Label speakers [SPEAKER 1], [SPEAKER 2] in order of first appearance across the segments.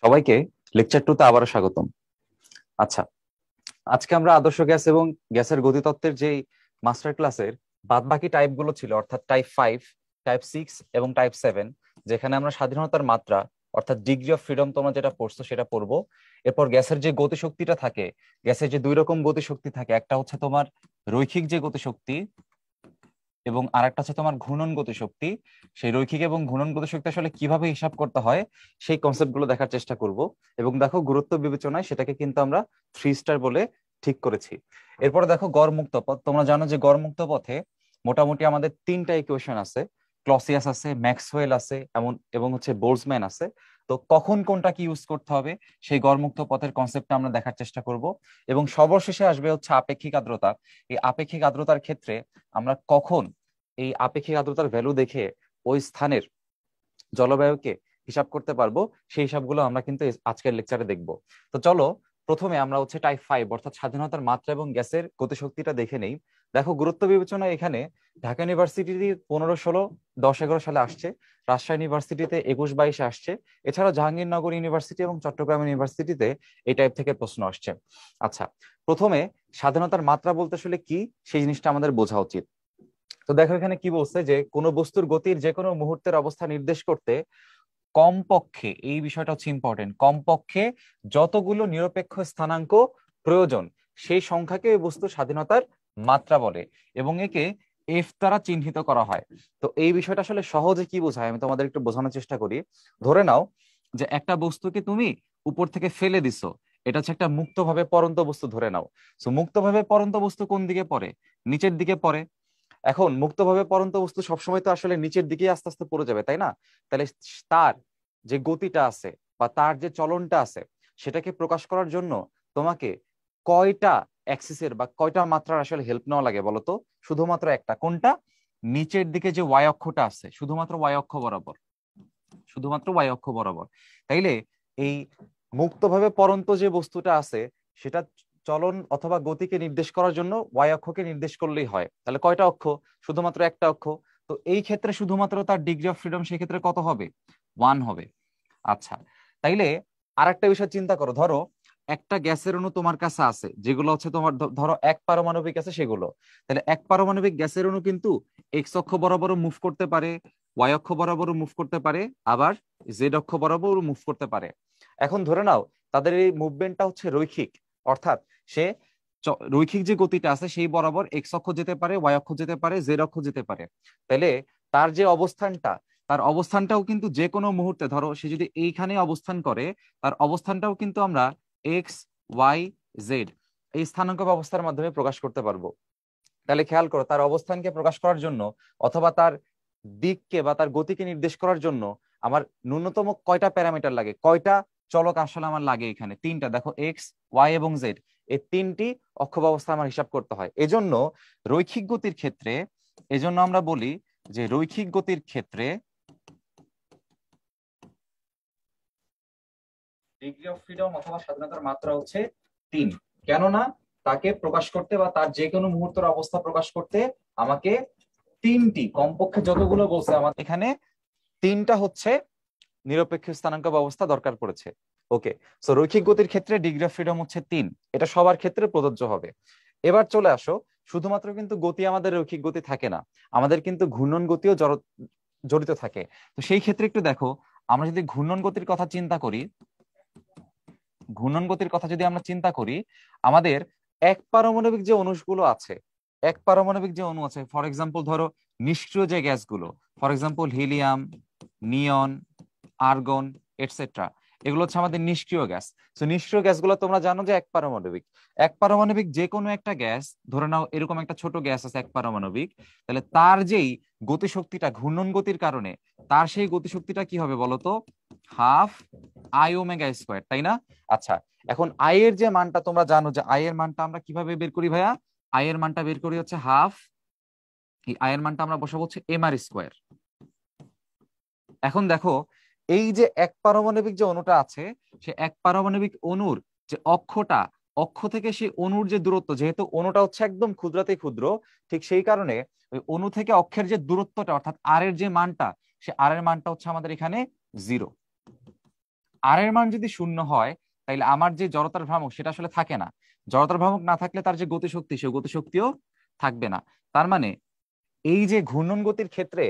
[SPEAKER 1] সবাইকে লেকচার 2 তে আবারও স্বাগতম। আচ্ছা, আজকে আমরা আদর্শ গ্যাস এবং গ্যাসের গতিতত্ত্বের যেই মাস্টার ক্লাসের বাদ বাকি টাইপ গুলো ছিল, অর্থাৎ টাইপ 5, টাইপ 6 এবং টাইপ 7, যেখানে আমরা স্বাধীনতার মাত্রা অর্থাৎ ডিগ্রি অফ ফ্রিডম তোমরা যেটা পড়ছো সেটা পড়বো। এরপর গ্যাসের যে গতিশক্তিটা থাকে, গ্যাসের যে দুই রকম গতিশক্তি থাকে, একটা হচ্ছে তোমার রৈখিক যে গতিশক্তি এবং আরেকটা হচ্ছে তোমার ঘূর্ণন গতিশক্তি। সেই রৈখিক এবং ঘূর্ণন গতিশক্তি আসলে কিভাবে হিসাব করতে হয় সেই কনসেপ্ট গুলো দেখার চেষ্টা করব। এবং দেখো, গুরুত্ব বিবেচনায় সেটাকে কিন্তু আমরা 3 স্টার বলে ঠিক করেছি। এরপরে দেখো, গড় মুক্ত পথ। তোমরা জানো যে গড় মুক্ত পথে মোটামুটি আমাদের 3টা ইকুয়েশন আছে। ক্লসিয়াস আছে, ম্যাক্সওয়েল আছে, এবং হচ্ছে বোলজম্যান আছে। তো কখন কোনটা কি ইউজ করতে হবে সেই গড়মুক্ত পথের কনসেপ্টটা আমরা দেখার চেষ্টা করব। এবং সর্বশেষে আসবে হচ্ছে আপেক্ষিক আর্দ্রতা। এই আপেক্ষিক আর্দ্রতার ক্ষেত্রে আমরা কখন এই আপেক্ষিক আর্দ্রতার ভ্যালু দেখে ওই স্থানের জলবায়ুকে হিসাব করতে পারবো, সেই হিসাবগুলো আমরা কিন্তু আজকের লেকচারে দেখব। তো চলো, প্রথমে আমরা হচ্ছে টাইপ 5 অর্থাৎ স্বাধীনতার মাত্রা এবং গ্যাসের গতিশক্তিটা দেখে নেই। দেখো, গুরুত্ব বিবেচনা এখানে ঢাকা ইউনিভার্সিটি 15, 16, 10, 11 সালে আসছে। রাজশাহী ইউনিভার্সিটিতে 21, 22 আসছে। এছাড়াও জাহাঙ্গীরনগর ইউনিভার্সিটি এবং চট্টগ্রাম ইউনিভার্সিটিতে এই টাইপ থেকে প্রশ্ন আসছে। আচ্ছা, প্রথমে স্বাধীনতার মাত্রা বলতে আসলে কি সেই জিনিসটা আমাদের বোঝা উচিত। তো দেখো, এখানে কি বলছে যে কোনো বস্তুর গতির যে কোনো মুহূর্তের অবস্থা নির্দেশ করতে কমপক্ষে, এই বিষয়টা হচ্ছে ইম্পর্টেন্ট, কমপক্ষে যতগুলো নিরপেক্ষ স্থানাঙ্ক প্রয়োজন সেই সংখ্যাকে ওই বস্তুর স্বাধীনতার মাত্রা বলে এবং একে এফ দ্বারা চিহ্নিত করা হয়। তো এই বিষয়টা আসলে সহজে কি বোঝায় আমি তোমাদের একটু বোঝানোর চেষ্টা করি। ধরে নাও যে একটা বস্তুকে তুমি উপর থেকে ফেলে দিছো। এটা হচ্ছে একটা মুক্তভাবে পড়ন্ত বস্তু, ধরে নাও। তো মুক্তভাবে পড়ন্ত বস্তু কোন দিকে পড়ে? নিচের দিকে পড়ে। এখন মুক্তভাবে পড়ন্ত বস্তু সবসময় তো আসলে নিচের দিকেই আস্তে আস্তে পড়ে যাবে, তাই না? তাহলে তার যে গতিটা আছে বা তার যে চলনটা আছে সেটাকে প্রকাশ করার জন্য তোমাকে কয়টা অ্যাক্সিসের বা কয়টা মাত্রার আসলে হেল্প নেওয়া লাগে বলো তো? শুধুমাত্র একটা। কোনটা? নিচের দিকে যে ওয়াই অক্ষটা আছে, শুধুমাত্র ওয়াই অক্ষ বরাবর, শুধুমাত্র ওয়াই অক্ষ বরাবর। তাইলে এই মুক্তভাবে পড়ন্ত যে বস্তুটা আছে সেটা চলন অথবা গতিকে নির্দেশ করার জন্য ওয়াই অক্ষকে নির্দেশ করলেই হয়। তাহলে কয়টা অক্ষ? শুধুমাত্র একটা অক্ষ। তো এই ক্ষেত্রে শুধুমাত্র তার ডিগ্রি অফ ফ্রিডম সেক্ষেত্রে কত হবে? 1 হবে। আচ্ছা, তাইলে আরেকটা বিষয় চিন্তা করো। ধরো একটা গ্যাসের অণু তোমার কাছে আছে, যেগুলো হচ্ছে তোমার ধরো এক পারমাণবিক আছে সেগুলো। তাহলে এক পারমাণবিক গ্যাসের অণু কিন্তু এক্স অক্ষ বরাবরও মুভ করতে পারে, ওয়াই অক্ষ বরাবরও মুভ করতে পারে, আবার জেড অক্ষ বরাবরও মুভ করতে পারে। এখন ধরে নাও তাদের এই মুভমেন্টটা হচ্ছে রৈখিক, অর্থাৎ সে রৈখিক যে গতিটা আছে সেই বরাবর এক্স অক্ষ যেতে পারে, ওয়াই অক্ষ যেতে পারে, জেড অক্ষ যেতে পারে। তাহলে তার যে অবস্থানটা, তার অবস্থানটাও কিন্তু যে কোনো মুহূর্তে, ধরো সে যদি এইখানে অবস্থান করে, তার অবস্থানটাও কিন্তু আমরা এক্স, ওয়াই, জেড এই স্থানাঙ্ক ব্যবস্থার মাধ্যমে প্রকাশ করতে পারবো। তাহলে খেয়াল করো, তার অবস্থানকে প্রকাশ করার জন্য অথবা তার দিককে বা তার গতিকে নির্দেশ করার জন্য আমার ন্যূনতম কয়টা প্যারামিটার লাগে, কয়টা চলক আসলে আমার লাগে? এখানে 3টা। দেখো, এক্স, ওয়াই এবং জেড, এই 3টি অক্ষ ব্যবস্থা আমার হিসাব করতে হয়। এজন্য রৈখিক গতির ক্ষেত্রে, এজন্য আমরা বলি যে রৈখিক গতির ক্ষেত্রে ডিগ্রি অফ ফ্রিডম অথবা স্বাধীনতার মাত্রা হচ্ছে 3। কেননা তাকে প্রকাশ করতে বা তার যে কোনো মুহূর্তের অবস্থা প্রকাশ করতে আমাকে 3টি, কমপক্ষে যতগুলো বলছে আমার এখানে 3টা হচ্ছে নিরপেক্ষ স্থানাঙ্ক ব্যবস্থা দরকার পড়েছে। ওকে, সো রৈখিক গতির ক্ষেত্রে ডিগ্রি অফ ফ্রিডম হচ্ছে 3। এটা সবার ক্ষেত্রে প্রযোজ্য হবে। এবার চলে আসো, শুধুমাত্র কিন্তু গতি আমাদের রৈখিক গতি থাকে না, আমাদের কিন্তু ঘূর্ণন গতিও জড়িত থাকে। তো সেই ক্ষেত্রে একটু দেখো, আমরা যদি ঘূর্ণন গতির কথা চিন্তা করি, ঘূর্ণন গতির কথা যদি আমরা চিন্তা করি, আমাদের এক পারমাণবিক যে অণুগুলো আছে, এক পারমাণবিক যে অণু আছে, ফর এক্সাম্পল ধরো নিষ্ক্রিয় যে গ্যাসগুলো, for example helium, neon, argon, etcetera, এগুলো হচ্ছে আমাদের নিষ্ক্রিয় গ্যাস। তো নিষ্ক্রিয় গ্যাসগুলো তোমরা জানো যে এক পারমাণবিক। এক পারমাণবিক যে কোনো একটা গ্যাস, ধরে নাও এরকম একটা ছোট গ্যাস আছে এক পারমাণবিক, তাহলে তার যেই গতিশক্তিটা ঘূর্ণন গতির কারণে, তার সেই গতিশক্তিটা কি হবে বলতো? হাফ আই ওমেগা স্কোয়ার, তাই না? আচ্ছা, এখন আই এর যে মানটা তোমরা জানো, যে আই এর মানটা আমরা কিভাবে বের করি ভাইয়া? আই এর মানটা বের করি হচ্ছে হাফ, এই আই এর মানটা আমরা বসাবো হচ্ছে এম আর স্কোয়ার। এখন দেখো, এই যে এক পারমাণবিক যে অণুটা আছে, সে এক পারমাণবিক অণুর যে অক্ষটা, অক্ষ থেকে সেই অণুর যে দূরত্ব, যেহেতু অণুটা হচ্ছে একদম ক্ষুদ্রাতি ক্ষুদ্র, ঠিক সেই কারণে ওই অণু থেকে অক্ষের যে দূরত্বটা অর্থাৎ আর এর যে মানটা, সে আর এর মানটা হচ্ছে আমাদের এখানে 0। আর এর মান যদি শূন্য হয় তাহলে আমার যে জড়তার ভ্রামক সেটা আসলে থাকে না। জড়তার ভ্রামক না থাকলে তার যে গতিশক্তি সে গতিশক্তিও থাকবে না। তার মানে এই যে ঘূর্ণন গতির ক্ষেত্রে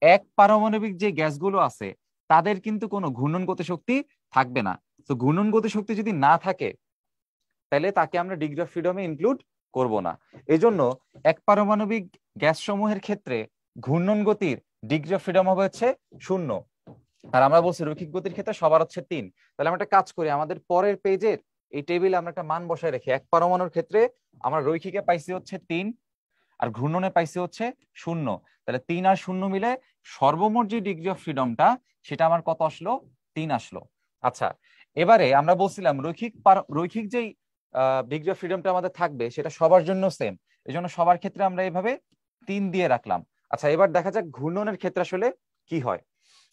[SPEAKER 1] এক পারমাণবিক যে গ্যাসগুলো আছে তাদের কিন্তু কোনো ঘূর্ণন গতিশক্তি থাকবে না। তো ঘূর্ণন গতিশক্তি যদি না থাকে তাহলে তাকে আমরা ডিগ্রি অফ ফ্রিডমে ইনক্লুড করব না। এজন্য এক পারমাণবিক গ্যাস সমূহের ক্ষেত্রে ঘূর্ণন গতির ডিগ্রি অফ ফ্রিডম হবে হচ্ছে 0। আর আমরা বলছি রৈখিক গতির ক্ষেত্রে সবার হচ্ছে 3। তাহলে আমরা একটা কাজ করি, আমাদের পরের পেজের এই টেবিলে আমরা একটা মান বসায় রেখি। এক পরমাণুর ক্ষেত্রে আমরা রৈখিকে পাইছি হচ্ছে 3 আর ঘূর্ণনে পাইছি হচ্ছে 0। তাহলে 3 আর 0 মিলে সর্বমোট যে ডিগ্রি অফ ফ্রিডমটা সেটা আমার কত আসলো? 3 আসলো। আচ্ছা, এবারে আমরা বলছিলাম রৈখিক যেই ডিগ্রি অফ ফ্রিডমটা আমাদের থাকবে সেটা সবার জন্য সেম, এই জন্য সবার ক্ষেত্রে আমরা এইভাবে 3 দিয়ে রাখলাম। আচ্ছা, এবার দেখা যাক ঘূর্ণনের ক্ষেত্রে আসলে কি হয়।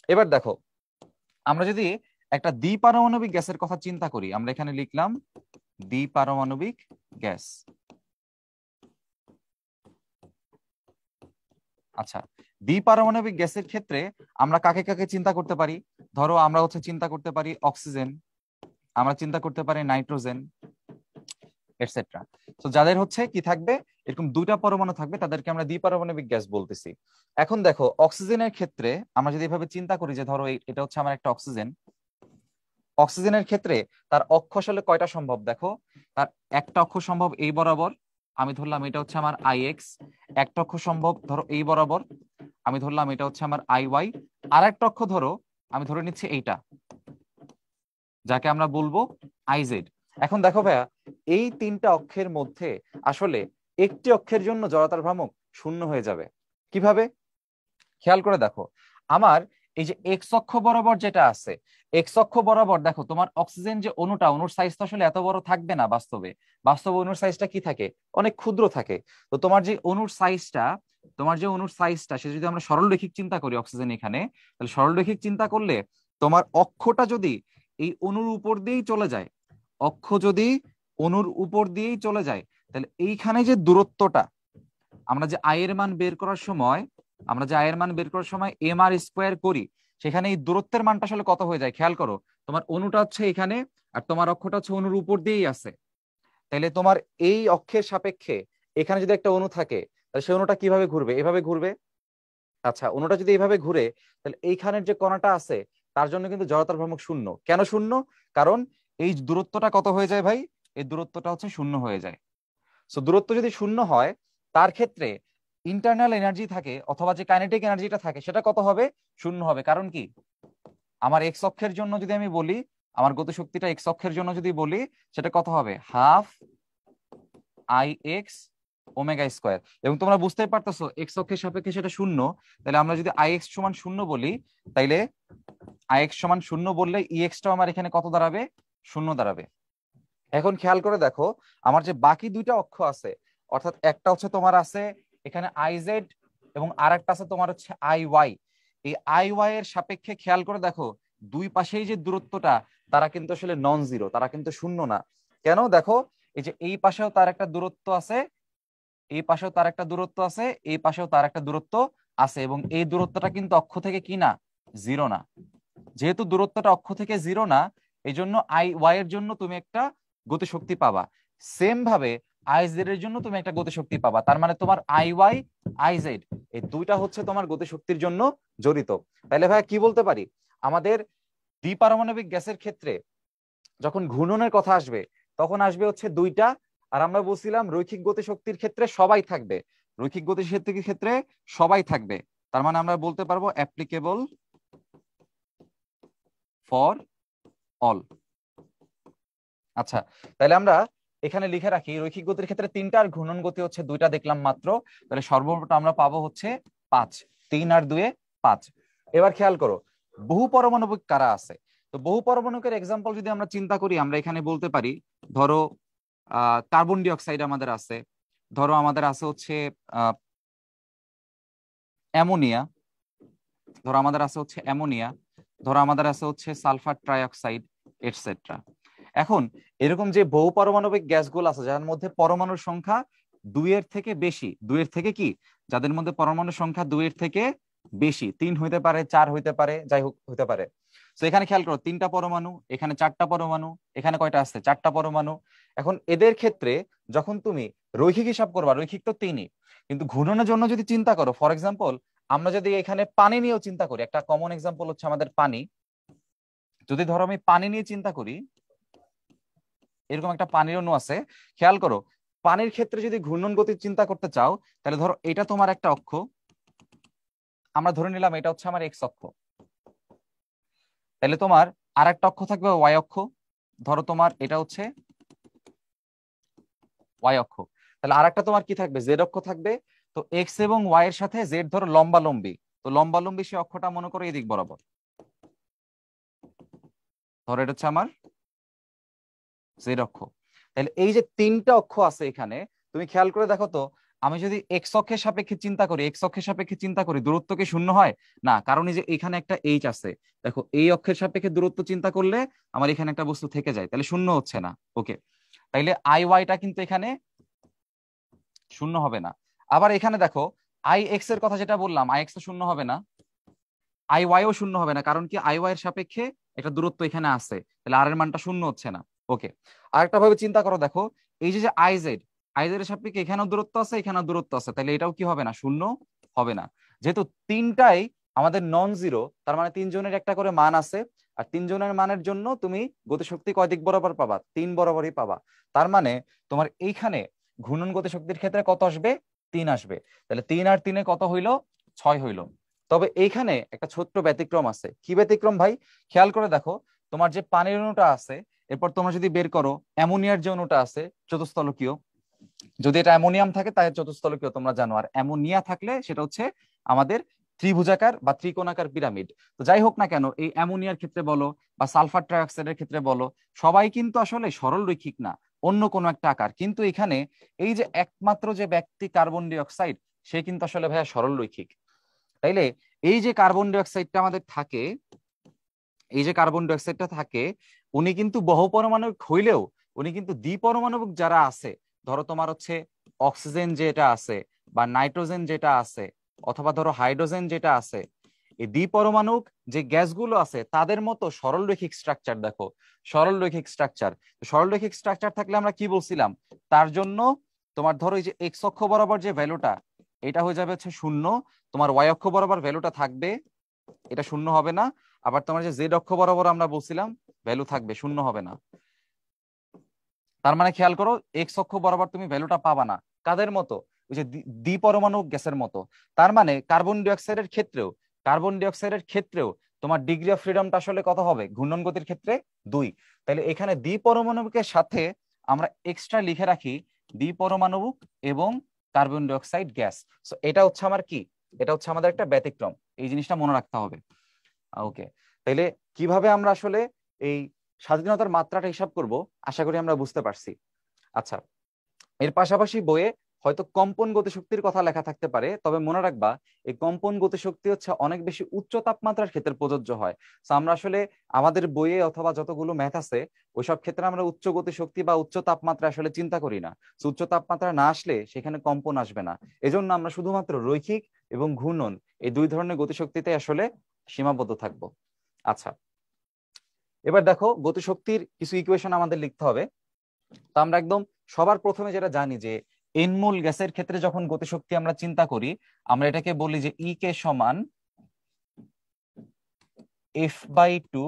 [SPEAKER 1] এবার দেখো, আমরা যদি একটা দ্বিপারমাণবিক গ্যাসের কথা চিন্তা করি, আমরা এখানে লিখলাম দ্বিপারমাণবিক গ্যাস। আচ্ছা, দ্বিপারমাণবিক গ্যাসের ক্ষেত্রে আমরা কাকে কাকে চিন্তা করতে পারি? ধরো আমরা হচ্ছে চিন্তা করতে পারি অক্সিজেন, আমরা চিন্তা করতে পারি নাইট্রোজেন, এটসেট্রা। তো যাদের হচ্ছে কি থাকবে, এরকম দুইটা পরমাণু থাকবে, তাদেরকে আমরা দ্বিপারমাণবিক গ্যাস বলতেছি। এখন দেখো অক্সিজেনের ক্ষেত্রে আমরা যদি এভাবে চিন্তা করি যে ধরো এটা হচ্ছে আমার একটা অক্সিজেন, অক্সিজেনের ক্ষেত্রে তার অক্ষ আসলে কয়টা সম্ভব? দেখো, তার একটা অক্ষ সম্ভব এই বরাবর, আমি ধরলাম এটা হচ্ছে আমার আই এক্স। একটা অক্ষ সম্ভব ধরো এই বরাবর, আমি ধরলাম এটা হচ্ছে আমার আই ওয়াই। আর একটা অক্ষ ধরো আমি ধরে নিচ্ছি এইটা, যাকে আমরা বলবো আইজেড। এখন দেখো ভাইয়া, এই তিনটা অক্ষের মধ্যে আসলে একটি অক্ষের জন্য জড়তার ভ্রামক 0 হয়ে যাবে। কিভাবে? খেয়াল করে দেখো, আমার এই যে এক্স অক্ষ বরাবর যেটা আছে, এক্স অক্ষ বরাবর দেখো তোমার অক্সিজেন যে অণুটা, অণুর সাইজ তো আসলে এত বড় থাকবে না বাস্তবে। বাস্তবে অণুর সাইজটা কি থাকে? অনেক ক্ষুদ্র থাকে। তো তোমার যে অণুর সাইজটা সেটা যদি আমরা সরলরৈখিক চিন্তা করি অক্সিজেন এখানে, তাহলে সরলরৈখিক চিন্তা করলে তোমার অক্ষটা যদি এই অণুর উপর দিয়েই চলে যায়, অক্ষ যদি অণুর উপর দিয়েই চলে যায়, তাহলে এইখানে যে দূরত্বটা আমরা যে আয়ের মান বের করার সময় এম আর স্কোয়ার করি, সেখানে এই দূরত্বের মানটা আসলে কত হয়ে যায় খেয়াল করো। তোমার অণুটা হচ্ছে এখানে আর তোমার অক্ষটা হচ্ছে অণুর উপর দিয়েই আছে। তাহলে তোমার এই অক্ষের সাপেক্ষে এখানে যদি একটা অণু থাকে তাহলে সেই অণুটা কিভাবে ঘুরবে? এভাবে ঘুরবে। আচ্ছা, অণুটা যদি এইভাবে ঘুরে তাহলে এইখানের যে কণাটা আছে তার জন্য কিন্তু জড়তার ভ্রামক 0। কেন 0? কারণ এই দূরত্বটা কত হয়ে যায় ভাই? এই দূরত্বটা হচ্ছে 0 হয়ে যায়। সো দূরত্ব যদি 0 হয় তার ক্ষেত্রে ইন্টারনাল এনার্জি থাকে অথবা যে কাইনেটিক এনার্জিটা থাকে সেটা কত হবে? 0 হবে। কারণ কি, আমার এক্স অক্ষের জন্য যদি আমি বলি, আমার গতিশক্তিটা এক্স অক্ষের জন্য যদি বলি, সেটা কত হবে? Half I x omega square. এবং তোমরা বুঝতেই পারতেছো এক্স অক্ষের সাপেক্ষে সেটা 0। তাহলে আমরা যদি আই এক্স সমান 0 বলি, তাইলে আই এক্স সমান 0 বললে ই এক্সটাও আমার এখানে কত দাঁড়াবে? 0 দাঁড়াবে। এখন খেয়াল করে দেখো, আমার যে বাকি দুইটা অক্ষ আছে, অর্থাৎ একটা হচ্ছে তোমার আছে এখানে আই জেড এবং আর একটা আছে তোমার হচ্ছে আই ওয়াই। এই আই ওয়াই এর সাপেক্ষে খেয়াল করে দেখো, দুই পাশেই যে দূরত্বটা তারা কিন্তু আসলে নন জিরো, তারা কিন্তু শূন্য না। কেন? দেখো, এই যে এই পাশেও তার একটা দূরত্ব আছে, এই পাশেও তার একটা দূরত্ব আছে, এই পাশেও তার একটা দূরত্ব আছে, এবং এই দূরত্বটা কিন্তু অক্ষ থেকে কি না? জিরো না। যেহেতু দূরত্বটা অক্ষ থেকে জিরো না, এই জন্য আই ওয়াই এর জন্য তুমি একটা গতিশক্তি পাবা। সেম ভাবে আই জেড এর জন্য তুমি একটা গতিশক্তি পাবা। তার মানে তোমার আই ওয়াই আই জেড এই দুইটা হচ্ছে তোমার গতিশক্তির জন্য জড়িত। তাহলে ভাই কি বলতে পারি, আমাদের দ্বিপারমাণবিক গ্যাসের ক্ষেত্রে যখন ঘূর্ণনের কথা আসবে তখন আসবে হচ্ছে দুইটা। আর আমরা বলছিলাম রৈখিক গতিশক্তির ক্ষেত্রে সবাই থাকবে, রৈখিক গতিশক্তির ক্ষেত্রে সবাই থাকবে। তার মানে আমরা বলতে পারবো অ্যাপ্লিকেবল ফর অল। আচ্ছা, তাহলে আমরা এখানে লিখে রাখি রৈখিক গতির ক্ষেত্রে 3টা আর ঘূর্ণন গতি হচ্ছে 2টা দেখলাম মাত্র। তাহলে সর্বমোট আমরা পাবো হচ্ছে 5। 3 আর 2 5। এবার খেয়াল করো বহু পারমাণবিক কারা আছে। তো বহু পারমাণবিকের এক্সাম্পল যদি আমরা চিন্তা করি, আমরা এখানে বলতে পারি ধরো কার্বন ডাই অক্সাইড আমাদের আছে, ধরো আমাদের আছে হচ্ছে অ্যামোনিয়া, ধরো আমাদের আছে হচ্ছে অ্যামোনিয়া, ধরো আমাদের আছে হচ্ছে সালফার ট্রাইঅক্সাইড, এটসেট্রা। এখন এরকম যে বহু পারমাণবিক গ্যাসগুলো আছে যার মধ্যে পরমাণুর সংখ্যা 2 এর থেকে বেশি, 2 এর থেকে কি, যাদের মধ্যে পরমাণুর সংখ্যা 2 এর থেকে বেশি, 3 হইতে পারে, 4 হইতে পারে, যাই হোক হইতে পারে। তো এখানে খেয়াল করো 3টা পরমাণু, এখানে 4টা পরমাণু, এখানে কয়টা আছে 4টা পরমাণু। এখন এদের ক্ষেত্রে যখন তুমি রৈখিক হিসাব করবা, রৈখিক তো 3ই, কিন্তু ঘূর্ণনের জন্য যদি চিন্তা করো, ফর এক্সাম্পল আমরা যদি এখানে পানি নিয়েও চিন্তা করি, একটা কমন এক্সাম্পল হচ্ছে আমাদের পানি। যদি ধরো আমি পানি নিয়ে চিন্তা করি, এরকম একটা পানির অণু আছে, খেয়াল করো পানির ক্ষেত্রে যদি ঘূর্ণন গতি চিন্তা করতে চাও, তাহলে ধরো এটা তোমার একটা অক্ষ, আমরা ধরে নিলাম এটা হচ্ছে আমার এক্স অক্ষ, তাহলে তোমার আর একটা অক্ষ থাকবে ওয়াই অক্ষ, ধরো তোমার এটা হচ্ছে ওয়াই অক্ষ, তাহলে আর একটা তোমার কি থাকবে জেড অক্ষ থাকবে। তো এক্স এবং ওয়াই এর সাথে জেড ধরো লম্বালম্বি, তো লম্বালম্বি সেই অক্ষটা মনে করো এই দিক বরাবর, ধরো এটা হচ্ছে আমার জেড অক্ষ। তাহলে এই যে 3টা অক্ষ আছে এখানে, তুমি খেয়াল করে দেখো তো, আমি যদি এক্স অক্ষের সাপেক্ষে চিন্তা করি, এক্স অক্ষের সাপেক্ষে চিন্তা করি, দূরত্ব কি শূন্য হয়? না, কারণ এই যে এখানে একটা এইচ আছে, দেখো এই অক্ষের সাপেক্ষে দূরত্ব চিন্তা করলে আমার এখানে একটা বস্তু থেকে যায়, তাহলে শূন্য হচ্ছে না। ওকে, তাইলে আই ওয়াইটা কিন্তু এখানে শূন্য হবে না। আবার এখানে দেখো আই এক্স এর কথা যেটা বললাম, আই এক্স তো শূন্য হবে না, আই ওয়াইও শূন্য হবে না, কারণ কি আই ওয়াই এর সাপেক্ষে একটা দূরত্ব এখানে আছে, তাহলে আর এর মানটা শূন্য হচ্ছে না। ওকে, আরেকটা ভাবে চিন্তা করো, দেখো এই যে আই জেড, আই জেড এর সাপেক্ষে এখানেও দূরত্ব আছে, এখানেও দূরত্ব আছে, তাহলে এটাও কি হবে না, শূন্য হবে না। যেহেতু তিনটাই আমাদের নন জিরো, তার মানে তিনজনের একটা করে মান আছে, আর তিনজনের মানের জন্য তুমি গতিশক্তি কয় দিক বরাবর পাবা? 3 বরাবরই পাবা। তার মানে তোমার এইখানে ঘূর্ণন গতিশক্তির ক্ষেত্রে কত আসবে? 3 আসবে। তাহলে 3 আর 3 কত হইলো? 6 হইলো। তবে এইখানে একটা ছোট্ট ব্যতিক্রম আছে। কি ব্যতিক্রম ভাই? খেয়াল করে দেখো, তোমার যে পানির অণুটা আছে, এরপর তোমরা যদি বের করো অ্যামোনিয়ার যে অণুটা আছে চতুস্থলকীয়, যদি এটা অ্যামোনিয়াম থাকে তাহলে চতুস্থলকীয় তোমরা জানো, আর অ্যামোনিয়া থাকলে সেটা হচ্ছে আমাদের ত্রিভুজাকার বা ত্রিকোণাকার পিরামিড। তো যাই হোক না কেন, এই অ্যামোনিয়ার ক্ষেত্রে বলো বা সালফার ট্রাইঅক্সাইডের ক্ষেত্রে বলো, সবাই কিন্তু আসলে সরল রৈখিক না, অন্য কোনো একটা আকার। কিন্তু এখানে এই যে একমাত্র যে ব্যক্তি কার্বন ডাই অক্সাইড, সে কিন্তু আসলে ভাইয়া সরল রৈখিক। তাইলে এই যে কার্বন ডাই অক্সাইডটা আমাদের থাকে, এই যে কার্বন ডাই অক্সাইডটা থাকে, উনি কিন্তু বহুপরমাণবিক হইলেও উনি কিন্তু দ্বিপরমাণবিক যারা আছে, ধরো তোমার হচ্ছে অক্সিজেন যেটা আছে বা নাইট্রোজেন যেটা আছে অথবা ধরো হাইড্রোজেন যেটা আছে, এই দ্বিপরমাণুক যে গ্যাসগুলো আছে তাদের মতো সরল রৈখিক স্ট্রাকচার। দেখো সরল রৈখিক স্ট্রাকচার, সরল রৈখিক স্ট্রাকচার থাকলে আমরা কি বলছিলাম, তার জন্য তোমার ধরো এই যে এক্স অক্ষ বরাবর যে ভ্যালুটা, এটা হয়ে যাবে হচ্ছে শূন্য, তোমার ওয়াই অক্ষ বরাবর ভ্যালুটা থাকবে, এটা শূন্য হবে না। আবার তোমার যে জেড অক্ষ বরাবর আমরা বলছিলাম ভ্যালু থাকবে, শূন্য হবে না। তার মানে খেয়াল করো এক্স অক্ষ বরাবর তুমি ভ্যালুটা পাবা না। কাদের মতো? ওই যে দ্বিপরমাণু গ্যাসের মতো। তার মানে কার্বন ডাই অক্সাইডের ক্ষেত্রেও তোমার ডিগ্রি অফ ফ্রিডমটা আসলে কত হবে ঘূর্ণন গতির ক্ষেত্রে? 2। তাহলে এখানে দ্বিপরমাণুকের সাথে আমরা এক্সট্রা লিখে রাখি দ্বিপরমাণবিক এবং carbon die oxide gas. So এটা হচ্ছে আমার কি, এটা হচ্ছে আমাদের একটা ব্যতিক্রম, এই জিনিসটা মনে রাখতে হবে। ওকে, তাইলে কিভাবে আমরা আসলে এই স্বাধীনতার মাত্রাটা হিসাব করব আশা করি আমরা বুঝতে পারছি। আচ্ছা, এর পাশাপাশি বইয়ে হয়তো কম্পন গতিশক্তির কথা লেখা থাকতে পারে, তবে মনে রাখবা এই কম্পন গতিশক্তি হচ্ছে অনেক বেশি উচ্চ তাপমাত্রার ক্ষেত্রে প্রযোজ্য হয়। তো আমরা আসলে আমাদের বইয়ে অথবা যতগুলো ম্যাথ আছে ওইসব ক্ষেত্রে আমরা উচ্চ গতিশক্তি বা উচ্চ তাপমাত্রা আসলে চিন্তা করি না। তো উচ্চ তাপমাত্রা না আসলে সেখানে কম্পন আসবে না, এজন্য আমরা শুধুমাত্র রৈখিক এবং ঘূর্ণন এই দুই ধরনের গতিশক্তিতে আসলে সীমাবদ্ধ থাকবো। আচ্ছা, এবার দেখো গতিশক্তির কিছু ইকুয়েশন আমাদের লিখতে হবে। তো আমরা একদম সবার প্রথমে যেটা জানি যে এনমোল গ্যাসের ক্ষেত্রে যখন গতিশক্তি আমরা চিন্তা করি, আমরা এটাকে বলি যে ই কে সমান F/2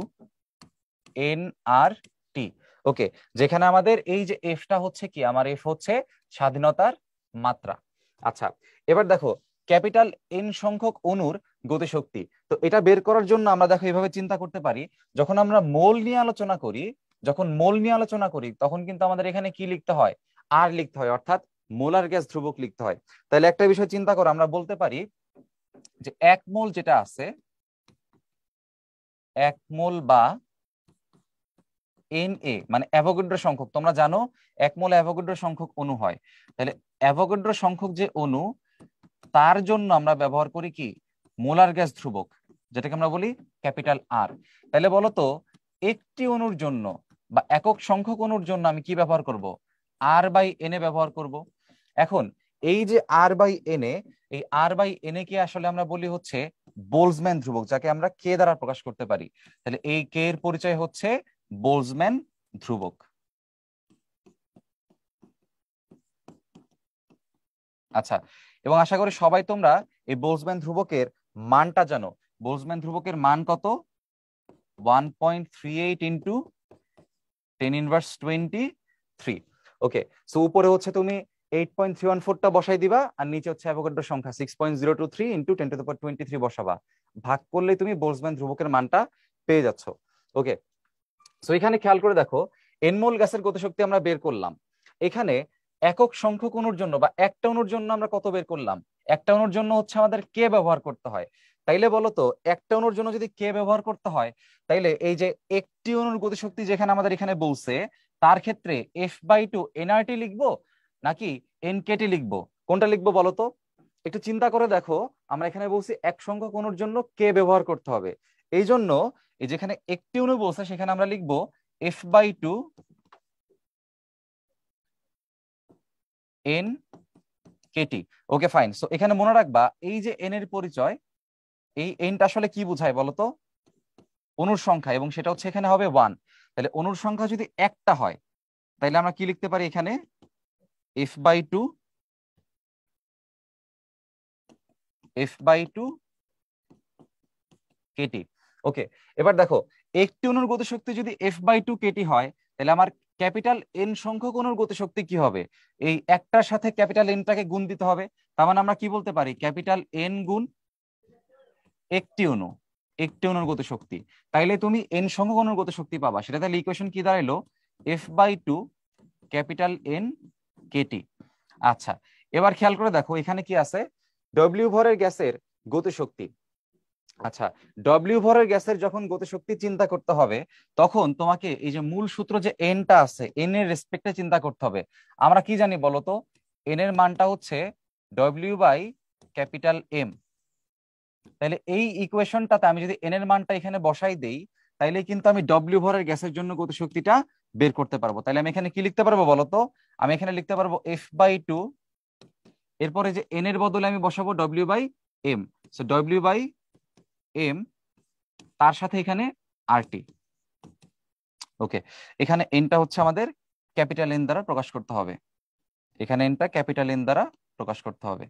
[SPEAKER 1] nRT। ওকে, যেখানে আমাদের এই যে এফটা হচ্ছে কি, আমার এফ হচ্ছে স্বাধীনতার মাত্রা। আচ্ছা, এবার দেখো ক্যাপিটাল এন সংখ্যক অণুর গতিশক্তি, তো এটা বের করার জন্য আমরা দেখো এইভাবে চিন্তা করতে পারি, যখন আমরা মোল নিয়ে আলোচনা করি, তখন কিন্তু আমাদের এখানে কি লিখতে হয়, আর লিখতে হয়, অর্থাৎ মোলার গ্যাস ধ্রুবক লিখতে হয়। তাহলে একটা বিষয় চিন্তা করো, আমরা বলতে পারি যে 1 মোল যেটা আছে, 1 মোল বা Na মানে অ্যাভোগাড্রো সংখ্যক, তোমরা জানো 1 মোল অ্যাভোগাড্রো সংখ্যক অণু হয়। তাহলে অ্যাভোগাড্রো সংখ্যক যে অণু, তার জন্য আমরা ব্যবহার করি কি, মোলার গ্যাস ধ্রুবক, যেটাকে আমরা বলি ক্যাপিটাল আর। তাহলে বলো তো একটি অণুর জন্য বা একক সংখ্যক অণুর জন্য আমি কি ব্যবহার করব, আর বাই এন এ ব্যবহার করব। এখন এই যে আর বাই এন এ, এই আর বাই এন এ কে আসলে আমরা বলি হচ্ছে বোলজম্যান ধ্রুবক, যাকে আমরা কে দ্বারা প্রকাশ করতে পারি। তাহলে এই কে এর পরিচয় হচ্ছে বোলজম্যান ধ্রুবক। আচ্ছা, এবং আশা করি সবাই তোমরা এই বোলজম্যান ধ্রুবকের মানটা জানো। বোলজম্যান ধ্রুবকের মান কত? 1.38 ইন্টু 10⁻23। ওকে, সো উপরে হচ্ছে তুমি 8.314টা বসাই দিবা, আর নিচে হচ্ছে অ্যাভোগাড্রোর সংখ্যা 6.023 ইন্টু 10⁻23 বসাবা। ভাগ করলে তুমি বোলজম্যান ধ্রুবকের মানটা পেয়ে যাচ্ছ। ওকে, সো এখানে খেয়াল করে দেখো, এন মোল গ্যাসের গতিশক্তি আমরা বের করলাম। এখানে একক সংখ্যক অণুর জন্য বা একটা অণুর জন্য আমরা কত বের করলাম? একটা অণুর জন্য হচ্ছে আমাদের কে ব্যবহার করতে হয়। তাইলে বলতো একটা অণুর জন্য যদি কে ব্যবহার করতে হয়, তাইলে এই যে একটি অণুর গতিশক্তি যেখানে আমাদের এখানে বলছে, তার ক্ষেত্রে F/2 এনআরটি লিখবো নাকি এনকেটি লিখবো? কোনটা লিখবো বলতো? একটু চিন্তা করে দেখো, আমরা এখানে বলছি এক সংখ্যক অণুর জন্য কে ব্যবহার করতে হবে। এই জন্য এই যেখানে একটি অণু বলছে সেখানে আমরা লিখবো F/2 N K T. Okay fine. So এখানে মনে রাখবা এই যে এন এর পরিচয়, এই এনটা আসলে কি বোঝায় বলতো? অণুর সংখ্যা, এবং সেটা হচ্ছে এখানে হবে 1। তাহলে অণুর সংখ্যা যদি একটা হয়, তাহলে আমরা কি লিখতে পারি এখানে? F/2 Katie. ওকে, এবার দেখো, একটি অণুর গতিশক্তি যদি F/2 কেটি হয়, তাহলে আমার ক্যাপিটাল এন সংখ্যক অণুর গতিশক্তি কি হবে? এই একটার সাথে ক্যাপিটাল এনটাকে গুণ দিতে হবে। তার মানে আমরা কি বলতে পারি? ক্যাপিটাল এন গুণ একটি অণু, একটি অণুর গতিশক্তি। তাইলে তুমি এন সংখ্যক অণুর গতিশক্তি পাবা। সেটা তাহলে ইকুয়েশন কি দাঁড়াইলো? F/2 capital N Katie. আচ্ছা, এবার খেয়াল করে দেখো এখানে কি আছে? ডব্লিউ ভরের গ্যাসের গতিশক্তি। আচ্ছা, ডব্লিউ ভরের গ্যাসের যখন গতিশক্তি চিন্তা করতে হবে, তখন তোমাকে এই যে মূল সূত্র যে এনটা আছে, এন এর রেসপেক্টে চিন্তা করতে হবে। আমরা কি জানি বলতো? এন এর মানটা হচ্ছে ডব্লিউ বাই ক্যাপিটাল এম। তাহলে এই ইকুয়েশনটাতে আমি যদি এন এর মানটা এখানে বসাই দেই, তাইলে কিন্তু আমি ডব্লিউ ভরের গ্যাসের জন্য গতিশক্তিটা বের করতে পারবো। তাহলে আমি এখানে কি লিখতে পারবো বলতো? আমি এখানে লিখতে পারবো F/2, এরপরে যে এন এর বদলে আমি বসাবো W by M. So W by M, তার সাথে এখানে আরটি। ওকে, এখানে এনটা হচ্ছে আমাদের ক্যাপিটাল এন দ্বারা প্রকাশ করতে হবে। এখানে এনটা ক্যাপিটাল এন দ্বারা প্রকাশ করতে হবে।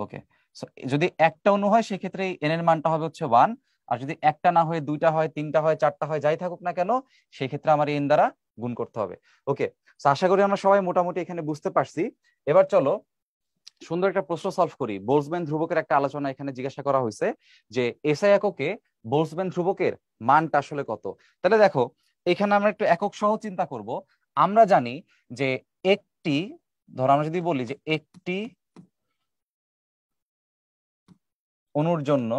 [SPEAKER 1] ওকে, সো যদি একটা অণু হয় সেক্ষেত্রে এন এর মানটা হবে হচ্ছে 1। আর যদি একটা না হয়ে দুইটা হয়, তিনটা হয়, চারটা হয়, যাই থাকুক না কেন, সেই ক্ষেত্রে আমার এন দ্বারা গুণ করতে হবে। ওকে, সো আশা করি আমরা সবাই মোটামুটি এখানে বুঝতে পারছি। এবার চলো সুন্দর একটা প্রশ্ন সলভ করি। বোলজম্যান ধ্রুবকের একটা আলোচনা এখানে জিজ্ঞাসা করা হয়েছে যে এসআই এককে বোলজম্যান ধ্রুবকের মানটা আসলে কত। তাহলে দেখো, এখানে আমরা একটু একক সহ চিন্তা করব। আমরা জানি যে একটি, ধর আমরা যদি বলি যে একটি অণুর জন্য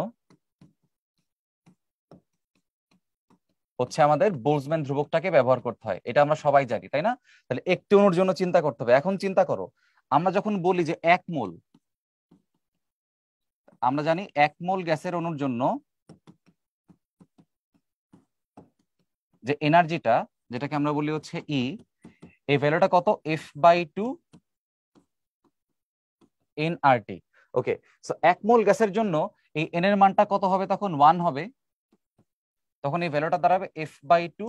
[SPEAKER 1] হচ্ছে আমাদের বোলজম্যান ধ্রুবকটাকে ব্যবহার করতে হয়, এটা আমরা সবাই জানি, তাই না? তাহলে একটি অণুর জন্য চিন্তা করতে হবে। এখন চিন্তা করো, আমরা যখন বলি যে 1 মোল, আমরা জানি 1 মোল গ্যাসের অণুর জন্য যে এনার্জিটা, যেটাকে আমরা বলি হচ্ছে ই, এই ভ্যালুটা কত? F/2 nRT। ওকে, সো 1 মোল গ্যাসের জন্য এই এন এর মানটা কত হবে? তখন 1 হবে। তখন এই ভ্যালুটা দাঁড়াবে F/2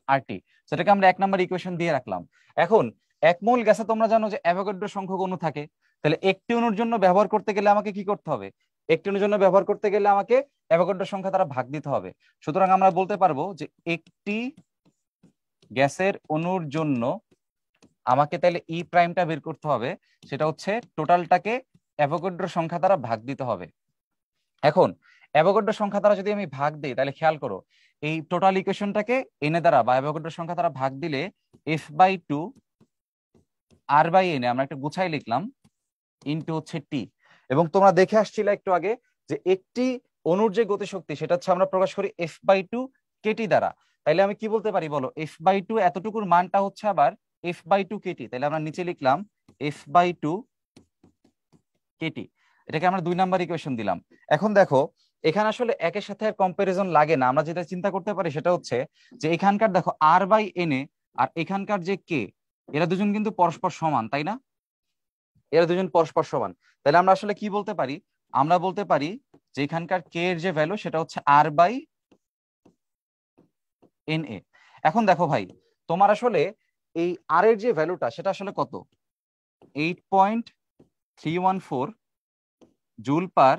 [SPEAKER 1] RT। সেটাকে আমরা 1 নাম্বার ইকুয়েশন দিয়ে রাখলাম। এখন 1 মোল গ্যাসে তোমরা জানো যে অ্যাভোগাড্রো সংখ্যক অণু থাকে। তাহলে একটি অণুর জন্য ব্যবহার করতে গেলে আমাকে কি করতে হবে? একটি অণুর জন্য ব্যবহার করতে গেলে আমাকে অ্যাভোগাড্রো সংখ্যা দ্বারা ভাগ দিতে হবে। সুতরাং আমরা বলতে পারবো যে একটি গ্যাসের অণুর জন্য আমাকে তাহলে ই প্রাইমটা বের করতে হবে। সেটা হচ্ছে টোটালটাকে অ্যাভোগাড্রো সংখ্যা দ্বারা ভাগ দিতে হবে। এখন অ্যাভোগাড্রো সংখ্যা দ্বারা যদি আমি ভাগ দিই, তাহলে খেয়াল করো এই টোটাল ইকুয়েশনটাকে এনে দ্বারা বা অ্যাভোগাড্রো সংখ্যা দ্বারা ভাগ দিলে F/2 R/N আমরা একটা গুছাই লিখলাম ইনটু হচ্ছে টি। এবং তোমরা দেখে আসছিলে একটু আগে যে একটি অণুর যে গতিশক্তি সেটা হচ্ছে আমরা প্রকাশ করি F/2 কেটি দ্বারা। তাইলে আমি কি বলতে পারি বলো? F/2 এতটুকুর মানটা হচ্ছে আবার F/2 কেটি। তাহলে আমরা নিচে লিখলাম F/2 কেটি। এটাকে আমরা 2 নাম্বার ইকুয়েশন দিলাম। এখন দেখো, এখানে আসলে একের সাথে আর কম্পারিজন লাগে না। আমরা যেটা চিন্তা করতে পারি সেটা হচ্ছে যে এখানকার দেখো R/N আর এখানকার যে কে, এরা দুজন কিন্তু পরস্পর সমান, তাই না? এরা দুজন পরস্পর সমান। তাহলে আমরা আসলে কি বলতে পারি? আমরা বলতে পারি যে এখানকার কে এর যে ভ্যালু সেটা হচ্ছে R/Na। এখন দেখো ভাই, তোমার আসলে এই আর এর যে ভ্যালুটা সেটা আসলে কত? 8.314 জুল পার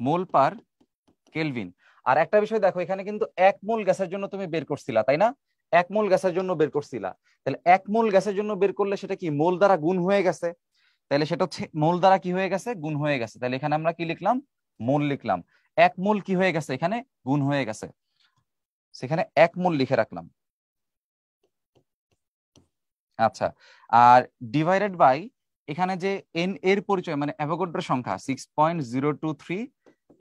[SPEAKER 1] মোল পার কেলভিন। আর একটা বিষয় দেখো, এখানে কিন্তু 1 মোল গ্যাসের জন্য তুমি বের করছিলা, তাই না? 1 মোল গ্যাসের জন্য বের করছিলা। তাহলে 1 মোল গ্যাসের জন্য বের করলে সেটা কি মোল দ্বারা গুণ হয়ে গেছে? তাহলে সেটা হচ্ছে মোল দ্বারা কি হয়ে গেছে? গুণ হয়ে গেছে। তাহলে এখানে আমরা কি লিখলাম? মোল লিখলাম। 1 মোল কি হয়ে গেছে? এখানে গুণ হয়ে গেছে, সেখানে 1 মোল লিখে রাখলাম। আচ্ছা, আর ডিভাইডেড বাই এখানে যে এন এর পরিচয় মানে অ্যাভোগাড্রোর সংখ্যা 6.023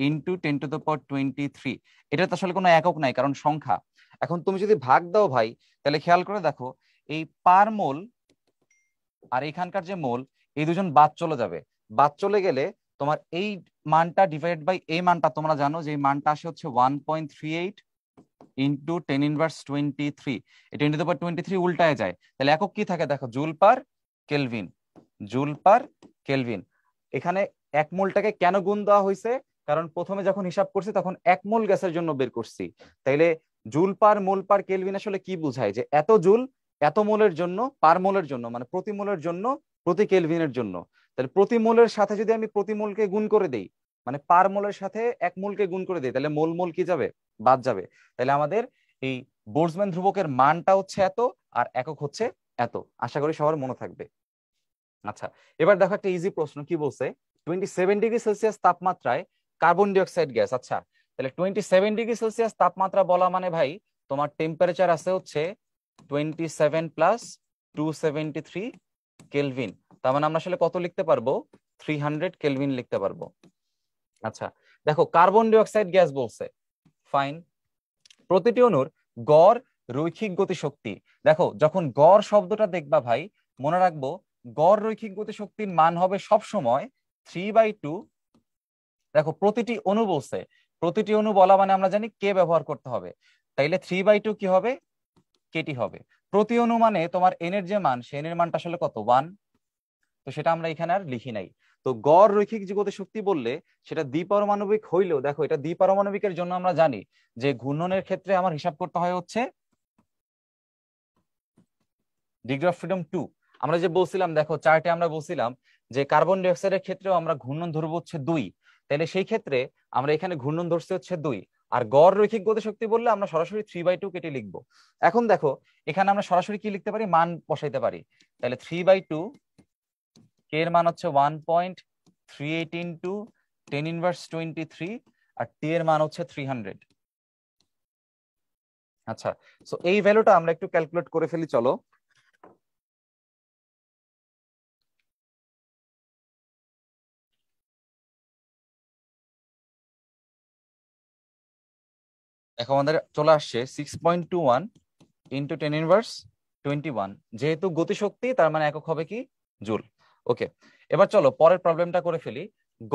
[SPEAKER 1] ইন্টু 10⁻23। এটা তো আসলে কোনো একক নাই, কারণ সংখ্যা। এখন তুমি যদি ভাগ দাও ভাই, তাহলে খেয়াল করে দেখো, এই পার মোল আর এখানকার যে মোল, এই দুজন বাদ চলে যাবে। বাদ চলে গেলে তোমার এই মানটা ডিভাইড বাই এই মানটা, তোমরা জানো যে এই মানটা আসে হচ্ছে 1.38 ইন্টু 10⁻23। এই 10⁻23 উল্টায় যায়, তাহলে একক কি থাকে দেখো? Joule per kelvin. Joule per kelvin. এখানে 1 মোলটাকে কেন গুণ দেওয়া হয়েছে? কারণ প্রথমে যখন হিসাব করছি তখন 1 মোল গ্যাসের জন্য বের করছি। তাইলে জুল পার মোল পার কেলভিন আসলে কি বোঝায়? যে এত জুল এত মোলের জন্য, পার মোলের জন্য মানে প্রতি মোলের জন্য, প্রতি কেলভিনের জন্য। তাহলে প্রতি মোলের সাথে যদি আমি প্রতি মোলকে গুণ করে দেই, মানে পার মোলের সাথে 1 মোলকে গুণ করে দেই, তাহলে মোল মোল কি যাবে? বাদ যাবে। তাহলে আমাদের এই বোল্টজম্যান ধ্রুবকের মানটা হচ্ছে এত, আর একক হচ্ছে এত। আশা করি সবার মনে থাকবে। আচ্ছা, এবার দেখো একটা ইজি প্রশ্ন কি বলছে। 27 ডিগ্রি সেলসিয়াস তাপমাত্রায় কার্বন ডাইঅক্সাইড গ্যাস। আচ্ছা, তাহলে 27 ডিগ্রি সেলসিয়াস তাপমাত্রা বলা মানে ভাই তোমার টেম্পারেচার আছে হচ্ছে 27 + 273 কেলভিন। তার মানে আমরা আসলে কত লিখতে পারবো? 300 কেলভিন লিখতে পারবো। আচ্ছা, দেখো কার্বন ডাইঅক্সাইড গ্যাস বলছে, ফাইন। প্রতিটি অণুর গড় রৈখিক গতিশক্তি। দেখো যখন গড় শব্দটা দেখবা ভাই, মনে রাখবো গড় রৈখিক গতিশক্তির মান হবে সব সময় 3/2। দেখো প্রতিটি অণু বলছে, প্রতিটি অণু বলা মানে আমরা জানি কে ব্যবহার করতে হবে। তাইলে 3/2 কি হবে? কেটি হবে। প্রতি অণু মানে তোমার এন এর যে মান, সে এন এর মানটা আসলে কত? 1। তো সেটা আমরা এখানে আর লিখি নাই। তো গড় রৈখিক যে গতিশক্তি বললে সেটা দ্বিপারমাণবিক হইলেও, দেখো এটা দ্বিপারমাণবিকের জন্য আমরা জানি যে ঘূর্ণনের ক্ষেত্রে আমার হিসাব করতে হয় হচ্ছে ডিগ্রি অফ ফ্রিডম 2। আমরা যে বলছিলাম, দেখো চার্টে আমরা বলছিলাম যে কার্বন ডাইঅক্সাইডের ক্ষেত্রেও আমরা ঘূর্ণন ধরবো হচ্ছে 2। তাহলে সেই ক্ষেত্রে আমরা এখানে ঘূর্ণন ধরছি হচ্ছে 2। আর গড় রৈখিক গতিশক্তি বললে আমরা সরাসরি 3/2 কেটে লিখবো। এখন দেখো এখানে আমরা সরাসরি কি লিখতে পারি? মান বসাইতে পারি। তাহলে 3/2 কে এর মান হচ্ছে 1.38 ইন্টু 10⁻23, আর টি এর মান হচ্ছে 300। আচ্ছা, সো এই ভ্যালুটা আমরা একটু ক্যালকুলেট করে ফেলি, চলো। এখন আমাদের চলে আসছে 6.21 ইন্টু 10⁻21। যেহেতু গতিশক্তি, তার মানে একক হবে কি? জুল। ওকে, এবার চলো পরের প্রবলেমটা করে ফেলি।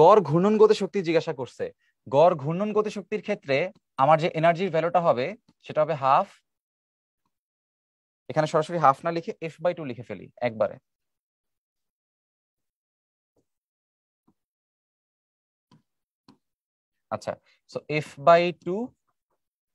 [SPEAKER 1] গড় ঘূর্ণন গতিশক্তি জিজ্ঞাসা করছে। গড় ঘূর্ণন গতিশক্তির ক্ষেত্রে আমার যে এনার্জির ভ্যালুটা হবে সেটা হবে হাফ। এখানে সরাসরি হাফ না লিখে F/2 লিখে ফেলি একবারে। আচ্ছা, সো F/2,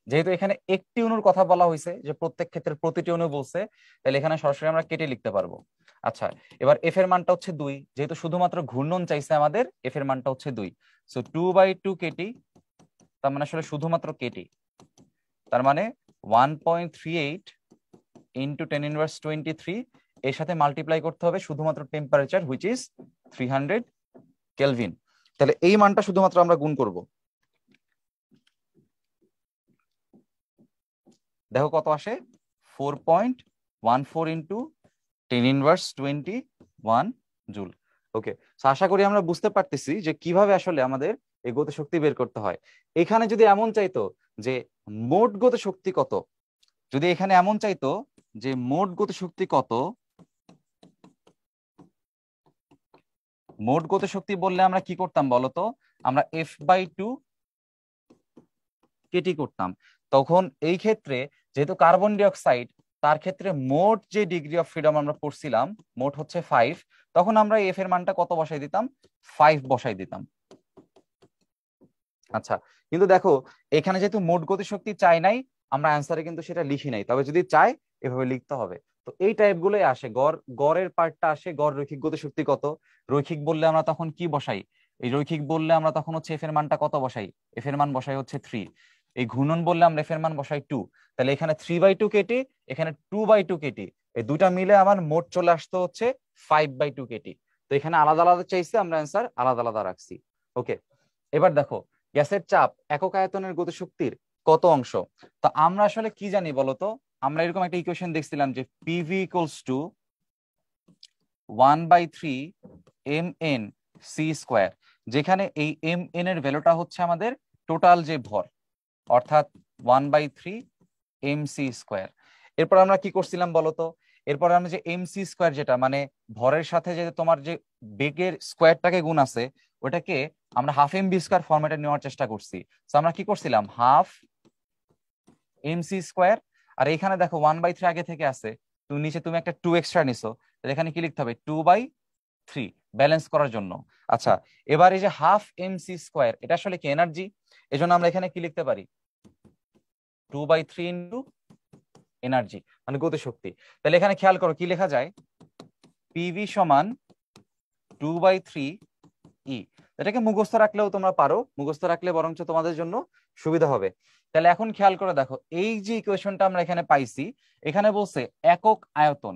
[SPEAKER 1] যেহেতু এখানে একটি অণুর কথা বলা হয়েছে, যে প্রত্যেক ক্ষেত্রে প্রতিটি অণু বলছে, তাহলে এখানে সরাসরি আমরা কেটে লিখতে পারবো। আচ্ছা, এবার এফ এর মানটা হচ্ছে 2, যেহেতু শুধুমাত্র ঘূর্ণন চাইছে আমাদের, এফ এর মানটা হচ্ছে 2। সো 2/2 কেটি, তার মানে আসলে শুধুমাত্র কেটি। তার মানে 1.38 ইন্টু 10⁻23, এর সাথে মাল্টিপ্লাই করতে হবে শুধুমাত্র টেম্পারেচার, হুইচ ইজ 300 কেলভিন। তাহলে এই মানটা শুধুমাত্র আমরা গুণ করব। দেখো কত আসে? 4.14 ইন্টু 10⁻21 জুল। ওকে, আশা করি আমরা বুঝতে পারতেছি যে কিভাবে আসলে আমাদের এই গতিশক্তি বের করতে হয়। এখানে যদি এমন চাইতো যে মোট গতিশক্তি কত, যদি এখানে এমন চাইতো যে মোট গতিশক্তি কত, মোট গতিশক্তি বললে আমরা কি করতাম বলতো? আমরা F/2 কেটি করতাম। তখন এই ক্ষেত্রে যেহেতু কার্বন ডাইঅক্সাইড, তার ক্ষেত্রে মোট যে ডিগ্রি অফ ফ্রিডম আমরা পড়ছিলাম মোট হচ্ছে 5, তখন আমরা এফ এর মানটা কত বসাই দিতাম? 5 বসাই দিতাম। আচ্ছা, কিন্তু দেখো এখানে যেহেতু মোট গতিশক্তি চাই নাই, আমরা অ্যান্সারে কিন্তু সেটা লিখি নাই, তবে যদি চাই এভাবে লিখতে হবে। তো এই টাইপ গুলোই আসে, গড়ের পার্টটা আসে, গড় রৈখিক গতিশক্তি কত। রৈখিক বললে আমরা তখন কি বসাই? এই রৈখিক বললে আমরা তখন হচ্ছে এফ এর মানটা কত বসাই? এফ এর মান বসাই হচ্ছে 3। এই ঘূর্ণন বললে আমরা এফ এর মান বসাই 2। তাহলে এখানে 3/2 কেটি, এখানে 2/2 কেটি, এই দুটা মিলে আমার মোট চলে আসতো হচ্ছে 5/2 কেটি। তো এখানে আলাদা আলাদা চাইছে, আমরা অ্যান্সার আলাদা আলাদা রাখছি। ওকে, এবার দেখো গ্যাসের চাপ একক আয়তনের গতিশক্তির কত অংশ। তো আমরা আসলে কি জানি বলতো? আমরা এরকম একটা ইকুয়েশন দেখছিলাম যে P V equals to 1/3 mn C square, যেখানে এই mn এর ভ্যালুটা হচ্ছে আমাদের টোটাল যে ভর, অর্থাৎ 1/3 mc স্কোয়ার। এরপর আমরা কি করছিলাম বলতো? এরপর আমরা যে mc স্কোয়ার, যেটা মানে ভরের সাথে যে তোমার যে বেগের স্কোয়ারটাকে গুণ আছে, ওটাকে আমরা হাফ এম বি স্কোয়ার ফরম্যাটে নেওয়ার চেষ্টা করছি। তো আমরা কি করছিলাম? হাফ এমসি স্কোয়ার, আর এখানে দেখো 1/3 আগে থেকে আছে, তুমি নিচে তুমি একটা 2 এক্সট্রা নিছো, তাহলে এখানে কি লিখতে হবে? 2/3 ব্যালেন্স করার জন্য। আচ্ছা, এবার এই যে হাফ এমসি স্কোয়ার, এটা আসলে কি এনার্জি, এজন্য আমরা এখানে কি লিখতে পারি? 2/3 ইন্টু এনার্জি মানে গতিশক্তি। তাহলে এখানে খেয়াল করো কি লেখা যায়? পিভি সমান 2/3 ই। এটাকে মুখস্থ রাখলেও তোমরা পারো, মুখস্থ রাখলে বরঞ্চ তোমাদের জন্য সুবিধা হবে। তাহলে এখন খেয়াল করে দেখো, এই যে ইকুয়েশনটা আমরা এখানে পাইছি, এখানে বলছে একক আয়তন।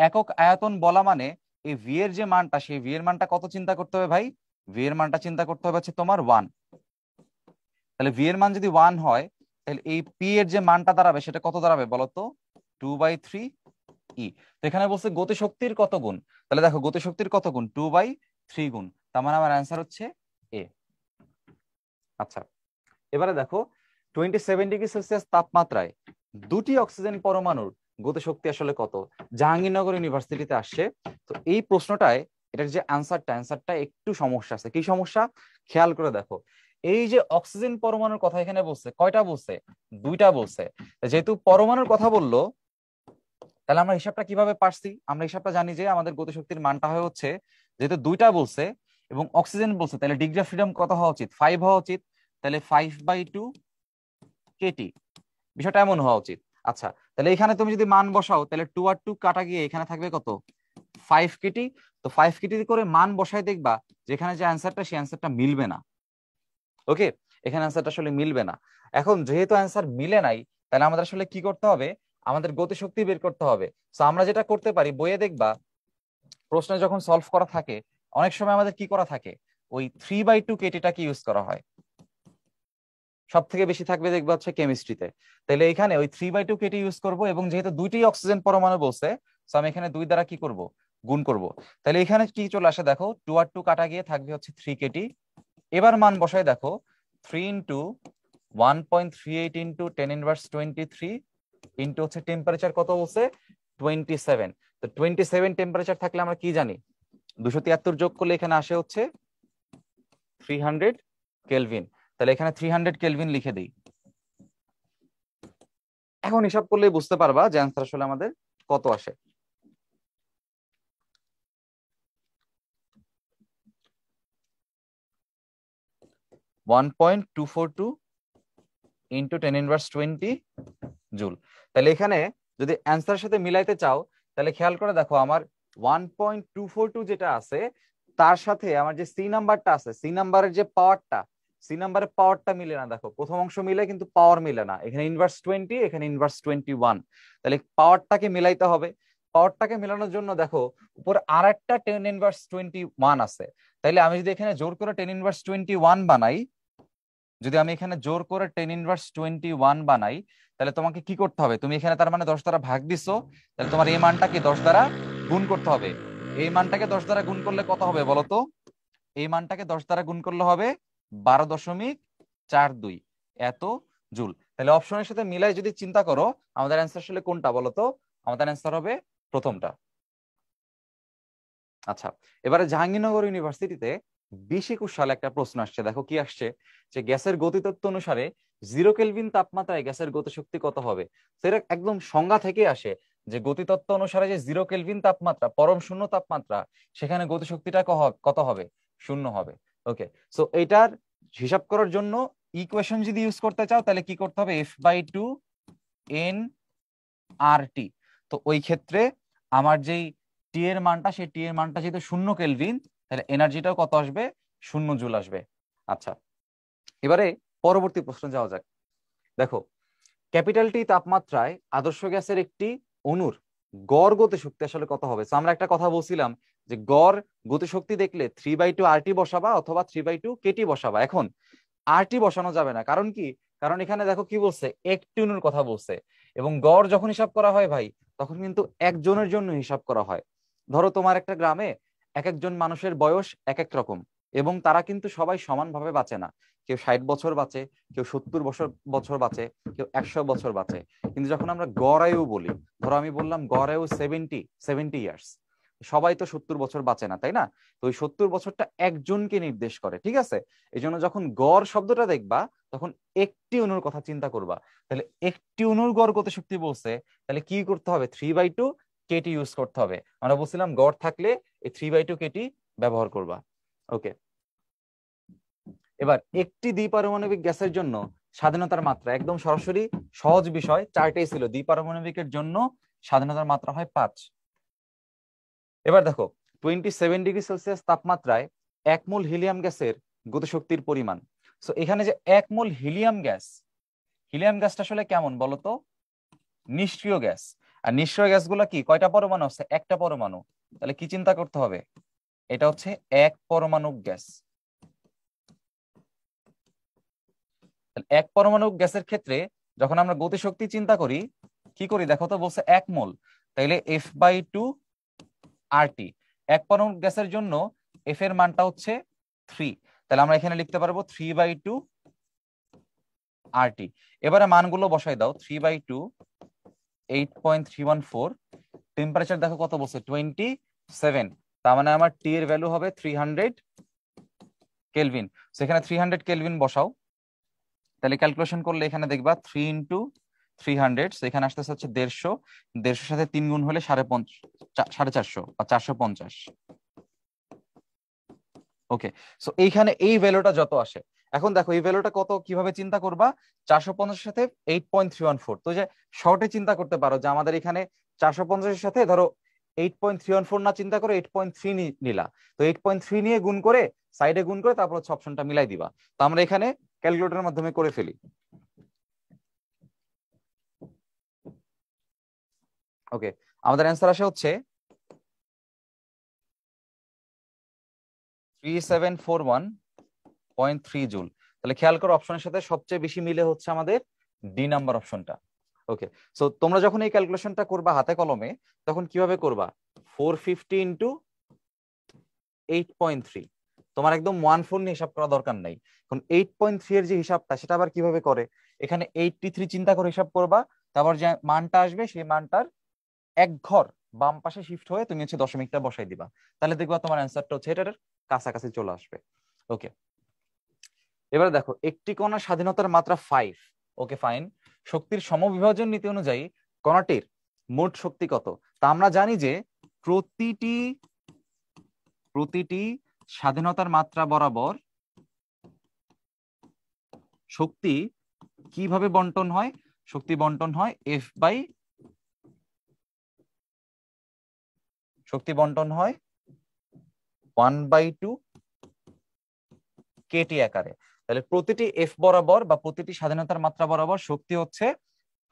[SPEAKER 1] একক আয়তন বলা মানে এই ভি এর যে মানটা, সেই ভি এর মানটা কত চিন্তা করতে হবে ভাই? ভি এর মানটা চিন্তা করতে হবে হচ্ছে তোমার 1। তাহলে ভি এর মান যদি 1 হয়, তাহলে এই পি এর যে মানটা দাঁড়াবে সেটা কত দাঁড়াবে বলতো? 2/3 ই। তো এখানে বলছে গতিশক্তির কত গুণ, তাহলে দেখো গতিশক্তির কত গুণ? 2/3 গুণ, তার মানে আমার অ্যান্সার হচ্ছে এ। আচ্ছা, এবারে দেখো 27°C তাপমাত্রায় দুটি অক্সিজেন পরমাণুর গতিশক্তি আসলে কত? জাহাঙ্গীরনগর ইউনিভার্সিটিতে আসছে। তো এই প্রশ্নটায় এটার যে অ্যান্সারটা একটু সমস্যা আছে। কি সমস্যা? খেয়াল করে দেখো, এই যে অক্সিজেন পরমাণুর কথা এখানে বলছে, কয়টা বলছে? দুইটা বলছে। যেহেতু পরমাণুর কথা বললো, তাহলে আমরা হিসাবটা কিভাবে পারছি? আমরা হিসাবটা জানি যে আমাদের গতিশক্তির মানটা হয় হচ্ছে, যেহেতু দুইটা বলছে এবং অক্সিজেন বলছে, তাহলে ডিগ্রি অফ ফ্রিডম কত হওয়া উচিত? 5 হওয়া উচিত। তাহলে 5/2 কেটি, বিষয়টা এমন হওয়া উচিত। আচ্ছা, তাহলে এখানে তুমি যদি মান বসাও, তাহলে 2 আর 2 কাটা গিয়ে এখানে থাকবে কত? 5 কেটি। তো 5 কেটি করে মান বসায় দেখবা যেখানে যে অ্যান্সারটা, সেই অ্যান্সারটা মিলবে না। ওকে, এখানে অ্যান্সারটা আসলে মিলবে না। এখন যেহেতু অ্যান্সার মিলে নাই, তাহলে আমাদের আসলে কি করতে হবে? আমাদের গতিশক্তি বের করতে হবে। তো আমরা যেটা করতে পারি, বইয়ে দেখবা প্রশ্নে যখন সলভ করা থাকে, অনেক সময় আমাদের কি করা থাকে? ওই 3/2 কেটিটাকে ইউজ করা হয়। সব থেকে বেশি থাকবে দেখবা হচ্ছে কেমিস্ট্রিতে। তাহলে এখানে ওই 3/2 কেটি ইউজ করব, এবং যেহেতু দুইটি অক্সিজেন পরমাণু বলছে, তো আমি এখানে 2 দ্বারা কি করব? গুণ করব। তাহলে এখানে কি চলে আসে দেখো, 2 আর 2 কাটা গিয়ে থাকবে হচ্ছে 3 কেটি। এবার মান বসাই দেখো, 3 ইন্টু 1.38 ইন্টু 10⁻23 ইন্টু হচ্ছে টেম্পারেচার কত বলছে? 27। তো 27 টেম্পারেচার থাকলে আমরা কি জানি? 273 যোগ করলে এখানে আসে হচ্ছে 300 কেলভিন। তাহলে এখানে 300 কেলভিন লিখে দিই। এখন হিসাব করলে বুঝতে পারবা যে অ্যান্সার আসলে আমাদের কত আসে। One 1.242 into 10⁻20 joule. তাহলে এখানে যদি অ্যান্সারের সাথে মিলাইতে চাও, তাহলে খেয়াল করে দেখো, আমার 1.242 যেটা আছে, তার সাথে আমার যে সি নাম্বারটা আছে, সি নাম্বারের যে পাওয়ারটা, সি নাম্বারের পাওয়ারটা মিলে না। দেখো প্রথম অংশ মিলে কিন্তু পাওয়ার মিলে না, এখানে -20, এখানে -21। তাহলে পাওয়ারটাকে মিলাইতে হবে। পাওয়ারটাকে মেলানোর জন্য দেখো উপর আর একটা 10⁻21 আছে। তাইলে আমি যদি এখানে জোর করে 10⁻21 বানাই, যদি আমি এখানে জোর করে 10⁻21 বানাই, তাহলে তোমাকে কি করতে হবে? তুমি এখানে তার মানে 10 দ্বারা ভাগ দিছো, তাহলে তোমার এই মানটাকে 10 দ্বারা গুণ করতে হবে। এই মানটাকে 10 দ্বারা গুণ করলে কত হবে বলো তো? এই মানটাকে 10 দ্বারা গুণ করলে হবে 12.42 এত জুল। তাহলে অপশনের সাথে মিলাই যদি চিন্তা করো, আমাদের অ্যান্সার আসলে কোনটা বলো তো? আমাদের অ্যান্সার হবে প্রথমটা। আচ্ছা, এবারে জাহাঙ্গীরনগর ইউনিভার্সিটিতে 2021 সালে একটা প্রশ্ন আসছে। দেখো কি আসছে, যে গ্যাসের গতিতত্ত্ব অনুসারে 0 কেলভিন তাপমাত্রায় গ্যাসের গতিশক্তি কত হবে? সেটা একদম সংজ্ঞা থেকে আসে যে গতিতত্ত্ব অনুসারে যে 0 কেলভিন তাপমাত্রা, পরম শূন্য তাপমাত্রা, সেখানে গতিশক্তিটা কত হবে? শূন্য হবে। ওকে, সো এটার হিসাব করার জন্য ইকুয়েশন যদি ইউজ করতে চাও তাহলে কি করতে হবে? F/2 n RT। তো ওই ক্ষেত্রে আমার যেই টি এর মানটা, সেই টি এর মানটা যেহেতু 0 কেলভিন, তাহলে এনার্জিটাও কত আসবে? 0 জুল আসবে। আচ্ছা, এবারে পরবর্তী প্রশ্ন যাওয়া যাক। দেখো, ক্যাপিটাল টি তাপমাত্রায় আদর্শ গ্যাসের একটি অণুর গড় গতিশক্তি আসলে কত হবে? আমরা একটা কথা বলছিলাম যে গড় গতিশক্তি দেখলে 3/2 RT বসাবা অথবা 3/2 KT বসাবা। এখন RT বসানো যাবে না, কারণ কি? কারণ এখানে দেখো কি বলছে, একটি অণুর কথা বলছে, এবং গড় যখন হিসাব করা হয় ভাই, তখন কিন্তু একজনের জন্য হিসাব করা হয়। ধরো তোমার একটা গ্রামে এক একজন মানুষের বয়স এক এক রকম, এবং তারা কিন্তু সবাই সমানভাবে বাঁচে না। কেউ 60 বছর বাঁচে, কেউ 70 বছর বছর বাঁচে, কেউ 100 বছর বাঁচে। কিন্তু যখন আমরা গড় আয়ু বলি, ধরো আমি বললাম গড় আয়ু 70 ইয়ার্স, সবাই তো 70 বছর বাঁচে না, তাই না? তো ওই 70 বছরটা একজনকে নির্দেশ করে, ঠিক আছে? এই জন্য যখন গড় শব্দটা দেখবা, তখন একটি অণুর কথা চিন্তা করবা। তাহলে একটি অণুর গড় গতিশক্তি বলছে, তাহলে কি করতে হবে? 3/2 KT ইউজ করতে হবে। আমরা বলছিলাম গড় থাকলে এই 3/2 KT ব্যবহার করবা। ওকে, এবার একটি দ্বিপারমাণবিক গ্যাসের জন্য স্বাধীনতার মাত্রা, একদম সরাসরি সহজ বিষয়, চারটেই ছিল। দ্বিপারমাণবিকের জন্য স্বাধীনতার মাত্রা হয় 5। এবার দেখো, 27°C তাপমাত্রায় 1 মোল হিলিয়াম গ্যাসের গতিশক্তির পরিমাণ। সো এখানে যে 1 মোল হিলিয়াম গ্যাসটা আসলে কেমন বলতো? নিষ্ক্রিয় গ্যাস। আর নিষ্ক্রিয় গ্যাসগুলো কি, কয়টা পরমাণু আছে? একটা পরমাণু। তাহলে কি চিন্তা করতে হবে? এটা হচ্ছে এক পরমাণু গ্যাস। এক পরমাণু গ্যাসের ক্ষেত্রে যখন আমরা গতিশক্তি চিন্তা করি, কি করি দেখো তো? বলছে 1 মোল, তাইলে F/2 RT। এক পরমাণু গ্যাসের জন্য F এর মানটা হচ্ছে 3, তাহলে আমরা এখানে লিখতে পারবো 3/2 RT। এবারে মানগুলো বসাই দাও। 3/2 8.314। টেম্পারেচার দেখো কত বলছে? 27। তার মানে আমার টি এর ভ্যালু হবে 300 কেলভিন। সেখানে 300 কেলভিন বসাও, তাহলে ক্যালকুলেশন করলে এখানে দেখবা 3 × 300, এখানে আসতেছে হচ্ছে 150। 150 সাথে 3 গুণ হলে 450 বা 450। ওকে, সো এইখানে এই ভ্যালুটা যত আসে, এখন দেখো এই ভ্যালুটা কত, কিভাবে চিন্তা করবা? 450 এর সাথে 8.314। তো যে শর্টে চিন্তা করতে পারো যে আমাদের এখানে 450 এর সাথে ধরো 8.314 না চিন্তা করে 8.3 নিলা, তো 8.3 নিয়ে গুণ করে, সাইডে গুণ করে, তারপর হচ্ছে অপশনটা মিলাই দিবা। তো আমরা এখানে ক্যালকুলেটরের মাধ্যমে করে ফেলি। ওকে, আমাদের অ্যান্সার আসে হচ্ছে 3741.3 জুল। তাহলে খেয়াল করো, অপশনের সাথে সবচেয়ে বেশি মিলে হচ্ছে আমাদের ডি নাম্বার অপশনটা। ওকে, সো তোমরা যখন এই ক্যালকুলেশনটা করবা হাতে কলমে, তখন কিভাবে করবা? 450 × 8.3। তোমার একদম 1/4 নিয়ে হিসাব করা দরকার নাই। এখন 8.3 এর যে হিসাবটা, সেটা আবার কিভাবে করে? এখানে 83 চিন্তা করে হিসাব করবা, তারপর যে মানটা আসবে সেই মানটার এক ঘর বাম পাশে শিফট হয়ে তুমি হচ্ছে দশমিকটা বসাই দিবা। তাহলে দেখবা তোমার অ্যান্সারটা হচ্ছে এটার কাছাকাছি চলে আসবে। ওকে, এবারে দেখো, একটি কণার স্বাধীনতার মাত্রা 5। Okay fine. শক্তির সমবিভাজন নীতি অনুযায়ী কণাটির মোট শক্তি কত? তা আমরা জানি যে প্রতিটি স্বাধীনতার মাত্রা বরাবর শক্তি কিভাবে বন্টন হয়? শক্তি বন্টন হয় শক্তি বন্টন হয় 1/2 KT আকারে। তাহলে প্রতিটি F বরাবর বা প্রতিটি স্বাধীনতার মাত্রা বরাবর শক্তি হচ্ছে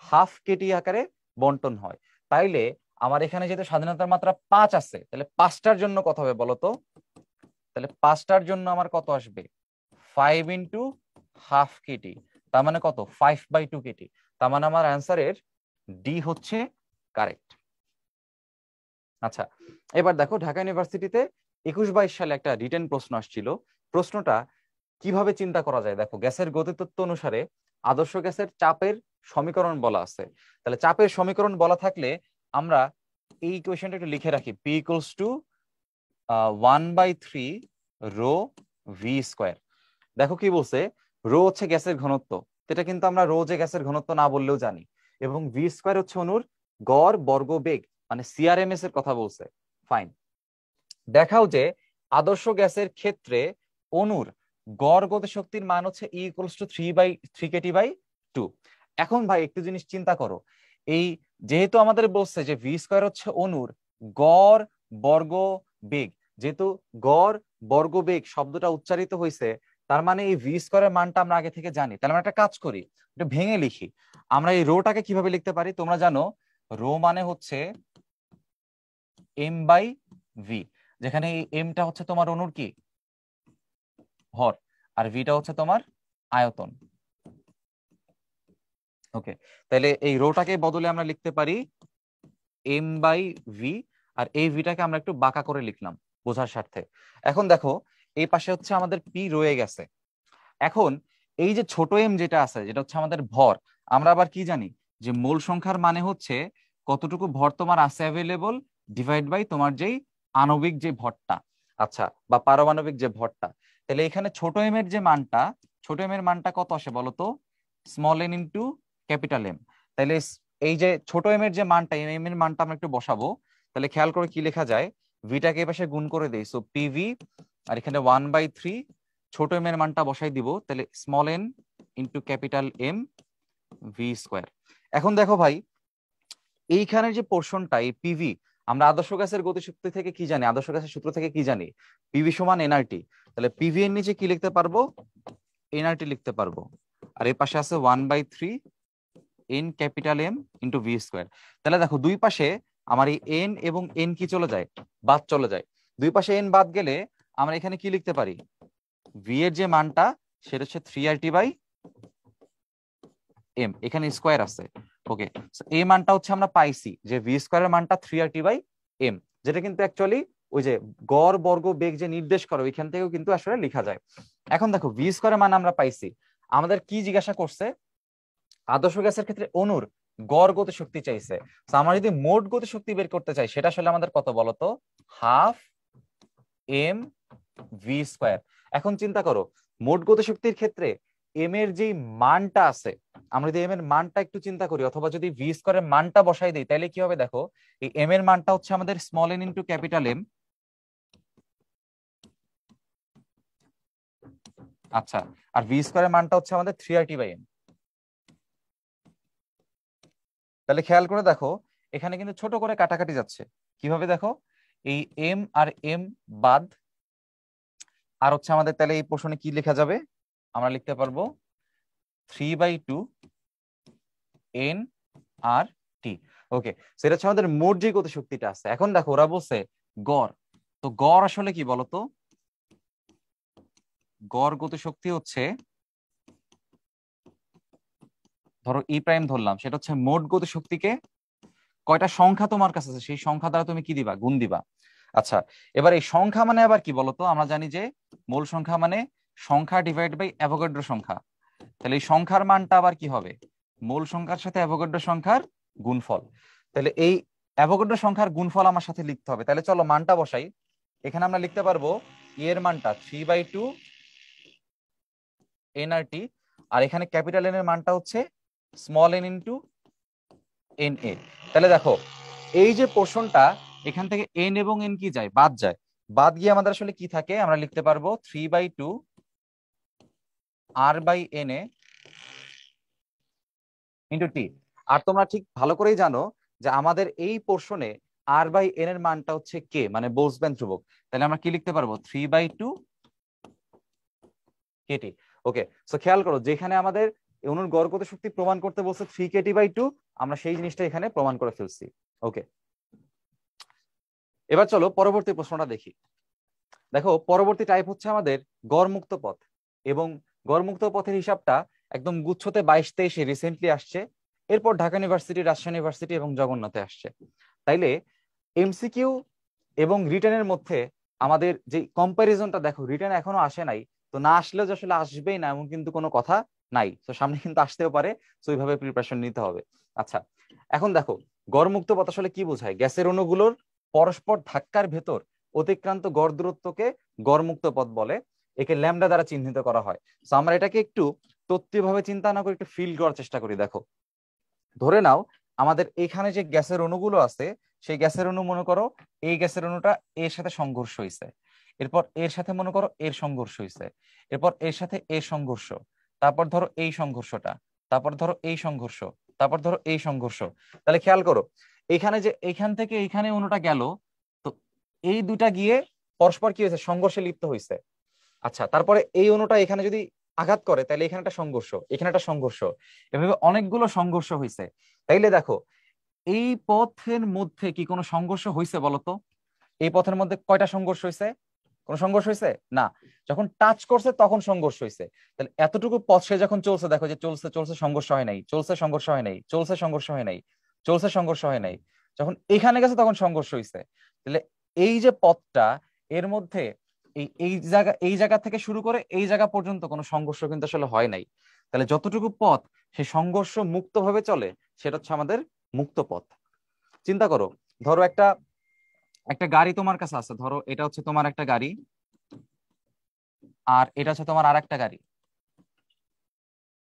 [SPEAKER 1] 1/2 KT আকারে বন্টন হয়। তাইলে আমার এখানে যেহেতু স্বাধীনতার মাত্রা 5 আছে, তাহলে 5টার জন্য কত হবে বলতো? তাহলে 5টার জন্য আমার কত আসবে? 5 × 1/2 KT। তার মানে কত? 5/2 KT। তার মানে আমার অ্যান্সারের ডি হচ্ছে কারেক্ট। আচ্ছা, এবার দেখো, ঢাকা ইউনিভার্সিটিতে 21-22 সালে একটা রিটেন প্রশ্ন আসছিল। প্রশ্নটা কিভাবে চিন্তা করা যায়? দেখো, গ্যাসের গতিতত্ত্ব অনুসারে আদর্শ গ্যাসের চাপের সমীকরণ বলা আছে। তাহলে চাপের সমীকরণ বলা থাকলে আমরা এই ইকুয়েশনটা একটু লিখে রাখি। P = 1/3 ρ v²। দেখো কি বলছে, রো হচ্ছে গ্যাসের ঘনত্ব, এটা কিন্তু আমরা রোজে গ্যাসের ঘনত্ব না বললেও জানি। এবং ভি স্কোয়ার হচ্ছে অণুর গড় বর্গ বেগ, মানে সিআরএমএস এর কথা বলছে। ফাইন। দেখাও যে আদর্শ গ্যাসের ক্ষেত্রে অণুর গড় গতিশক্তির মান হচ্ছে E ইকুয়ালস টু 3/3kT/2। এখন ভাই একটু জিনিস চিন্তা করো, এই যেহেতু আমাদের বলছে যে ভি স্কোয়ার হচ্ছে অণুর গড় বর্গ বেগ, যেহেতু গড় বর্গ বেগ শব্দটা উচ্চারিত হয়েছে, তার মানে এই ভি স্কোয়ারের মানটা আমরা আগে থেকে জানি। তাহলে আমরা একটা কাজ করি, একটু ভেঙে লিখি। আমরা এই রোটাকে কিভাবে লিখতে পারি? তোমরা জানো রো মানে হচ্ছে m/v, যেখানে এই এমটা হচ্ছে তোমার অণুর কি ভর, আর ভিটা হচ্ছে তোমার আয়তন। ওকে, তাহলে এই রোটাকে বদলে আমরা লিখতে পারি m/v, আর এই ভিটাকে আমরা একটু বাঁকা করে লিখলাম বোঝার স্বার্থে। এখন দেখো এই পাশে হচ্ছে আমাদের পি রয়ে গেছে। এখন এই যে ছোট এম যেটা আছে, যেটা হচ্ছে আমাদের ভর, আমরা আবার কি জানি যে মোল সংখ্যার মানে হচ্ছে কতটুকু ভর তোমার আছে অ্যাভেলেবল ডিভাইড বাই তোমার যেই আণবিক যে ভরটা, আচ্ছা, বা পারমাণবিক যে ভরটা। তাহলে এখানে ছোট এম এর যে মানটা, ছোট এম এর মানটা কত আসে বলতো? Small N into capital M. তাহলে এই যে ছোট এম এর যে মানটা, এম এর মানটা আমরা একটু বসাবো। তাহলে খেয়াল করে কি লেখা যায়, ভিটাকে এই পাশে গুণ করে দেই, সো পিভি, আর এখানে 1/3 ছোট এম এর মানটা বসাই দিব, তাহলে small N into capital M V square. এখন দেখো ভাই, এইখানে যে পোর্শনটা এই পিভি, আমরা আদর্শ গ্যাসের গতিশক্তি থেকে কি জানি, আদর্শ গ্যাসের সূত্র থেকে কি জানি? পিভি সমান এনআরটি। তাহলে পিভি এর নিচে কি লিখতে পারবো? এনআরটি লিখতে পারবো। আর এই পাশে আছে 1/3 N capital M into V square. তাহলে দেখো দুই পাশে আমার এই এন এবং এন কি চলে যায়? বাদ চলে যায়। দুই পাশে এন বাদ গেলে আমরা এখানে কি লিখতে পারি? ভি এর যে মানটা সেটা হচ্ছে 3RT/m, এখানে স্কোয়ার আছে। ওকে, এই মানটা হচ্ছে আমরা পাইছি যে ভি স্কোয়ারের মানটা 3RT/m, যেটা কিন্তু অ্যাকচুয়ালি ওই যে গড় বর্গ বেগ যে নির্দেশ করে ওইখান থেকেও কিন্তু আসলে লেখা যায়। এখন দেখো ভি স্কোয়ারের মান আমরা পাইছি, আমাদের কি জিজ্ঞাসা করছে? আদর্শ গ্যাসের ক্ষেত্রে অণুর গড় গতিশক্তি চাইছে। তো আমরা যদি মোট গতিশক্তি বের করতে চাই, সেটা আসলে আমাদের কত বলতো? Half M V square. এখন চিন্তা করো, মোট গতিশক্তির ক্ষেত্রে এম এর যে মানটা আছে, আমরা যদি এম এর মানটা একটু চিন্তা করি, অথবা যদি ভি স্কোয়ারের মানটা বসাই দিই, তাহলে কি হবে দেখো, এই এম এর মানটা হচ্ছে আমাদের small N into capital M. আচ্ছা, আর ভি স্কোয়ারের মানটা হচ্ছে আমাদের 3RT/m। তাহলে খেয়াল করে দেখো, এখানে কিন্তু ছোট করে কাটাকাটি যাচ্ছে। কিভাবে দেখো, এই এম আর এম বাদ, আর হচ্ছে আমাদের তাহলে এই পোর্শনে কি লেখা যাবে? আমরা লিখতে পারবো 3/2 এন আর টি। ওকে, সেটা হচ্ছে আমাদের মোট যে গতিশক্তিটা আছে। এখন দেখো ওরা বলছে গড়, তো গড় আসলে কি বলতো? গড় গতিশক্তি হচ্ছে, ধরো ই প্রাইম ধরলাম, সেটা হচ্ছে মোট গতিশক্তিকে কয়টা সংখ্যা তোমার কাছে আছে সেই সংখ্যা দ্বারা তুমি কি দিবা? গুণ দিবা। আচ্ছা, এবার এই সংখ্যা মানে আবার কি বলতো? আমরা জানি যে মোল সংখ্যা মানে সংখ্যা ডিভাইড বাই অ্যাভোগাড্রো সংখ্যা। তাহলে এই সংখ্যার মানটা আবার কি হবে? মূল সংখ্যার সাথে অ্যাভোগাড্রো সংখ্যার গুণফল। তাহলে এই অ্যাভোগাড্রো সংখ্যার গুণফল আমার সাথে লিখতে হবে। তাহলে চলো মানটা বসাই। এখানে আমরা লিখতে পারবো এর মানটা 3/2 এনআরটি, আর এখানে ক্যাপিটাল এন এর মানটা হচ্ছে small N into N A. তাহলে দেখো এই যে পোর্শনটা, এখান থেকে এন এবং এন কি যায়? বাদ যায়। বাদ গিয়ে আমাদের আসলে কি থাকে? আমরা লিখতে পারবো 3/2 R/N এ ইন্টু টি। আর তোমরা ঠিক ভালো করেই জানো যে আমাদের এই পোর্শনে R/N এর মানটা হচ্ছে কে, মানে বোলসম্যান ধ্রুবক। তাহলে আমরা কি লিখতে পারবো? 3/2 কেটি। ওকে, সো খেয়াল করো, যেখানে আমাদের অণুর গড় গতিশক্তি প্রমাণ করতে বলছে 3kT/2, আমরা সেই জিনিসটা এখানে প্রমাণ করে ফেলছি। ওকে, এবার চলো পরবর্তী প্রশ্নটা দেখি। দেখো পরবর্তী টাইপ হচ্ছে আমাদের গড় মুক্ত পথ, এবং গড় মুক্ত পথের হিসাবটা একদম গুচ্ছতে 22-23 রিসেন্টলি আসছে। এরপর ঢাকা ইউনিভার্সিটি, রাজশাহী ইউনিভার্সিটি এবং জগন্নাথে আসছে। তাইলে এমসিকিউ এবং রিটেনের মধ্যে আমাদের যে কম্পারিজনটা, দেখো রিটেন এখনো আসে নাই, তো না আসলেও যে আসলে আসবেই না এমন কিন্তু কোনো কথা নাই, তো সামনে কিন্তু আসতেও পারে, তো ওইভাবে প্রিপারেশন নিতে হবে। আচ্ছা, এখন দেখো গড় মুক্ত পথ আসলে কি বোঝায়? গ্যাসের অণুগুলোর পরস্পর ধাক্কার ভেতর অতিক্রান্ত গড় দূরত্বকে গড় মুক্ত পথ বলে। একে ল্যামডা দ্বারা চিহ্নিত করা হয়। তো আমরা এটাকে একটু তত্ত্বীয় ভাবে চিন্তা না করে একটু ফিল করার চেষ্টা করি। দেখো, ধরে নাও আমাদের এখানে যে গ্যাসের অণুগুলো আছে, সেই গ্যাসের অণু মনে করো এই গ্যাসের অণুটা এর সাথে সংঘর্ষ হয়েছে, এরপর এর সাথে মনে করো এর সংঘর্ষ হয়েছে, এরপর এর সাথে এর সংঘর্ষ, তারপর ধরো এই সংঘর্ষটা, তারপর ধরো এই সংঘর্ষ, তারপর ধরো এই সংঘর্ষ। তাহলে খেয়াল করো, এখানে যে এইখান থেকে এইখানে অণুটা গেল, তো এই দুটা গিয়ে পরস্পর কি হয়েছে, সংঘর্ষে লিপ্ত হয়েছে। আচ্ছা, তারপরে এই অণুটা এখানে যদি আঘাত করে, তাহলে এখানে একটা সংঘর্ষ, এখানে একটা সংঘর্ষ, এভাবে অনেকগুলো সংঘর্ষ হয়েছে। তাইলে দেখো, এই পথের মধ্যে কি কোনো সংঘর্ষ হয়েছে বলতো? এই পথের মধ্যে কয়টা সংঘর্ষ হয়েছে? কোনো সংঘর্ষ হয়েছে না। যখন টাচ করছে তখন সংঘর্ষ হয়েছে। তাহলে এতটুকু পথ সে যখন চলছে, দেখো যে চলছে চলছে সংঘর্ষ হয় নাই, চলছে সংঘর্ষ হয় নাই, চলছে সংঘর্ষ হয় নাই, চলছে সংঘর্ষ হয় নাই, যখন এখানে গেছে তখন সংঘর্ষ হয়েছে। তাহলে এই যে পথটা, এর মধ্যে এই জায়গা থেকে শুরু করে এই জায়গা পর্যন্ত কোনো সংঘর্ষ কিন্তু আসলে হয় নাই। তাহলে যতটুকু পথ সে সংঘর্ষ মুক্ত ভাবে চলে, সেটা হচ্ছে আমাদের মুক্ত পথ। চিন্তা করো, ধরো একটা একটা গাড়ি তোমার কাছে আছে, ধরো এটা হচ্ছে তোমার একটা গাড়ি, আর এটা হচ্ছে তোমার আর একটা গাড়ি।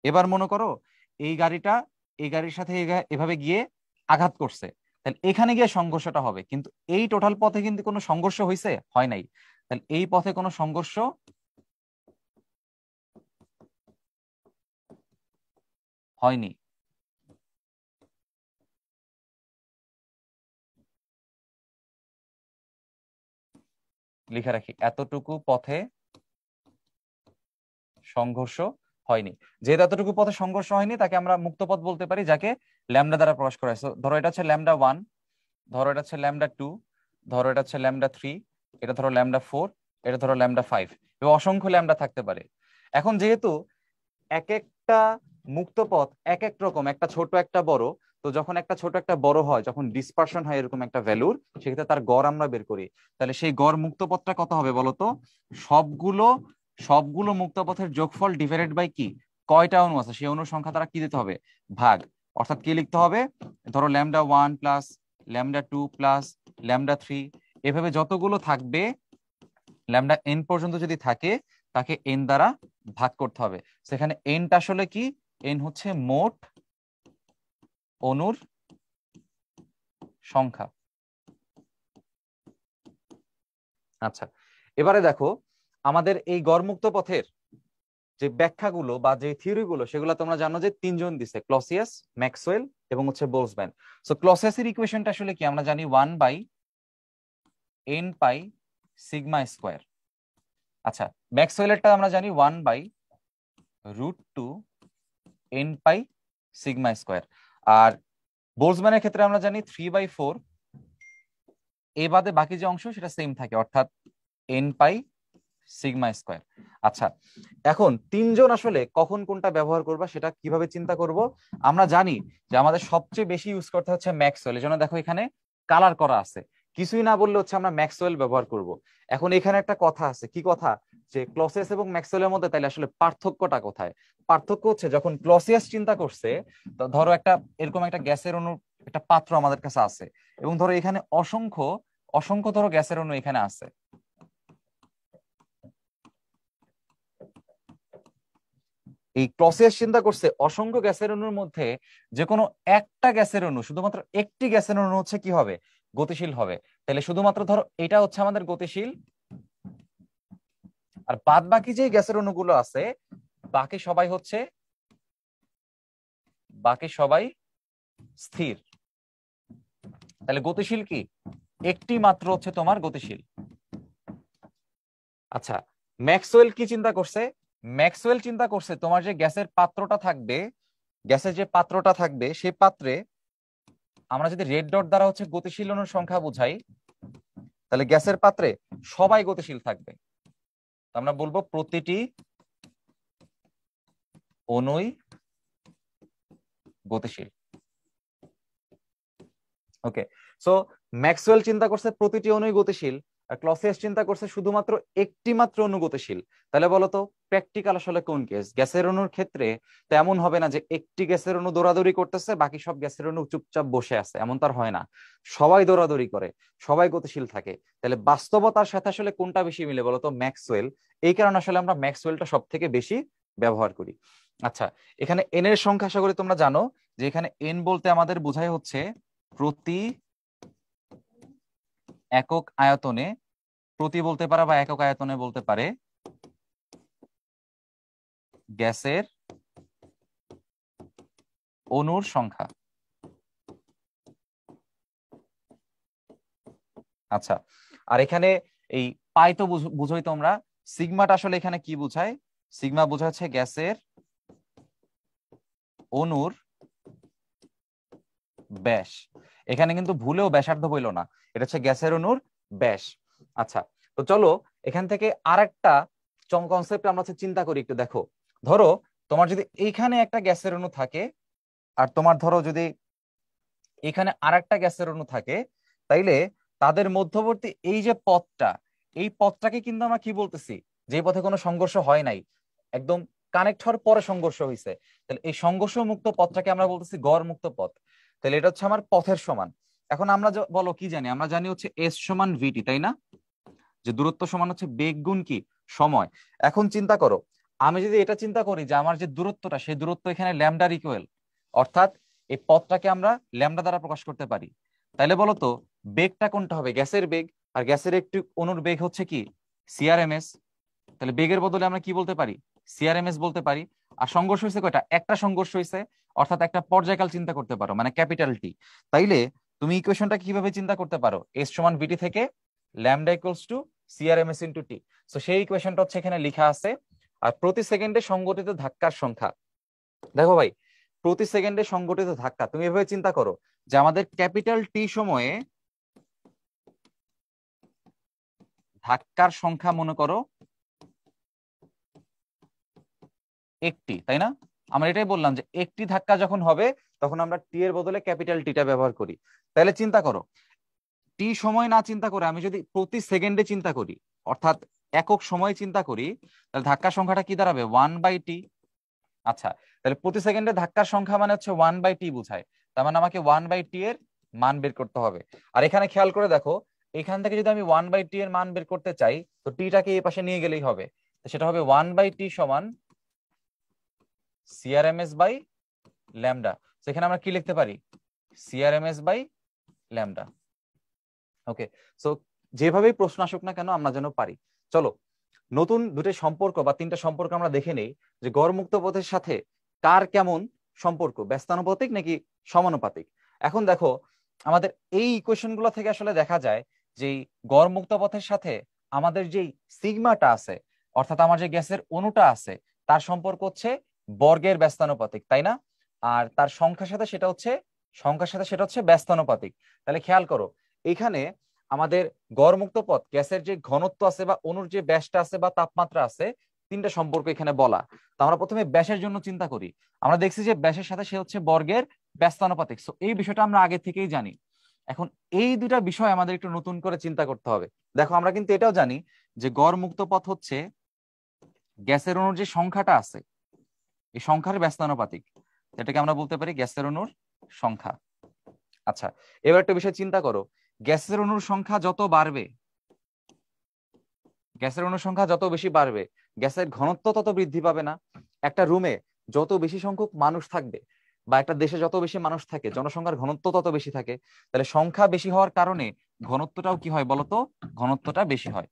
[SPEAKER 1] এবার মনে করো এই গাড়িটা এই গাড়ির সাথে এভাবে গিয়ে আঘাত করছে, তাহলে এখানে গিয়ে সংঘর্ষটা হবে, কিন্তু এই টোটাল পথে কিন্তু কোনো সংঘর্ষ হয়েছে হয় নাই। তাহলে এই পথে কোনো সংঘর্ষ হয়নি। লিখে রাখি, এতটুকু পথে সংঘর্ষ হয়নি। যেহেতু এতটুকু পথে সংঘর্ষ হয়নি, তাকে আমরা মুক্ত পথ বলতে পারি, যাকে ল্যামডা দ্বারা প্রকাশ করা হয়েছে। ধরো এটা হচ্ছে ল্যামডা 1, ধরো এটা হচ্ছে ল্যামডা 2, ধরো এটা হচ্ছে ল্যামডা 3, এটা ধরো ল্যামডা 4, এটা ধরো ল্যামডা 5, এবং অসংখ্য ল্যামডা থাকতে পারে। এখন যেহেতু এক একটা মুক্ত পথ এক এক রকম, একটা ছোট একটা বড়, তো যখন একটা ছোট একটা বড় হয়, যখন ডিসপারশন হয় এরকম একটা ভ্যালুর, সেক্ষেত্রে তার গড় আমরা বের করি। তাহলে সেই গড় মুক্ত পথটা কত হবে বলতো? সবগুলো সবগুলো মুক্ত পথের যোগফল ডিভাইডেড বাই কি, কয়টা অণু আছে সেই অণুর সংখ্যা দ্বারা কি দিতে হবে, ভাগ। অর্থাৎ কি লিখতে হবে, ধরো lambda 1 plus lambda 2 plus lambda 3, এভাবে যতগুলো থাকবে, ল্যামডা n পর্যন্ত যদি থাকে, তাকে n দ্বারা ভাগ করতে হবে। সেখানে nটা আসলে কি, n হচ্ছে মোট অণুর সংখ্যা। আচ্ছা, এবারে দেখো, আমাদের এই গড়মুক্ত পথের যে ব্যাখ্যাগুলো বা যে থিওরিগুলো, সেগুলো তোমরা জানো যে তিনজন দিছে, ক্লসিয়াস, ম্যাক্সওয়েল এবং হচ্ছে বোলজম্যান। সো ক্লসিয়াসের ইকুয়েশনটা আসলে কি, আমরা জানি 1/n π σ²। আচ্ছা, ম্যাক্সওয়েলেরটা আমরা জানি 1/√2n π σ²। আর বোলজম্যানের ক্ষেত্রে আমরা জানি 3/4, এ বাদে বাকি যে অংশ সেটা সেম থাকে, অর্থাৎ n π σ²। আচ্ছা, এখন তিনজন আসলে কখন কোনটা ব্যবহার করবা সেটা কিভাবে চিন্তা করব? আমরা জানি যে আমাদের সবচেয়ে বেশি ইউজ করতে হচ্ছে ম্যাক্সওয়েল। এজন্য দেখো এখানে কালার করা আছে, কিছুই না বললে হচ্ছে আমরা ম্যাক্সওয়েল ব্যবহার করব। এখন এখানে একটা কথা আছে, কি কথা, যে ক্লসিয়াস এবং ম্যাক্সওয়েলের মধ্যে তাইলে আসলে পার্থক্যটা কোথায়? পার্থক্য হচ্ছে, যখন ক্লসিয়াস চিন্তা করছে, তো ধরো একটা এরকম একটা গ্যাসের অণু, একটা পাত্র আমাদের কাছে আছে, এবং ধরো এখানে অসংখ্য অসংখ্য ধরো গ্যাসের অণু এখানে আছে। এই ক্লসিয়াস চিন্তা করছে অসংখ্য গ্যাসের অণুর মধ্যে যে কোনো একটা গ্যাসের অণু, শুধুমাত্র একটি গ্যাসের অণু হচ্ছে কি হবে, গতিশীল হবে। তাহলে শুধুমাত্র ধরো এটা হচ্ছে আমাদের গতিশীল, আর বাদ বাকি যে গ্যাসের অণুগুলো আছে, বাকি সবাই হচ্ছে বাকি সবাই স্থির। তাহলে গতিশীল কি, একটি মাত্র হচ্ছে তোমার গতিশীল। আচ্ছা, ম্যাক্সওয়েল কি চিন্তা করছে? ম্যাক্সওয়েল চিন্তা করছে তোমার যে গ্যাসের পাত্রটা থাকবে, গ্যাসের যে পাত্রটা থাকবে, সেই পাত্রে আমরা যদি রেড ডট দ্বারা হচ্ছে গতিশীল অণুর সংখ্যা বুঝাই, তাহলে গ্যাসের পাত্রে সবাই গতিশীল থাকবে। আমরা বলবো প্রতিটি অণুই গতিশীল। ওকে, সো ম্যাক্সওয়েল চিন্তা করছে প্রতিটি অণুই গতিশীল, আর ক্লসিয়াস চিন্তা করছে শুধুমাত্র একটি মাত্র অণু গতিশীল। তাহলে বলতো প্র্যাকটিক্যাল আসলে কোন কেস? গ্যাসের অণুর ক্ষেত্রে তেমন হবে না যে একটি গ্যাসের অণু দৌড়াদৌড়ি করতেছে, বাকি সব গ্যাসের অণু চুপচাপ বসে আছে, এমন তার হয় না। সবাই দৌড়াদৌড়ি করে, সবাই গতিশীল থাকে। তাহলে বাস্তবতার সাথে আসলে কোনটা বেশি মিলে বলতো? ম্যাক্সওয়েল। এই কারণে আসলে আমরা ম্যাক্সওয়েলটা সব থেকে বেশি ব্যবহার করি। আচ্ছা, এখানে এন এর সংখ্যা আশা করি তোমরা জানো যে এখানে এন বলতে আমাদের বোঝায় হচ্ছে প্রতি একক আয়তনে, প্রতি বলতে পারে বা একক আয়তনে বলতে পারে, গ্যাসের অণুর সংখ্যা। আচ্ছা, আর এখানে এই পাই তো বুঝোই তোমরা, সিগমাটা আসলে এখানে কি বুঝায়? সিগমা বোঝাচ্ছে গ্যাসের অণুর ব্যাস। এখানে কিন্তু ভুলেও ব্যাসার্ধ বইল না, এটা হচ্ছে গ্যাসের অণুর ব্যাস। আচ্ছা, তো চলো এখান থেকে আর একটা কনসেপ্ট আমরা হচ্ছে চিন্তা করি একটু। দেখো, ধরো তোমার যদি এইখানে একটা গ্যাসের অণু থাকে, আর তোমার ধরো যদি এখানে আর একটা গ্যাসের অণু থাকে, তাইলে তাদের মধ্যবর্তী এই যে পথটা, এই পথটাকে কিন্তু আমরা কি বলতেছি? যে পথে কোনো সংঘর্ষ হয় নাই, একদম কানেক্ট হওয়ার পরে সংঘর্ষ হয়েছে, তাহলে এই সংঘর্ষ মুক্ত পথটাকে আমরা বলতেছি গড় মুক্ত পথ। তাহলে এটা হচ্ছে আমার পথের সমান। এখন আমরা বলো কি জানি? আমরা জানি হচ্ছে এস সমান ভিটি, তাই না? যে দূরত্ব সমান হচ্ছে বেগ গুণ কি সময়। এখন চিন্তা করো, আমি যদি এটা চিন্তা করি যে আমার যে দূরত্বটা, সেই দূরত্ব এখানে ল্যামডার ইকুয়াল, অর্থাৎ এই পথটাকে আমরা ল্যামডা দ্বারা প্রকাশ করতে পারি, তাইলে বলো তো বেগটা কোনটা হবে? গ্যাসের বেগ। আর গ্যাসের একটি অণুর বেগ হচ্ছে কি সিআরএমএস। তাহলে বেগের বদলে আমরা কি বলতে পারি? সিআরএমএস বলতে পারি। আর সংঘর্ষ হয়েছে কয়টা? একটা সংঘর্ষ হয়েছে, অর্থাৎ একটা পর্যায়কাল চিন্তা করতে পারো, মানে ক্যাপিটাল টি। তাইলে তুমি ইকুয়েশনটা কিভাবে চিন্তা করতে পারো? এস সমান ভিটি থেকে lambda equals to CRMS into T. তো সেই ইকুয়েশনটা হচ্ছে এখানে লেখা আছে। আর প্রতি সেকেন্ডে সংঘটিত ধাক্কার সংখ্যা, দেখো ভাই, প্রতি সেকেন্ডে সংঘটিত ধাক্কা তুমি এভাবে চিন্তা করো যে আমাদের ক্যাপিটাল টি সময়ে ধাক্কার সংখ্যা মনে করো একটি, তাই না? আমরা এটাই বললাম যে একটি ধাক্কা যখন হবে তখন আমরা টি এর বদলে ক্যাপিটাল টিটা ব্যবহার করি। তাহলে চিন্তা করো, টি সময় না চিন্তা করে আমি যদি প্রতি সেকেন্ডে চিন্তা করি, অর্থাৎ একক সময় চিন্তা করি, তাহলে ধাক্কার সংখ্যাটা কি দাঁড়াবে? 1/t। আচ্ছা, তাহলে প্রতি সেকেন্ডে ধাক্কার সংখ্যা মানে হচ্ছে 1/t বুঝায়, তার মানে আমাকে 1/t এর মান বের করতে হবে। আর এখানে খেয়াল করে দেখো, এখান থেকে যদি আমি 1/t এর মান বের করতে চাই, তো টিটাকে এই পাশে নিয়ে গেলেই হবে। তো সেটা হবে 1/t সমান সিআরএমএস বাই ল্যামডা। সেখানে আমরা কি লিখতে পারি? CRMS by lambda. Okay, so যেভাবেই প্রশ্ন আসুক না কেন আমরা যেন পারি। চলো নতুন দুটো সম্পর্ক বা তিনটা সম্পর্ক আমরা দেখে নেই, যে গড়মুক্ত পথের সাথে কার কেমন সম্পর্ক, ব্যস্তানুপাতিক নাকি সমানুপাতিক। এখন দেখো, আমাদের এই ইকুয়েশন গুলো থেকে আসলে দেখা যায় যে গড়মুক্ত পথের সাথে আমাদের যেই সিগমাটা আছে, অর্থাৎ আমার যে গ্যাসের অণুটা আছে, তার সম্পর্ক হচ্ছে বর্গের ব্যস্তানুপাতিক, তাই না? আর তার সংখ্যার সাথে সেটা হচ্ছে ব্যস্তানুপাতিক। তাহলে খেয়াল করো, এখানে আমাদের গড়মুক্ত পথ, গ্যাসের যে ঘনত্ব আছে বা অণুর যে ব্যাসটা আছে বা তাপমাত্রা আছে, তিনটা সম্পর্ক এখানে বলা। তো আমরা প্রথমে ব্যাসের জন্য চিন্তা করি। আমরা দেখছি যে ব্যাসের সাথে সে হচ্ছে বর্গের ব্যস্তানুপাতিক। সো এই বিষয়টা আমরা আগে থেকেই জানি। এখন এই দুটা বিষয় আমাদের একটু নতুন করে চিন্তা করতে হবে। দেখো, আমরা কিন্তু এটাও জানি যে গড় মুক্ত পথ হচ্ছে গ্যাসের অণুর যে সংখ্যাটা আছে, এই সংখ্যার ব্যস্তানুপাতিক। এটাকে আমরা বলতে পারি গ্যাসের অণুর সংখ্যা। আচ্ছা, এবার একটা বিষয় চিন্তা করো, গ্যাসের অণুর সংখ্যা যত বাড়বে, গ্যাসের অণুর সংখ্যা যত বেশি বাড়বে, গ্যাসের ঘনত্ব তত বৃদ্ধি পাবে না? একটা রুমে যত বেশি সংখ্যক মানুষ থাকবে, বা একটা দেশে যত বেশি মানুষ থাকে, জনসংখ্যার ঘনত্ব তত বেশি থাকে, তাহলে সংখ্যা বেশি হওয়ার কারণে ঘনত্বটাও কি হয় বলতো? ঘনত্বটা বেশি হয়।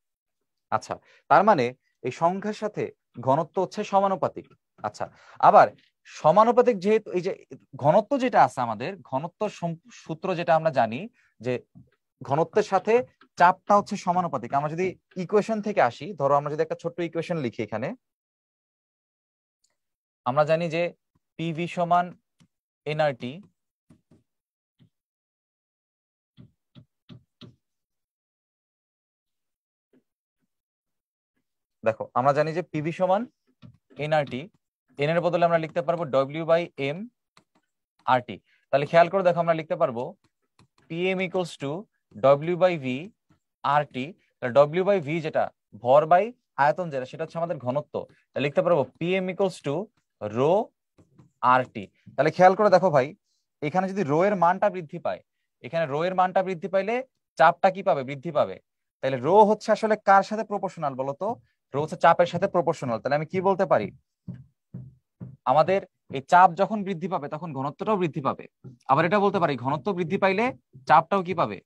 [SPEAKER 1] আচ্ছা, তার মানে এই সংখ্যার সাথে ঘনত্ব হচ্ছে সমানুপাতিক। আচ্ছা, আবার সমানুপাতিক যেহেতু, এই যে ঘনত্ব যেটা আছে, আমাদের ঘনত্ব সূত্র যেটা আমরা জানি যে ঘনত্বের সাথে চাপটা হচ্ছে সমানুপাতিক। আমরা যদি ইকুয়েশন থেকে আসি, ধরো আমরা যদি একটা ছোট্ট ইকুয়েশন লিখি এখানে, আমরা জানি যে পিভি সমান এনআরটি। দেখো, আমরা জানি যে পিভি সমান এনআরটি, এন এর বদলে আমরা লিখতে পারবো ডব্লিউ বাই এম আরটি। তাহলে খেয়াল করে দেখো, আমরা লিখতে পারবো PM equals to W by V RT. W by V যেটা ভর বাই আয়তন, যেটা সেটা হচ্ছে আমাদের ঘনত্ব। তাহলে লিখতে পারবো PM equals to rho RT. তাহলে খেয়াল করে দেখো ভাই, এখানে যদি রো এর মানটা বৃদ্ধি পায়, এখানে রো এর মানটা বৃদ্ধি পাইলে চাপটা কি পাবে? বৃদ্ধি পাবে। তাহলে রো হচ্ছে আসলে কার সাথে প্রপোর্শনাল বলতো? রো হচ্ছে চাপের সাথে প্রপোর্শনাল। তাহলে আমি কি বলতে পারি? আমাদের এই চাপ যখন বৃদ্ধি পাবে তখন ঘনত্বটাও বৃদ্ধি পাবে। আবার এটা বলতে পারি ঘনত্ব বৃদ্ধি পাইলে চাপটাও কি পাবে,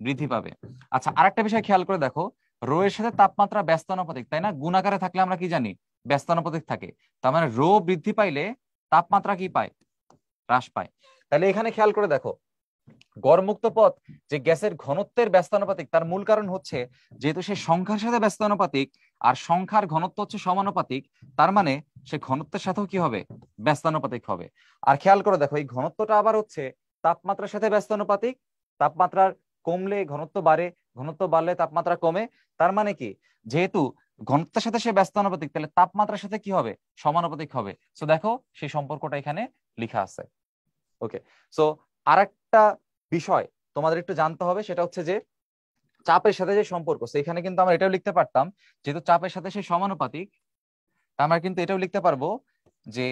[SPEAKER 1] বৃদ্ধি পাবে। আচ্ছা, আরেকটা বিষয় খেয়াল করে দেখো, রো এর সাথে তাপমাত্রা ব্যস্তানুপাতিক, তাই না? গুণাকারে থাকলে আমরা কি জানি, ব্যস্তানুপাতিক থাকে। তার মানে রো বৃদ্ধি পাইলে তাপমাত্রা কি পায়, হ্রাস পায়। তাহলে এখানে খেয়াল করে দেখো, গড়মুক্ত পথ যে গ্যাসের ঘনত্বের ব্যস্তানুপাতিক, তার মূল কারণ হচ্ছে যেহেতু সে সংখ্যার সাথে ব্যস্তানুপাতিক আর সংখ্যার ঘনত্ব হচ্ছে সমানুপাতিক, তার মানে সে ঘনত্বের সাথেও কি হবে, ব্যস্তানুপাতিক হবে। আর খেয়াল করে দেখো, এই ঘনত্বটা আবার হচ্ছে তাপমাত্রার সাথে ব্যস্তানুপাতিক। তাপমাত্রার কমলে ঘনত্ব বাড়ে, ঘনত্ব বাড়লে তাপমাত্রা কমে। তার মানে কি, যেহেতু ঘনত্বের সাথে সে ব্যস্তানুপাতিক, তাহলে তাপমাত্রার সাথে কি হবে, সমানুপাতিক হবে। সো দেখো সেই সম্পর্কটা এখানে লেখা আছে। ওকে, সো আরেকটা বিষয় তোমাদের একটু জানতে হবে, সেটা হচ্ছে যে চাপের সাথে যে সম্পর্ক, সেখানে কিন্তু আমরা এটাও লিখতে পারতাম, যেহেতু চাপের সাথে সে সমানুপাতিক, তা আমরা কিন্তু এটাও লিখতে পারবো যে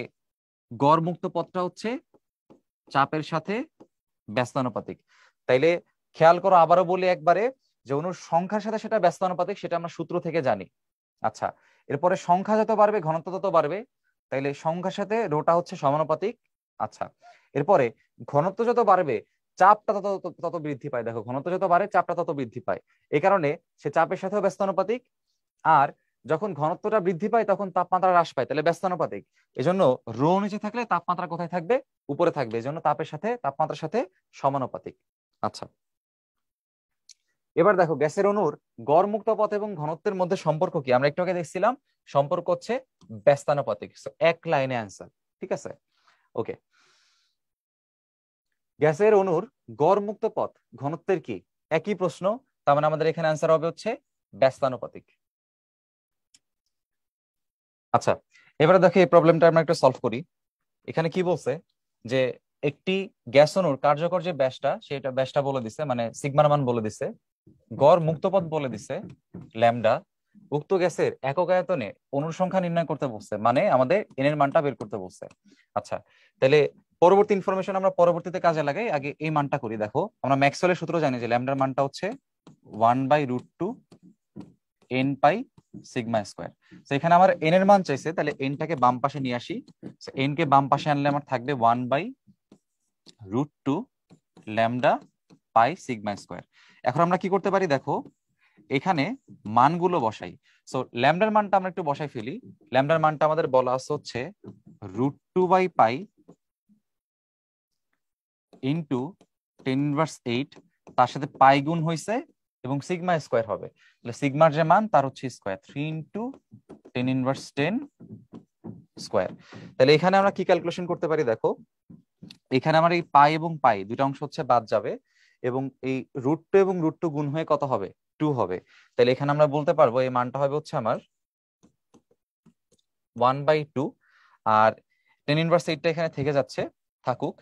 [SPEAKER 1] গড় মুক্ত পথটা হচ্ছে চাপের সাথে ব্যস্তানুপাতিক। তাইলে খেয়াল করো, আবারও বলি একবারে, যে অণুর সংখ্যার সাথে সেটা ব্যস্তানুপাতিক, সেটা আমরা সূত্র থেকে জানি। আচ্ছা, এরপরে সংখ্যা যত বাড়বে ঘনত্ব তত বাড়বে, তাইলে সংখ্যার সাথে রোটা হচ্ছে সমানুপাতিক। আচ্ছা, এরপরে ঘনত্ব যত বাড়বে চাপটা তত তত তত বৃদ্ধি পায়। দেখো, ঘনত্ব যত বাড়ে চাপটা তত বৃদ্ধি পায়, এই কারণে সে চাপের সাথেও ব্যস্তানুপাতিক। আর যখন ঘনত্বটা বৃদ্ধি পায় তখন তাপমাত্রা হ্রাস পায়, তাহলে ব্যস্তানুপাতিক। এজন্য রো নিচে থাকলে তাপমাত্রা কোথায় থাকবে, উপরে থাকবে, এজন্য তাপের সাথে তাপমাত্রার সাথে সমানুপাতিক। আচ্ছা, এবার দেখো গ্যাসের অণুর গড় মুক্ত পথ এবং ঘনত্বের মধ্যে সম্পর্ক কি, আমরা একটু আগে দেখছিলাম, সম্পর্ক হচ্ছে ব্যস্তানুপাতিক। এক লাইনে অ্যান্সার, ঠিক আছে? ওকে, গ্যাসের অণুর গড় মুক্ত পথ ঘনত্বের কি, একই প্রশ্ন, তার মানে আমাদের এখানে অ্যান্সার হবে হচ্ছে ব্যস্তানুপাতিক। আচ্ছা, এবারে দেখো এই প্রবলেমটা আমরা একটু সলভ করি। এখানে কি বলছে, যে একটি গ্যাস অণুর কার্যকর যে ব্যাসটা, সেটা ব্যাসটা বলে দিছে, মানে সিগমার মান বলে দিছে, গড় মুক্তপথ বলে দিছে ল্যামডা, উক্ত গ্যাসের একক আয়তনে অণুর সংখ্যা নির্ণয় করতে বলছে, মানে আমাদের এন এর মানটা বের করতে বলছে। আচ্ছা, তাহলে পরবর্তী ইনফরমেশন আমরা পরবর্তীতে কাজে লাগাই, আগে এই মানটা করি। দেখো, আমরা ম্যাক্সওয়েলের সূত্র জানি যে ল্যামডার মানটা হচ্ছে 1/√2 এন পাই সিগমা স্কোয়ার। তো এখানে আমার এন এর মান চাইছে, তাহলে এনটাকে বাম পাশে নিয়ে আসি। এন কে বাম পাশে আনলে আমার থাকবে 1/√2 ল্যামডা পাই সিগমা স্কোয়ার। এখন আমরা কি করতে পারি, দেখো এখানে মানগুলো বসাই। সো ল্যামডার মানটা আমরা একটু বসাই ফেলি। ল্যামডার মানটা আমাদের বলা আছে হচ্ছে √2/পাই ইন্টু 10⁻⁸, তার সাথে পাই গুণ হয়েছে এবং সিগমা স্কোয়ার হবে, তাহলে সিগমার যে মান তার হচ্ছে স্কোয়ার, 3 × 10⁻10 স্কোয়ার। তাহলে এখানে আমরা কি ক্যালকুলেশন করতে পারি, দেখো এখানে আমার এই পাই এবং পাই দুটো অংশ হচ্ছে বাদ যাবে, এবং এই √2 এবং √2 গুণ হয়ে কত হবে, 2 হবে। তাহলে এখানে আমরা বলতে পারবো এই মানটা হবে হচ্ছে আমার 1/2। আর 10⁻8টা এখানে থেকে যাচ্ছে, থাকুক।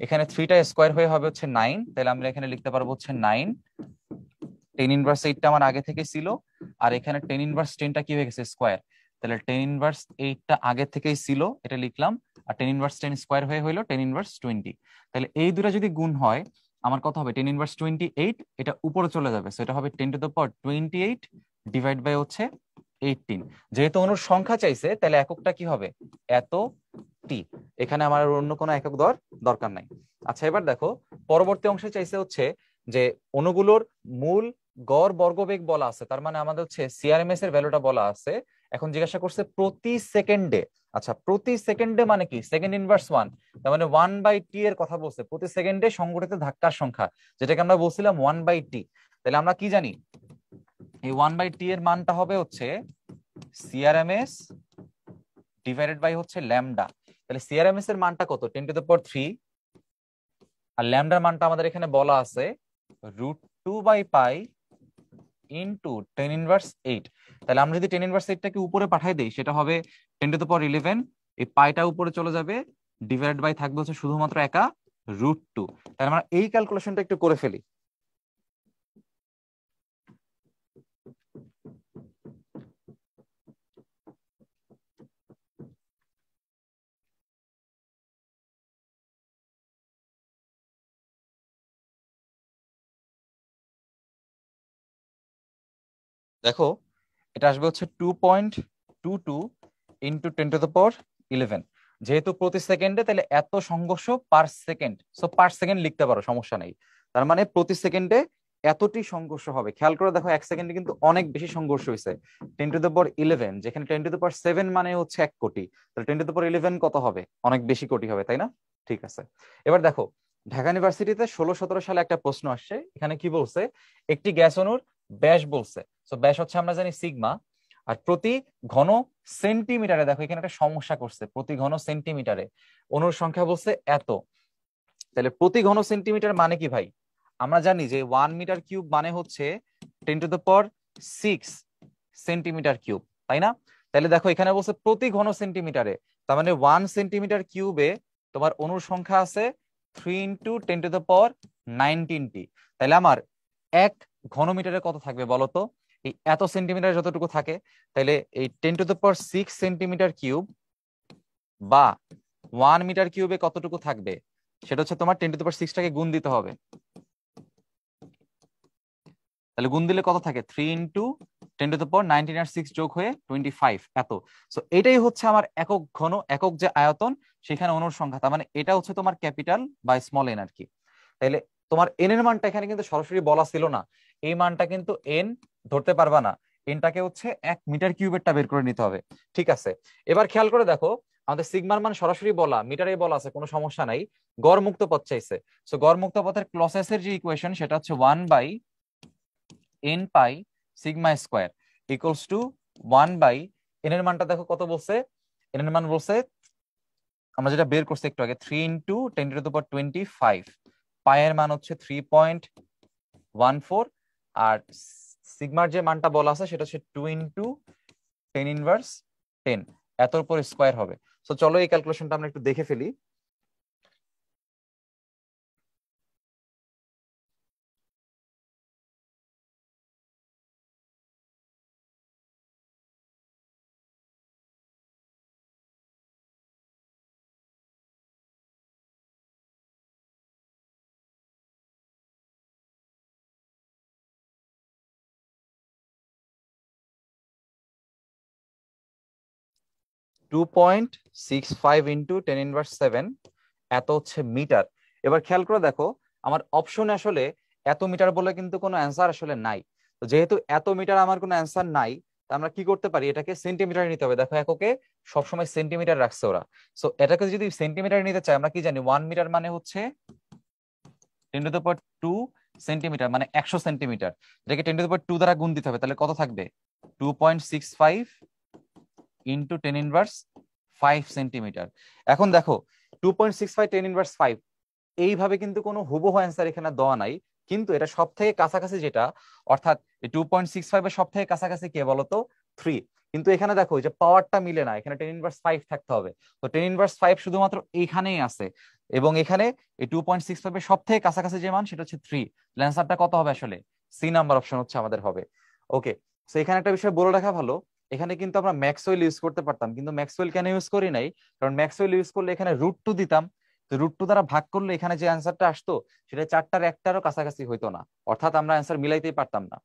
[SPEAKER 1] এখানে 3টা স্কোয়ার হয়ে হবে হচ্ছে 9, তাহলে আমরা এখানে লিখতে পারবো হচ্ছে 9। 10⁻8টা আমার আগে থেকে ছিল, আর এখানে 10⁻10টা কি হয়ে গেছে, স্কোয়ার। তাহলে 10⁻8টা আগে থেকেই ছিল, এটা লিখলাম। আর 10⁻10 স্কোয়ার হয়ে হইলো 10⁻20। তাহলে এই দুটা যদি গুণ হয় আমার কত হবে, 10⁻28, এটা উপরে চলে যাবে, সেটা হবে 10⁻28 ডিভাইড বাই হচ্ছে 18। যেহেতু অনুর সংখ্যা চাইছে, তাহলে এককটা কি হবে, এত টি। এখানে আমার আর অন্য কোনো একক দরকার নাই। আচ্ছা, এবার দেখো পরবর্তী অংশে চাইছে হচ্ছে যে অণুগুলোর মূল গড় বর্গবেগ বলা আছে, তার মানে আমাদের হচ্ছে সিআরএমএস এর ভ্যালুটা বলা আছে। এখন জিজ্ঞাসা করছে প্রতি সেকেন্ডে। আচ্ছা, প্রতি সেকেন্ডে মানে কি, সেকেন্ড ইনভার্স 1, তার মানে 1/t এর কথা বলছে, প্রতি সেকেন্ডে সংঘটিত ধাক্কার সংখ্যা, যেটাকে আমরা বলছিলাম 1/t। তাহলে আমরা কি জানি, এই 1/t এর মানটা হবে হচ্ছে সিআরএমএস ডিভাইডেড বাই হচ্ছে ল্যামডা। তাহলে সিআরএমএস এর মানটা কত, 10⁻3, আর ল্যামডার মানটা আমাদের এখানে বলা আছে √2/পাই ইন্টু 10⁻8। তাহলে আমরা যদি 10⁻8টাকে উপরে পাঠাই দেই, সেটা হবে 10⁻11। এই পাইটা উপরে চলে যাবে, ডিভাইড বাই থাকবে হচ্ছে শুধুমাত্র একা √2। তাহলে আমরা এই ক্যালকুলেশনটা একটু করে ফেলি। দেখো, এটা আসবে হচ্ছে 2.22 ইন্টু 10⁻11। যেহেতু প্রতি সেকেন্ডে, তাহলে এত সংঘর্ষ per second, so per second লিখতে পারো, সমস্যা নেই। তার মানে প্রতি সেকেন্ডে এতটি সংঘর্ষ হবে। খেয়াল করে দেখো, এক সেকেন্ডে কিন্তু অনেক বেশি সংঘর্ষ হয়েছে। 10^11, যেখানে 10^7 মানে হচ্ছে 1 কোটি, তাহলে 10^11 কত হবে? অনেক বেশি কোটি হবে, তাই না? ঠিক আছে, এবার দেখো, ঢাকা ইউনিভার্সিটিতে 16-17 সালে একটা প্রশ্ন আসছে। এখানে কি বলছে? একটি গ্যাস অণুর ব্যাস বলছে, তো ব্যাস হচ্ছে আমরা জানি সিগমা, আর প্রতি ঘন সেন্টিমিটারে, দেখো এখানে একটা সমস্যা করছে, প্রতি ঘন সেন্টিমিটারে অণুর সংখ্যা বলছে এত। তাহলে প্রতি ঘন সেন্টিমিটার মানে কি ভাই? আমরা জানি যে 1 মিটার কিউব মানে হচ্ছে 10^6 সেন্টিমিটার কিউব, তাই না? তাহলে দেখো এখানে বলছে প্রতি ঘন সেন্টিমিটারে, তার মানে 1 সেন্টিমিটার কিউবে তোমার অণুর সংখ্যা আছে 3 × 10^19টি। তাহলে আমার 1 ঘনমিটারে কত থাকবে বলো তো? এই এত সেন্টিমিটার যতটুকু থাকে, তাহলে এই 10^6 সেন্টিমিটার কিউব বা 1 মিটার কিউবে কতটুকু থাকবে, সেটা হচ্ছে তোমার 10^6টাকে গুণ দিতে হবে। তাহলে গুণ দিলে কত থাকে? 3 × 10^19 আর 6 যোগ হয়ে 25 এত। সো এটাই হচ্ছে আমার একক ঘন, একক যে আয়তন, সেখানে অণুর সংখ্যা। তার মানে এটা হচ্ছে তোমার ক্যাপিটাল বা স্মল এন আর কি। তাহলে তোমার এন এর মানটা এখানে কিন্তু সরাসরি বলা ছিল না, এই মানটা কিন্তু এন ধরতে পারবা না, এনটাকে হচ্ছে 1 মিটার কিউবেরটা বের করে নিতে হবে। ঠিক আছে, এবার খেয়াল করে দেখো, আমাদের সিগমার মান সরাসরি বলা, মিটারে বলা আছে, কোনো সমস্যা নাই। গড় মুক্ত পথ চাইছে। সো গড় মুক্ত পথের ক্লসেসের যে ইকুয়েশন, সেটা হচ্ছে 1/n π σ² ইকুয়ালস টু 1 এন এর মানটা দেখো কত বলছে? এন এর মান বলছে, আমরা যেটা বের করছি একটু আগে, 3 × 10^25, পায়ের মান হচ্ছে 3.14, আর সিগমার যে মানটা বলা আছে সেটা হচ্ছে 2 × 10⁻10, এতর উপর স্কোয়ার হবে। তো চলো এই ক্যালকুলেশনটা আমরা একটু দেখে ফেলি। 2.65 × 10⁻7, এত হচ্ছে মিটার। এবার খেয়াল করে দেখো, আমার অপশনে আসলে এত মিটার বলে কিন্তু কোনো অ্যান্সার আসলে নাই। তো যেহেতু এত মিটার আমার কোনো অ্যান্সার নাই, তা আমরা কি করতে পারি? এটাকে সেন্টিমিটার নিতে হবে। দেখো এককে সবসময় সেন্টিমিটার রাখছে ওরা। সো এটাকে যদি সেন্টিমিটার নিতে চাই, আমরা কি জানি 1 মিটার মানে হচ্ছে 10⁻2 সেন্টিমিটার, মানে 100 সেন্টিমিটার। এটাকে 10⁻2 দ্বারা গুণ দিতে হবে, তাহলে কত থাকবে? 2.65 × 10⁻5 সেন্টিমিটার। এখন দেখো 2.65 10⁻5, এইভাবে কিন্তু কোনো হুবহু অ্যান্সার এখানে দেওয়া নাই, কিন্তু এটা সব থেকে কাছাকাছি যেটা, অর্থাৎ 2.65 এর সব থেকে কাছাকাছি কে বলতো? 3। কিন্তু এখানে দেখো যে পাওয়ারটা মিলে না, এখানে 10⁻5 থাকতে হবে। তো 10⁻5 শুধুমাত্র এইখানেই আছে, এবং এখানে এই 2.65 এর সব থেকে কাছাকাছি যে মান সেটা হচ্ছে 3। অ্যান্সারটা কত হবে আসলে? সি নাম্বার অপশন হচ্ছে আমাদের হবে। ওকে, তো এখানে একটা বিষয় বলে রাখা ভালো, এখানে কিন্তু আমরা ম্যাক্সওয়েল ইউজ করতে পারতাম, কিন্তু ম্যাক্সওয়েল কেন ইউজ করি নাই? কারণ ম্যাক্সওয়েল ইউজ করলে এখানে √2 দিতাম, তো √2 দ্বারা ভাগ করলে এখানে যে অ্যান্সারটা আসতো সেটা 4টার একটারও কাছাকাছি হইতো না, অর্থাৎ আমরা অ্যান্সার মিলাইতেই পারতাম না।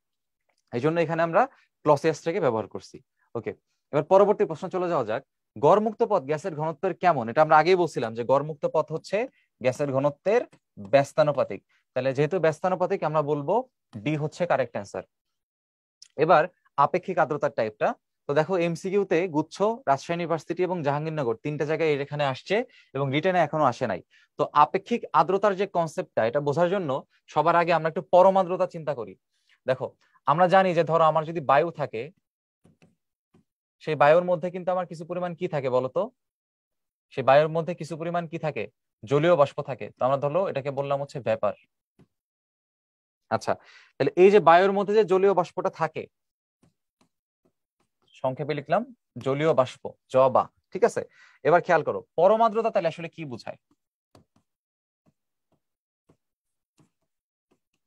[SPEAKER 1] এই জন্য এখানে আমরা ক্লসিয়াসটাকে ব্যবহার করছি। ওকে, এবার পরবর্তী প্রশ্ন চলে যাওয়া যাক। গড়মুক্ত পথ গ্যাসের ঘনত্বের কেমন? এটা আমরা আগেই বলছিলাম যে গড়মুক্ত পথ হচ্ছে গ্যাসের ঘনত্বের ব্যস্তানুপাতিক। তাহলে যেহেতু ব্যস্তানুপাতিক, আমরা বলবো ডি হচ্ছে কারেক্ট অ্যান্সার। এবার আপেক্ষিক আর্দ্রতার টাইপটা, তো দেখো এমসিকিউতে গুচ্ছ, রাজশাহী ইউনিভার্সিটি এবং জাহাঙ্গীরনগর তিনটা জায়গায় এখানে আসছে, এবং রিটেনে এখনো আসে নাই। তো আপেক্ষিক আর্দ্রতার যে কনসেপ্টটা, এটা বোঝার জন্য সবার আগে আমরা একটু পরম আর্দ্রতা চিন্তা করি। দেখো আমরা জানি যে ধরো আমার যদি বায়ু থাকে, সেই বায়ুর মধ্যে কিন্তু আমার কিছু পরিমাণ কি থাকে বলতো? সেই বায়ুর মধ্যে কিছু পরিমাণ কি থাকে? জলীয় বাষ্প থাকে। তো আমরা ধরো এটাকে বললাম হচ্ছে ভ্যাপার। আচ্ছা, তাহলে এই যে বায়ুর মধ্যে যে জলীয় বাষ্পটা থাকে, সংক্ষেপে লিখলাম জলীয় বাষ্প, জবা। ঠিক আছে, এবার খেয়াল করো পরম আর্দ্রতা তাহলে আসলে কি বোঝায়?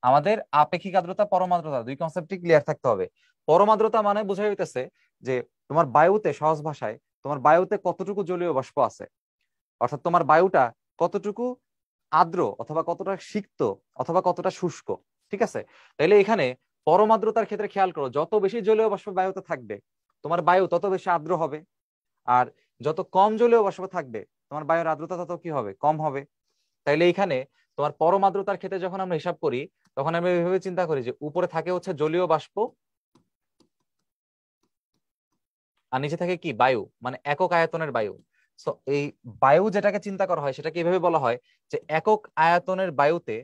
[SPEAKER 1] আমাদের আপেক্ষিক আর্দ্রতা, পরম আর্দ্রতা, দুই কনসেপ্টই ক্লিয়ার থাকতে হবে। পরম আর্দ্রতা মানে বোঝা হইতেছে যে তোমার বায়ুতে, সহজ ভাষায় তোমার বায়ুতে কতটুকু জলীয় বাষ্প আছে, অর্থাৎ তোমার বায়ুটা কতটুকু আর্দ্র, অথবা কতটা সিক্ত, অথবা কতটা শুষ্ক। ঠিক আছে, তাহলে এখানে পরম আর্দ্রতার ক্ষেত্রে খেয়াল করো, যত বেশি জলীয় বাষ্প বায়ুতে থাকবে তোমার বায়ু তত বেশি আর্দ্র হবে, আর যত কম জলীয় বাষ্প থাকবে তোমার বায়ুর আর্দ্রতা তত কি হবে, কম হবে। তাইলে এইখানে তোমার পরম আর্দ্রতার ক্ষেত্রে যখন আমরা হিসাব করি তখন আমরা এইভাবে চিন্তা করি যে উপরে থাকে হচ্ছে জলীয় বাষ্প আর নিচে থাকে কি বায়ু, মানে একক আয়তনের বায়ু। তো এই বায়ু যেটাকে চিন্তা করা হয় সেটাকে এইভাবে বলা হয় যে একক আয়তনের বায়ুতে,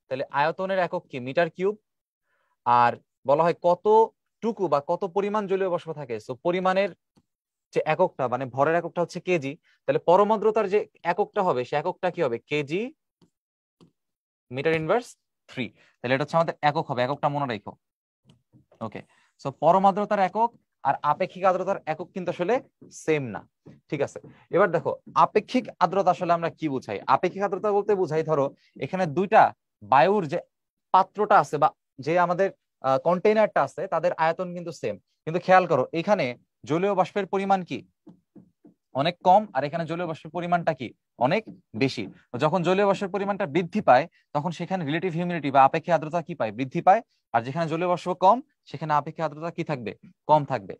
[SPEAKER 1] তাহলে আয়তনের একক কি মিটার কিউব, আর বলা হয় কতটুকু বা কত পরিমাণ জলীয় বাষ্প থাকে, তো পরিমাণের যে এককটা মানে ভরের এককটা হচ্ছে কেজি, তাহলে পরমাদ্রতার যে এককটা হবে সে এককটা কি হবে কেজি মিটার ইনভার্স 3। তাহলে এটা হচ্ছে আমাদের একক হবে, এককটা মনে রাখো। ওকে, সো পরম আর্দ্রতার একক আর আপেক্ষিক আর্দ্রতার একক কিন্তু আসলে সেম না। ঠিক আছে, এবার দেখো আপেক্ষিক আর্দ্রতা আসলে আমরা কি বুঝাই। আপেক্ষিক আর্দ্রতা বলতে বুঝাই ধরো এখানে দুইটা বায়ুর যে পাত্রটা আছে বা যে আমাদের কন্টেইনারটা আছে তাদের আয়তন কিন্তু সেম, কিন্তু খেয়াল করো এখানে জলীয় বাষ্পের পরিমাণ কি অনেক কম আর এখানে জলীয় বাষ্পের পরিমাণটা কি অনেক বেশি। যখন জলীয় বাষ্পের পরিমাণটা বৃদ্ধি পায় তখন সেখানে রিলেটিভ হিউমিডিটি বা আপেক্ষিক আর্দ্রতা কি পায়, বৃদ্ধি পায়। আর যেখানে জলীয় বাষ্প কম সেখানে আপেক্ষিক আর্দ্রতা কি থাকবে, কম থাকবে।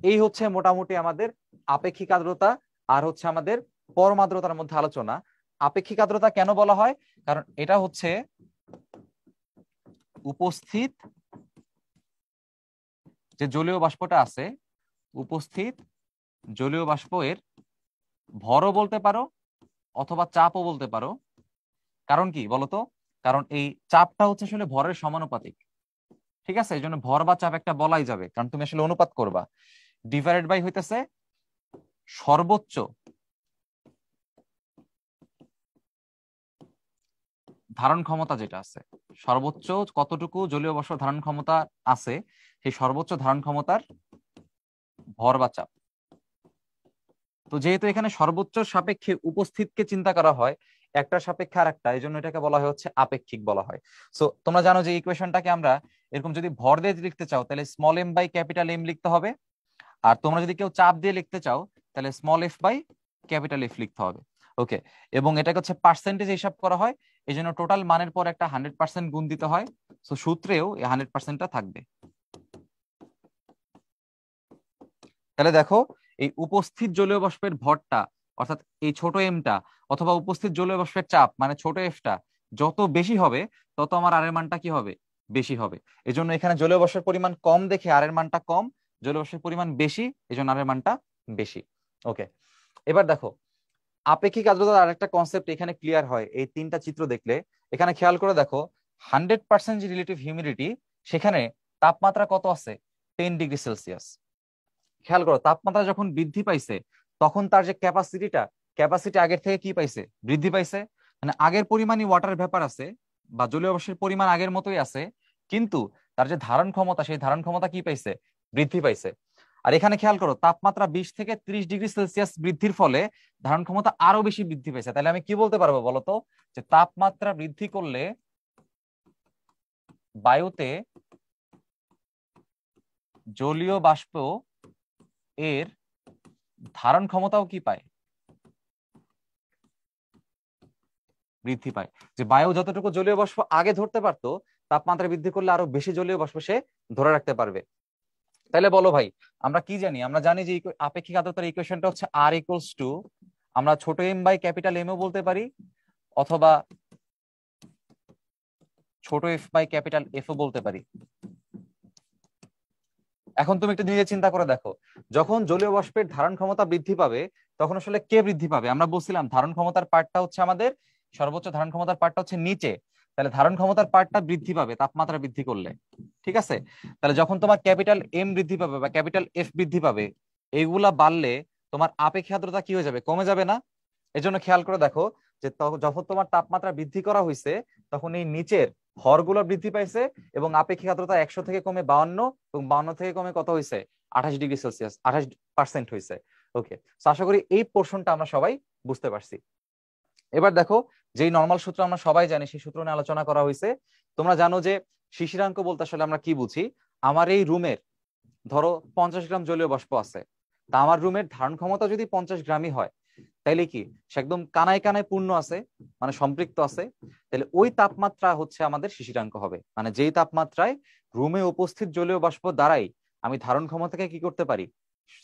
[SPEAKER 1] এই হচ্ছে মোটামুটি আমাদের আপেক্ষিক আর্দ্রতা আর হচ্ছে আমাদের পরম আর্দ্রতার মধ্যে আলোচনা। আপেক্ষিক আর্দ্রতা কেন বলা হয়, কারণ এটা হচ্ছে উপস্থিত যে জলীয় বাষ্পটা আছে, উপস্থিত জলীয় বাষ্প এর ভরও বলতে পারো অথবা চাপও বলতে পারো। কারণ কি বলতো, কারণ এই চাপটা হচ্ছে আসলে ভরের সমানুপাতিক। ঠিক আছে, এই জন্য ভর বা চাপ একটা বলাই যাবে, কারণ তুমি আসলে অনুপাত করবা। ডিভাইডেড বাই হইতেছে সর্বোচ্চ ধারণ ক্ষমতা যেটা আছে, সর্বোচ্চ কতটুকু জলীয় বাষ্প ধারণ ক্ষমতা আছে সেই সর্বোচ্চ ধারণ ক্ষমতার ভর বা চাপ। তো যেহেতু এখানে সর্বোচ্চ সাপেক্ষে উপস্থিতকে চিন্তা করা হয় একটা সাপেক্ষে আর একটা, এই জন্য এটাকে বলা হয় হচ্ছে আপেক্ষিক বলা হয়। সো তোমরা জানো যে ইকুয়েশনটাকে আমরা এরকম যদি ভর দিয়ে লিখতে চাও তাহলে small M by capital M লিখতে হবে, আর তোমরা যদি কেউ চাপ দিয়ে লিখতে চাও তাহলে small F by capital F লিখতে হবে। ওকে, এবং এটাকে হচ্ছে পার্সেন্টেজ হিসাব করা হয়, এই জন্য টোটাল মানের পর একটা 100% গুণ দিতে হয়। সো সূত্রেও এই 100%টা থাকবে। তাহলে দেখো এই উপস্থিত জলীয় বাষ্পের ভরটা অর্থাৎ এই ছোট এমটা অথবা উপস্থিত জলীয় বাষ্পের চাপ মানে ছোট এফটা যত বেশি হবে তত আমার আর এর মানটা কি হবে, বেশি হবে। এই জন্য এখানে জলীয় বাষ্পের পরিমাণ কম দেখে আর এর মানটা কম, জলীয় বাষ্পের পরিমাণ বেশি এই জন্য আর এর মানটা বেশি। ওকে, এবার দেখো আপেক্ষিক আর্দ্রতার আরেকটা কনসেপ্ট এখানে ক্লিয়ার হয় এই তিনটা চিত্র দেখলে। এখানে খেয়াল করে দেখো 100% যে রিলেটিভ হিউমিডিটি সেখানে তাপমাত্রা কত আছে, 10 ডিগ্রি সেলসিয়াস। খেয়াল করো তাপমাত্রা যখন বৃদ্ধি পাইছে তখন তার যে ক্যাপাসিটি আগের থেকে কি পাইছে, বৃদ্ধি পাইছে। মানে আগের পরিমাণই ওয়াটার ভেপার আছে বা জলীয় বাষ্পের পরিমাণ আগের মতোই আছে, কিন্তু তার যে ধারণ ক্ষমতা সেই ধারণ ক্ষমতা কি পাইছে, বৃদ্ধি পাইছে। আর এখানে খেয়াল করো তাপমাত্রা 20 থেকে 30 ডিগ্রি সেলসিয়াস বৃদ্ধির ফলে ধারণ ক্ষমতা আরো বেশি বৃদ্ধি পাইছে। তাহলে আমি কি বলতে পারবো বলতো, যে তাপমাত্রা বৃদ্ধি করলে বায়ুতে জলীয় বাষ্প এর ধারণ ক্ষমতাও কি পায়, বৃদ্ধি পায়। যে বায়ু যতটুকু জলীয় বাষ্প আগে ধরতে পারতো তাপমাত্রা বৃদ্ধি করলে আরো বেশি জলীয় বাষ্প সে ধরে রাখতে পারবে। তাহলে বলো ভাই আমরা কি জানি, আমরা জানি যে আপেক্ষিক আর্দ্রতার ইকুয়েশনটা হচ্ছে আর ইকুয়ালস টু, আমরা ছোট এম বাই ক্যাপিটাল এম ও বলতে পারি অথবা ছোট এফ বাই ক্যাপিটাল এফ ও বলতে পারি। এখন তুমি একটু নিজে চিন্তা করে দেখো, যখন জলীয় বাষ্পের ধারণ ক্ষমতা বৃদ্ধি পাবে তখন আসলে কে বৃদ্ধি পাবে, আমরা বলছিলাম ধারণ ক্ষমতার পার্টটা হচ্ছে আমাদের সর্বোচ্চ ধারণ ক্ষমতার পার্টটা হচ্ছে নিচে, তাহলে ধারণ ক্ষমতার পার্টটা বৃদ্ধি পাবে তাপমাত্রা বৃদ্ধি করলে। ঠিক আছে, তাহলে যখন তোমার ক্যাপিটাল এম বৃদ্ধি পাবে বা ক্যাপিটাল এফ বৃদ্ধি পাবে এইগুলা বাড়লে তোমার আপেক্ষিক আর্দ্রতা কি হয়ে যাবে, কমে যাবে না? এজন্য খেয়াল করে দেখো যে যখন তোমার তাপমাত্রা বৃদ্ধি করা হয়েছে তখন এই নিচের হরগুলো বৃদ্ধি পাইছে এবং আপেক্ষিক আর্দ্রতা 100 থেকে কমে 52 এবং 52 থেকে কমে কত হয়েছে, 28 ডিগ্রি সেলসিয়াস, 28% হয়েছে। ওকে, আশা করি এই পোর্শনটা আমরা সবাই বুঝতে পারছি। এবার দেখো যেই নর্মাল সূত্র আমরা সবাই জানি সেই সূত্র নিয়ে আলোচনা করা হয়েছে। তোমরা জানো যে শিশিরাঙ্ক বলতে আসলে আমরা কি বুঝি, আমার এই রুমের ধরো 50 গ্রাম জলীয় বাষ্প আছে, তা আমার রুমের ধারণ ক্ষমতা যদি 50 গ্রামই হয় তাইলে কি সে একদম কানায় কানায় পূর্ণ আছে, মানে সম্পৃক্ত আছে। তাহলে ওই তাপমাত্রা হচ্ছে আমাদের শিশিরাঙ্ক হবে, মানে যেই তাপমাত্রায় রুমে উপস্থিত জলীয় বাষ্প দ্বারাই আমি ধারণ ক্ষমতাকে কি করতে পারি,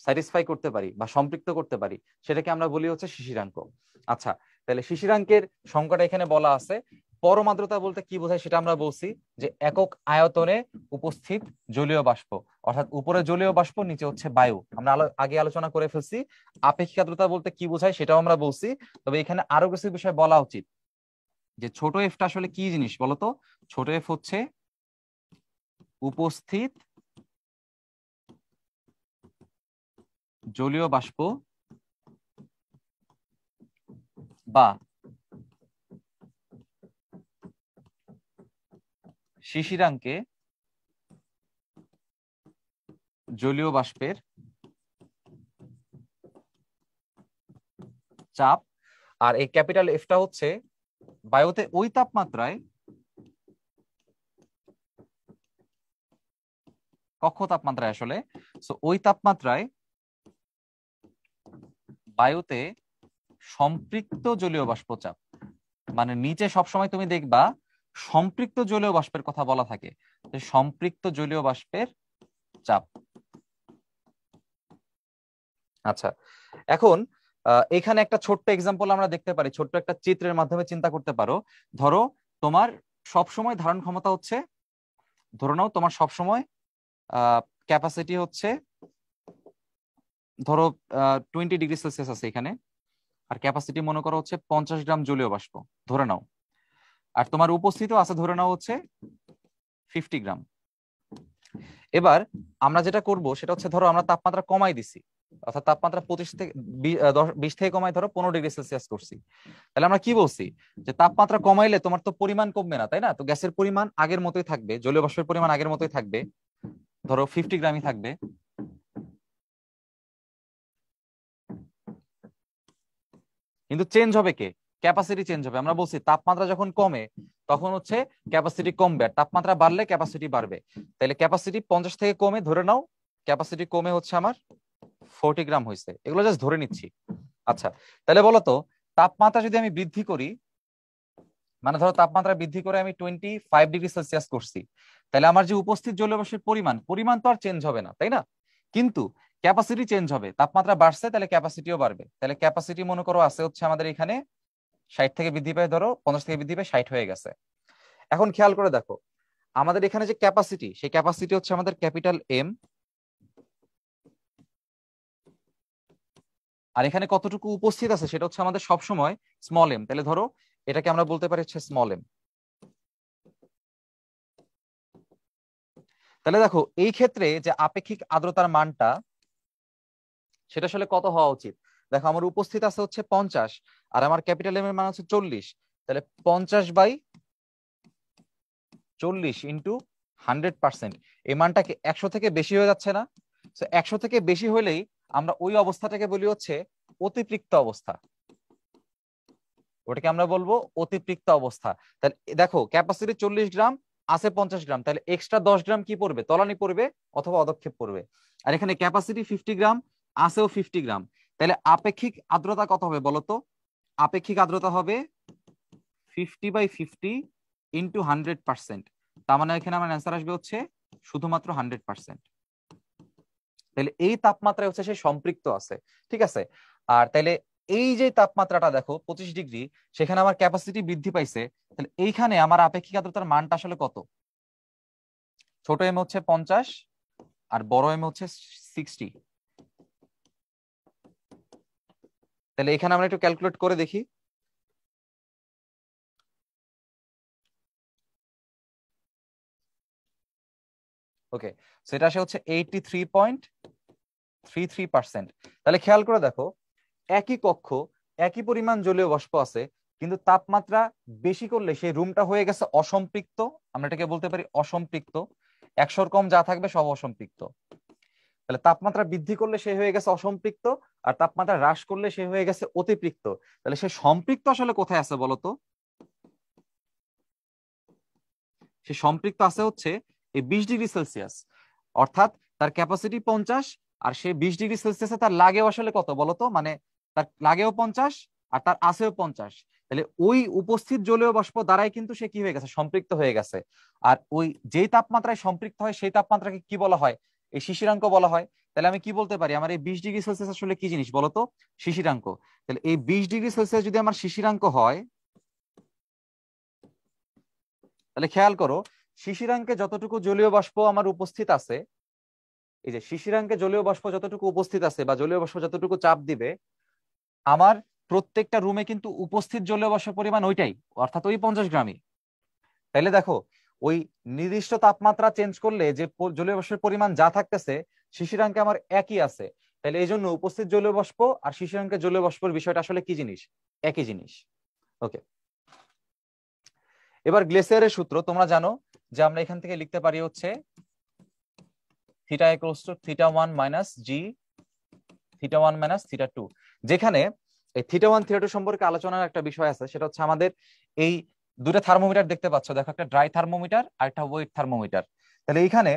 [SPEAKER 1] স্যাটিসফাই করতে পারি বা সম্পৃক্ত করতে পারি সেটাকে আমরা বলি হচ্ছে শিশিরাঙ্ক। আচ্ছা, তাহলে শিশিরাঙ্কের সংজ্ঞাটা এখানে বলা আছে। পরম আর্দ্রতা বলতে কি বোঝায় সেটা আমরা বলছি যে একক আয়তনে উপস্থিত জলীয় বাষ্প, অর্থাৎ উপরে জলীয় বাষ্প, নিচে হচ্ছে বায়ু। আমরা আগে আলোচনা করে ফেলছি। আপেক্ষিক আর্দ্রতা বলতে কি বোঝায় সেটাও আমরা বলছি। তবে এখানে আরো কিছু বিষয় বলা উচিত, যে ছোট এফটা আসলে কি জিনিস বলতো। ছোট এফ হচ্ছে উপস্থিত জলীয় বাষ্প বা শিশিরাঙ্কে জলীয় বাষ্পের চাপ। আর এই ক্যাপিটাল এফটা হচ্ছে বায়ুতে ওই তাপমাত্রায়, কক্ষ তাপমাত্রায় আসলে, সো ওই তাপমাত্রায় বায়ুতে সম্পৃক্ত জলীয় বাষ্প চাপ। মানে নিচে সবসময় তুমি দেখবা সম্পৃক্ত জলীয় বাষ্পের কথা বলা থাকে, সম্পৃক্ত জলীয় বাষ্পের চাপ। আচ্ছা, এখন এখানে একটা ছোট্ট এক্সাম্পল আমরা দেখতে পারি, ছোট্ট একটা চিত্রের মাধ্যমে চিন্তা করতে পারো। ধরো তোমার সবসময় ধারণ ক্ষমতা হচ্ছে, ধরে নাও তোমার সবসময় ক্যাপাসিটি হচ্ছে ধরো 20°C আছে এখানে, আর ক্যাপাসিটি মনে করো হচ্ছে 50 গ্রাম জলীয় বাষ্প ধরে নাও, আর তোমার উপস্থিত আছে ধরে নাও হচ্ছে 50 গ্রাম। এবার আমরা যেটা করব সেটা হচ্ছে, ধরো আমরা তাপমাত্রা কমাই দিছি, অর্থাৎ তাপমাত্রা 25 থেকে 20 থেকে কমাই ধরো 15°C করছি। তাহলে আমরা কি বলছি, যে তাপমাত্রা কমাইলে তোমার তো পরিমাণ কমবে না, তাই না? তো গ্যাসের পরিমাণ আগের মতোই থাকবে, জলীয় বাষ্পের পরিমাণ আগের মতোই থাকবে, ধরো 50 গ্রামই থাকবে। কিন্তু চেঞ্জ হবে কে? ক্যাপাসিটি চেঞ্জ হবে। আমরা বলছি তাপমাত্রা যখন কমে তখন হচ্ছে ক্যাপাসিটি কমবে, আর তাপমাত্রা বাড়লে ক্যাপাসিটি বাড়বে। তাহলে ক্যাপাসিটি 50 থেকে কমে, ধরে নাও ক্যাপাসিটি কমে হচ্ছে আমার 40 গ্রাম হয়েছে, এগুলো জাস্ট ধরে নিচ্ছি। আচ্ছা, তাহলে বলতো তাপমাত্রা যদি আমি বৃদ্ধি করি, মানে ধরো তাপমাত্রা বৃদ্ধি করে আমি 25°C করছি, তাহলে আমার যে উপস্থিত জলীয় বাষ্পের পরিমাণ তো আর চেঞ্জ হবে না, তাই না? কিন্তু ক্যাপাসিটি চেঞ্জ হবে। তাপমাত্রা বাড়ছে তাহলে ক্যাপাসিটিও বাড়বে। তাহলে ক্যাপাসিটি মনে করো আছে হচ্ছে আমাদের এখানে 60 থেকে বৃদ্ধি পায়, ধরো 50 থেকে বৃদ্ধি পায় 60 হয়ে গেছে। এখন খেয়াল করে দেখো, আমাদের এখানে যে ক্যাপাসিটি, সেই ক্যাপাসিটি হচ্ছে আমাদের ক্যাপিটাল এম, আর এখানে কতটুকু উপস্থিত আছে সেটা হচ্ছে আমাদের সবসময় স্মল এম। তাহলে ধরো এটাকে আমরা বলতে পারি হচ্ছে স্মল এম। তাহলে দেখো এই ক্ষেত্রে যে আপেক্ষিক আর্দ্রতার মানটা সেটা আসলে কত হওয়া উচিত। দেখো আমার উপস্থিত আছে হচ্ছে 50, আর আমার ক্যাপিটাল এম এর মান হচ্ছে 40। তাহলে 50/40 ইন্টু 100%, এই মানটা কি 100 থেকে বেশি হয়ে যাচ্ছে না? 100 থেকে বেশি হলেই আমরা ওই অবস্থাটাকে বলি হচ্ছে অতিপৃক্ত অবস্থা, ওটাকে আমরা বলবো অতিপৃক্ত অবস্থা। তাহলে দেখো ক্যাপাসিটি 40 গ্রাম, আছে 50 গ্রাম, তাহলে এক্সট্রা 10 গ্রাম কি পড়বে? তলানি পড়বে অথবা অদক্ষেপ পড়বে। আর এখানে ক্যাপাসিটি 50 গ্রাম, আছেও 50 গ্রাম, তাহলে আপেক্ষিক আর্দ্রতা কত হবে বলতো? আপেক্ষিক আর্দ্রতা হবে 50/50 ইন্টু 100%। তার মানে এখানে আমার অ্যান্সার আসবে হচ্ছে শুধুমাত্র 100%। তাহলে এই তাপমাত্রায় হচ্ছে সে সম্পৃক্ত আছে, ঠিক আছে। আর তাহলে এই যে তাপমাত্রাটা দেখো 25°, সেখানে আমার ক্যাপাসিটি বৃদ্ধি পাইছে, তাহলে এইখানে আমার আপেক্ষিক আর্দ্রতার মানটা আসলে কত? ছোট এম হচ্ছে 50 আর বড় এম হচ্ছে 60। তাহলে এখানে আমরা একটু ক্যালকুলেট করে দেখি। ওকে, সেটা আসে হচ্ছে 83.33%। তাহলে খেয়াল করে দেখো, একই কক্ষ, একই পরিমাণ জলীয় বাষ্প আছে, কিন্তু তাপমাত্রা বেশি করলে সেই রুমটা হয়ে গেছে অসম্পৃক্ত। আমরা এটাকে বলতে পারি অসম্পৃক্ত। 100 কম যা থাকবে সব অসম্পৃক্ত। তাহলে তাপমাত্রা বৃদ্ধি করলে সে হয়ে গেছে অসম্পৃক্ত, আর তাপমাত্রা হ্রাস করলে সে হয়ে গেছে অতিপৃক্ত। তাহলে সে সম্পৃক্ত আসলে কোথায় আছে বলতো? সে সম্পৃক্ত আছে হচ্ছে এই 20°C, অর্থাৎ তার ক্যাপাসিটি 50, আর সে 20°C তার লাগেও আসলে কত বলতো? মানে তার লাগেও 50 আর তার আছেও 50। তাহলে ওই উপস্থিত জলীয় বাষ্প দ্বারাই কিন্তু সে কি হয়ে গেছে? সম্পৃক্ত হয়ে গেছে। আর ওই যেই তাপমাত্রায় সম্পৃক্ত হয় সেই তাপমাত্রাকে কি বলা হয়? এই শিশিরাঙ্ক বলা হয়। তাহলে আমি কি বলতে পারি, আমার এই 20°C আসলে কি জিনিস বলতো? শিশিরাঙ্ক। তাহলে এই 20°C যদি আমার শিশিরাঙ্ক হয়, তাহলে খেয়াল করো শিশিরাঙ্কে যতটুকু জলীয় বাষ্প আমার উপস্থিত আছে, এই যে শিশিরাঙ্কে জলীয় বাষ্প যতটুকু উপস্থিত আছে বা জলীয় বাষ্প যতটুকু চাপ দিবে, আমার প্রত্যেকটা রুমে কিন্তু উপস্থিত জলীয় বাষ্পের পরিমাণ ওইটাই, অর্থাৎ ওই 50 গ্রামই। তাইলে দেখো ওই নির্দিষ্ট তাপমাত্রা চেঞ্জ করলে যে জলীয় বাষ্পের পরিমাণ যা থাকতেছে শিশিরাঙ্কে আমার একই আছে। তাহলে এই জন্য উপস্থিত জলীয় বাষ্প আর শিশিরাঙ্কের জলীয় বাষ্পের বিষয়টা আসলে কি জিনিস? একই জিনিস। ওকে, এবার গ্লেসিয়ারের সূত্র তোমরা জানো যে আমরা এখান থেকে লিখতে পারি হচ্ছে theta equals to θ1 minus G θ1 minus θ2, যেখানে এই θ1 θ2 সম্পর্কে আলোচনার একটা বিষয় আছে, সেটা হচ্ছে আমাদের এই দুটো থার্মোমিটার দেখতে পাচ্ছ, দেখো একটা ড্রাই থার্মোমিটার আর একটা ওয়েট থার্মোমিটার। তাহলে এইখানে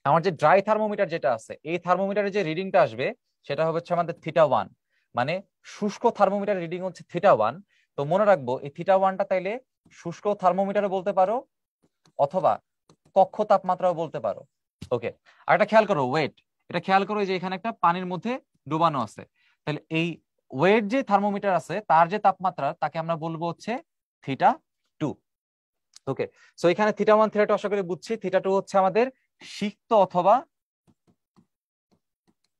[SPEAKER 1] আমার যে ড্রাই থার্মোমিটার যেটা আছে, এই থার্মোমিটারের যে রিডিংটা আসবে সেটা হচ্ছে আমাদের θ1, মানে শুষ্ক থার্মোমিটার রিডিং হচ্ছে θ1। তো মনে রাখবো এই θ1টা তাইলে শুষ্ক থার্মোমিটারও বলতে পারো অথবা কক্ষ তাপমাত্রাও বলতে পারো। ওকে, আর এটা খেয়াল করো ওয়েট, এটা খেয়াল করো যে এখানে একটা পানির মধ্যে ডুবানো আছে। তাহলে এই ওয়েট যে থার্মোমিটার আছে তার যে তাপমাত্রা তাকে আমরা বলবো হচ্ছে θ2। ওকে, সো এখানে θ1 θ2 আশা করি বুঝছি। θ2 হচ্ছে আমাদের সিক্ত অথবা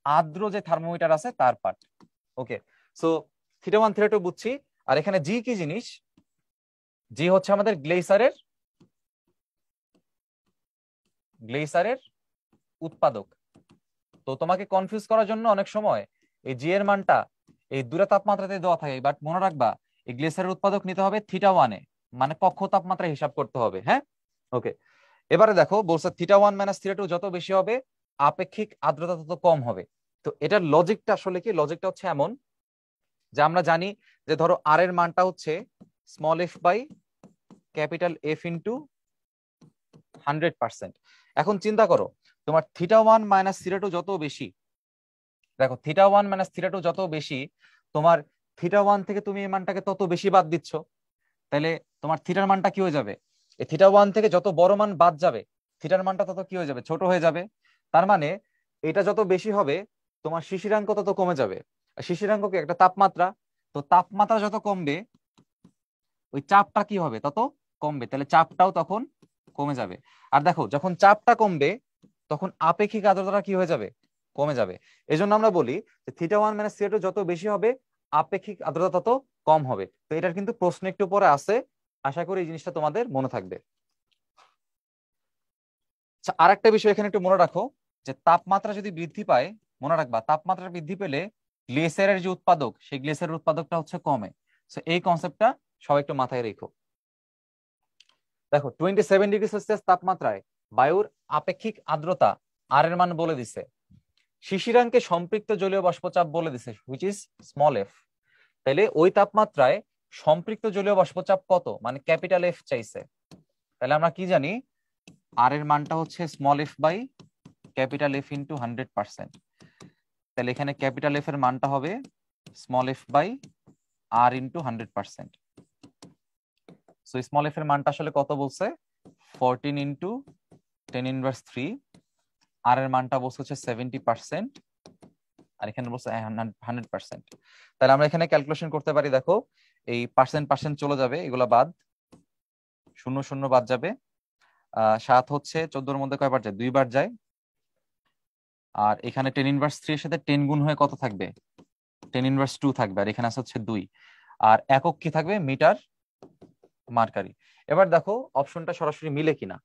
[SPEAKER 1] আর্দ্র যে থার্মোমিটার আছে তার পার্ট। ওকে, সো θ1 θ2 বুঝছি। আর এখানে জি কি জিনিস? জি হচ্ছে আমাদের গ্লেসারের উৎপাদক। তো তোমাকে কনফিউজ করার জন্য অনেক সময় এই জি এর মানটা এই দুটো তাপমাত্রাতে দেওয়া থাকে, বাট মনে রাখবা এই গ্লেসারের উৎপাদক নিতে হবে θ1-এ, মানে কক্ষ তাপমাত্রা হিসাব করতে হবে। হ্যাঁ, ওকে, এবারে দেখো বলছে θ1 মাইনাস θ2 যত বেশি হবে আপেক্ষিক আর্দ্রতা তত কম হবে। তো এটার লজিকটা আসলে কি? লজিকটা হচ্ছে এমন যে আমরা জানি যে ধরো আর এর মানটা হচ্ছে small F by capital F into 100%। এখন চিন্তা করো তোমার θ1 মাইনাস θ2 যত বেশি, দেখো θ1 মাইনাস θ2 যত বেশি, তোমার θ1 থেকে তুমি এই মানটাকে তত বেশি বাদ দিচ্ছ। তাহলে তোমার থিটার মানটা কি হয়ে যাবে? এই θ1 থেকে যত বড় মান বাদ যাবে থিটার মানটা তত কি হয়ে যাবে? ছোট হয়ে যাবে। তার মানে এটা যত বেশি হবে তোমার শিশিরাঙ্ক তত কমে যাবে। আর শিশিরাঙ্ক কি একটা তাপমাত্রা? তো তাপমাত্রা যত কমবে ওই চাপটা কি হবে? তত কমবে। তাহলে চাপটাও তখন কমে যাবে। আর দেখো যখন চাপটা কমবে তখন আপেক্ষিক আর্দ্রতাটা কি হয়ে যাবে? কমে যাবে। এজন্য আমরা বলি যে θ1 মাইনাস θ2 যত বেশি হবে আপেক্ষিক আর্দ্রতা তত কম হবে। তো এটার কিন্তু প্রশ্ন একটু পরে আছে, আশা করি এই জিনিসটা তোমাদের মনে থাকবে। আচ্ছা, আর একটা বিষয় এখানে একটু মনে রাখো যে তাপমাত্রা যদি বৃদ্ধি পায়, মনে রাখবা তাপমাত্রা বৃদ্ধি পেলে গ্লেসিয়ারের যে উৎপাদক সেই গ্লেসিয়ারের উৎপাদকটা হচ্ছে কমে। তো এই কনসেপ্টটা সবাই একটু মাথায় রেখো। দেখো 27°C তাপমাত্রায় বায়ুর আপেক্ষিক আর্দ্রতা আর এর মান বলে দিছে, শিশিরাঙ্কে সম্পৃক্ত জলীয় বাষ্পচাপ বলে দিছে হুইচ ইজ স্মল এফ। তাহলে ওই তাপমাত্রায় সম্পৃক্ত জলীয় বাষ্পচাপ কত, মানে ক্যাপিটাল এফ চাইছে। তাহলে আমরা কি জানি? আর এর মানটা হচ্ছে small F by capital F into 100%। তাহলে এখানে ক্যাপিটাল এফ এর মানটা হবে small F by R into 100%। So small F এর মানটা আসলে কত বলছে? 14 ইন্টু 10⁻³ আর এর মানটা বলছে হচ্ছে 70%, আর এখানে বলছে 100%। তাহলে আমরা এখানে ক্যালকুলেশন করতে পারি। দেখো এই পার্সেন্ট পার্সেন্ট চলে যাবে, এগুলা বাদ, শূন্য শূন্য বাদ যাবে। 7 হচ্ছে 14-র মধ্যে কয়বার যায়? 2 বার যায়। আর এখানে 10⁻³ এর সাথে 10 গুণ হয়ে কত থাকবে? 10⁻² থাকবে। আর এখানে আছে হচ্ছে 2। আর একক কি থাকবে? Metre mercury. এবার দেখো অপশনটা সরাসরি মিলে কিনা।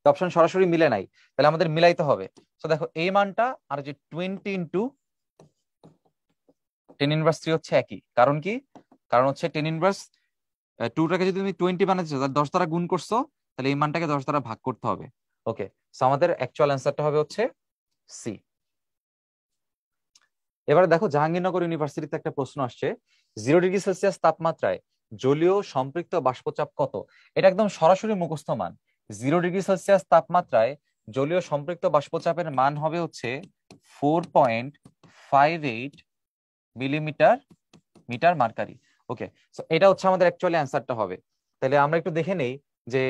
[SPEAKER 1] অপশন সরাসরি মিলে নাই, তাহলে আমাদের মিলাইতে হবে। তো দেখো এই মানটা আর যে 20 ইন্টু 10⁻³ হচ্ছে একই। কারণ কি? কারণ হচ্ছে 10⁻²টাকে যদি তুমি 20 বানাচ্ছো, 10 দ্বারা গুণ করছো, তাহলে এই মানটাকে 10 দ্বারা ভাগ করতে হবে। ওকে, সো আমাদের অ্যাকচুয়াল অ্যান্সারটা হবে হচ্ছে সি। এবারে দেখো জাহাঙ্গীরনগর ইউনিভার্সিটিতে একটা প্রশ্ন আসছে, 0°C তাপমাত্রায় জলীয় সম্পৃক্ত বাষ্পচাপ কত? এটা একদম সরাসরি মুখস্থ মান। 0°C তাপমাত্রায় জলীয় সম্পৃক্ত বাষ্পচাপের মান হবে হচ্ছে 4.58 মিলিমিটার মিটার মার্কারি। ওকে, সো এটা হচ্ছে আমাদের অ্যাকচুয়ালি অ্যান্সারটা হবে। তাহলে আমরা একটু দেখে নেই যে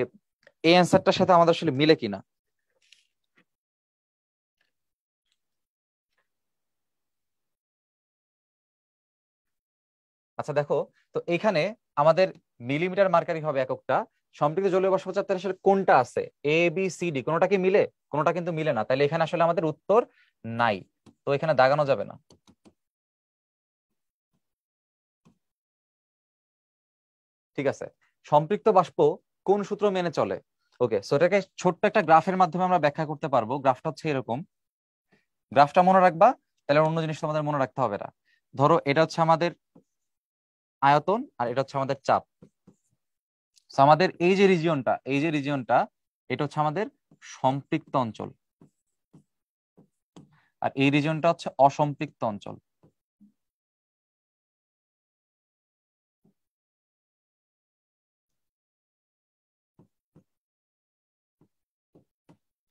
[SPEAKER 1] এই অ্যান্সারটার সাথে আমাদের আসলে মিলে কিনা। আচ্ছা দেখো, তো এখানে আমাদের মিলিমিটার মার্কারি হবে এককটা। সম্পৃক্ত জলীয় বাষ্প চাপ তাহলে আসলে কোনটা আছে, এ বি সি ডি, কোনোটা কি মিলে? কোনোটা কিন্তু মিলে না, তাহলে এখানে আসলে আমাদের উত্তর নাই, তো এখানে দাগানো যাবে না। ঠিক আছে, সম্পৃক্ত বাষ্প কোন সূত্র মেনে চলে? ওকে, সো এটাকে ছোট্ট একটা গ্রাফের মাধ্যমে আমরা ব্যাখ্যা করতে পারবো। গ্রাফটা হচ্ছে এরকম, গ্রাফটা মনে রাখবা, তাহলে অন্য জিনিস তোমাদের মনে রাখতে হবে না। ধরো এটা হচ্ছে আমাদের আয়তন আর এটা হচ্ছে আমাদের চাপ। So, আমাদের এই যে রিজিয়নটা এটা হচ্ছে আমাদের সম্পৃক্ত অঞ্চল, আর এই রিজিয়নটা হচ্ছে অসম্পৃক্ত অঞ্চল।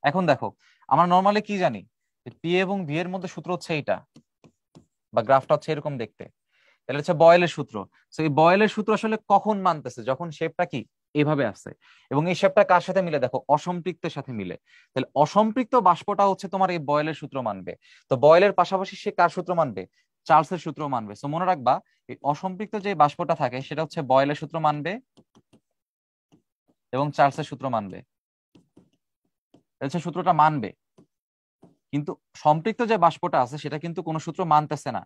[SPEAKER 1] এখন দেখো, আমরা নর্মালি কি জানি, পি এবং ভি এর মধ্যে সূত্র হচ্ছে এইটা, বা গ্রাফটা হচ্ছে এরকম দেখতে। তাহলে হচ্ছে বয়েলের সূত্র। তো এই বয়েলের সূত্র আসলে কখন মানতেছে, যখন শেপটা কি এইভাবে আসছে, এবং এই শেপটা কার সাথে মিলে, দেখো অসম্পৃক্তের সাথে মিলে। তাহলে অসম্পৃক্ত বাষ্পটা হচ্ছে তোমার এই বয়েলের সূত্র মানবে। তো বয়েলের পাশাপাশি সে কার সূত্র মানবে? চার্লসের সূত্র মানবে। তো মনে রাখবা, এই অসম্পৃক্ত যে বাষ্পটা থাকে সেটা হচ্ছে বয়েলের সূত্র মানবে এবং চার্লসের সূত্র মানবে। হচ্ছে সূত্রটা মানবে, কিন্তু সম্পৃক্ত যে বাষ্পটা আছে সেটা কিন্তু কোনো সূত্র মানতেছে না।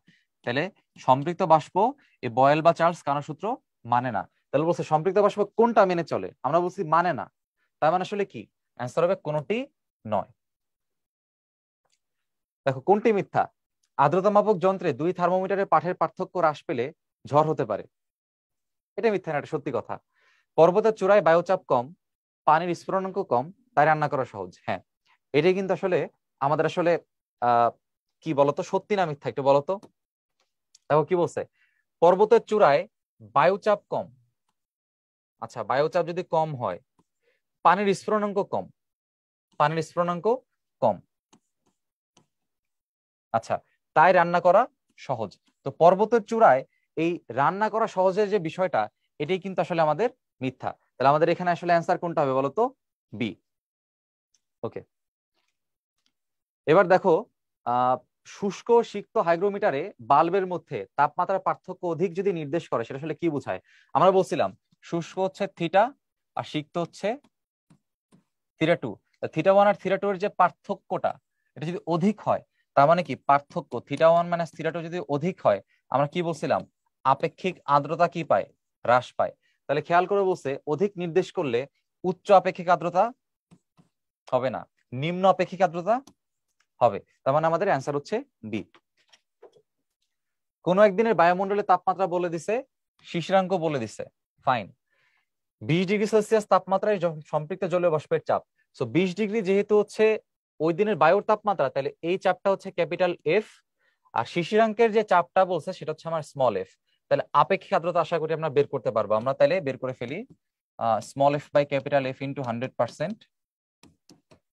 [SPEAKER 1] তাহলে সম্পৃক্ত বাষ্প এই বয়েল বা চার্লস কারো সূত্র মানে না। তাহলে বলছে সম্পৃক্ত বাষ্প কোনটা মেনে চলে, আমরা বলছি মানে না। তার মানে আসলে কি, অ্যান্সার হবে কোনটি নয়। দেখো কোনটি মিথ্যা? আর্দ্রতা মাপক যন্ত্রে দুই থার্মোমিটারের পাঠের পার্থক্য হ্রাস পেলে ঝড় হতে পারে। এটা মিথ্যা না, এটা সত্যি কথা। পর্বতের চূড়ায় বায়ুচাপ কম, পানির স্ফুটনাঙ্ক কম, তাই রান্না করা সহজ। হ্যাঁ, এটাই কিন্তু আসলে আমাদের আসলে আহ কি বলতো, সত্যি না মিথ্যা একটু বলতো। দেখো কি বলছে, পর্বতের চূড়ায় বায়ুচাপ কম। আচ্ছা, বায়ুচাপ যদি কম হয়, পানির স্ফুটনাঙ্ক কম, পানির স্ফুটনাঙ্ক কম, আচ্ছা, তাই রান্না করা সহজ। তো পর্বতের চূড়ায় এই রান্না করা সহজের যে বিষয়টা, এটাই কিন্তু আসলে আমাদের মিথ্যা। তাহলে আমাদের এখানে আসলে অ্যান্সার কোনটা হবে বলতো? বি। ওকে, এবার দেখো, আহ শুষ্ক সিক্ত হাইগ্রোমিটারে বাল্বের মধ্যে তাপমাত্রার পার্থক্য অধিক যদি নির্দেশ করে, সেটা আসলে কি বোঝায়? আমরা বলছিলাম শুষ্ক হচ্ছে থিটা আর সিক্ত হচ্ছে থিটা টু। থিটা ওয়ান আর থিটা টু এর যে পার্থক্যটা, এটা যদি অধিক হয়, তার মানে কি পার্থক্য theta one minus theta two যদি অধিক হয়, আমরা কি বলছিলাম? আপেক্ষিক আর্দ্রতা কি পায়? হ্রাস পায়। তাহলে খেয়াল করে বলছে অধিক নির্দেশ করলে উচ্চ আপেক্ষিক আর্দ্রতা হবে না, নিম্ন আপেক্ষিক আর্দ্রতা হবে। তার মানে আমাদের অ্যান্সার হচ্ছে বি। কোনো একদিনের বায়ুমণ্ডলের তাপমাত্রা বলে দিছে, শিশিরাঙ্ক বলে দিছে, ফাইন। 20 ডিগ্রি সেলসিয়াস তাপমাত্রায় সম্পৃক্ত জলীয় বাষ্পের চাপ। সো 20 ডিগ্রি যেহেতু হচ্ছে ওই দিনের বায়ুর তাপমাত্রা, তাহলে এই চাপটা হচ্ছে ক্যাপিটাল এফ। আর শিশিরাঙ্কের যে চাপটা বলছে সেটা হচ্ছে আমার স্মল এফ। তাহলে আপেক্ষিক আর্দ্রতা আশা করি আমরা বের করতে পারবো। আমরা তাহলে বের করে ফেলি, small F by capital F into 100%।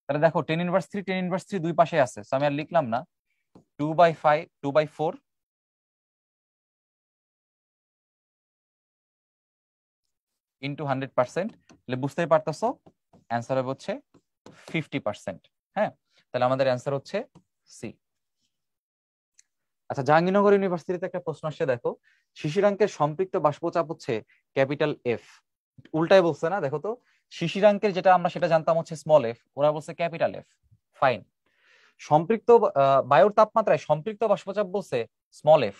[SPEAKER 1] তাহলে দেখো 10 ইনভার্স 3, 10 ইনভার্স 3 দুই পাশে আছে, আমি আর লিখলাম না। 2/5, 2/4 ইন্টু 100%। তাহলে বুঝতেই পারতেছো অ্যান্সার হবে হচ্ছে 50%। হ্যাঁ, তাহলে আমাদের অ্যান্সার হচ্ছে সি। আচ্ছা, জাহাঙ্গীরনগর ইউনিভার্সিটিতে একটা প্রশ্ন আসছে, দেখো শিশিরাঙ্কের সম্পৃক্ত বাষ্পচাপ হচ্ছে ক্যাপিটাল এফ। উল্টায় বলছে না, দেখো তো, শিশিরাঙ্কের যেটা আমরা সেটা জানতাম হচ্ছে স্মল এফ, ওরা বলছে ক্যাপিটাল এফ। ফাইন। সম্পৃক্ত বায়ুর তাপমাত্রায় সম্পৃক্ত বাষ্পচাপ বলছে স্মল এফ,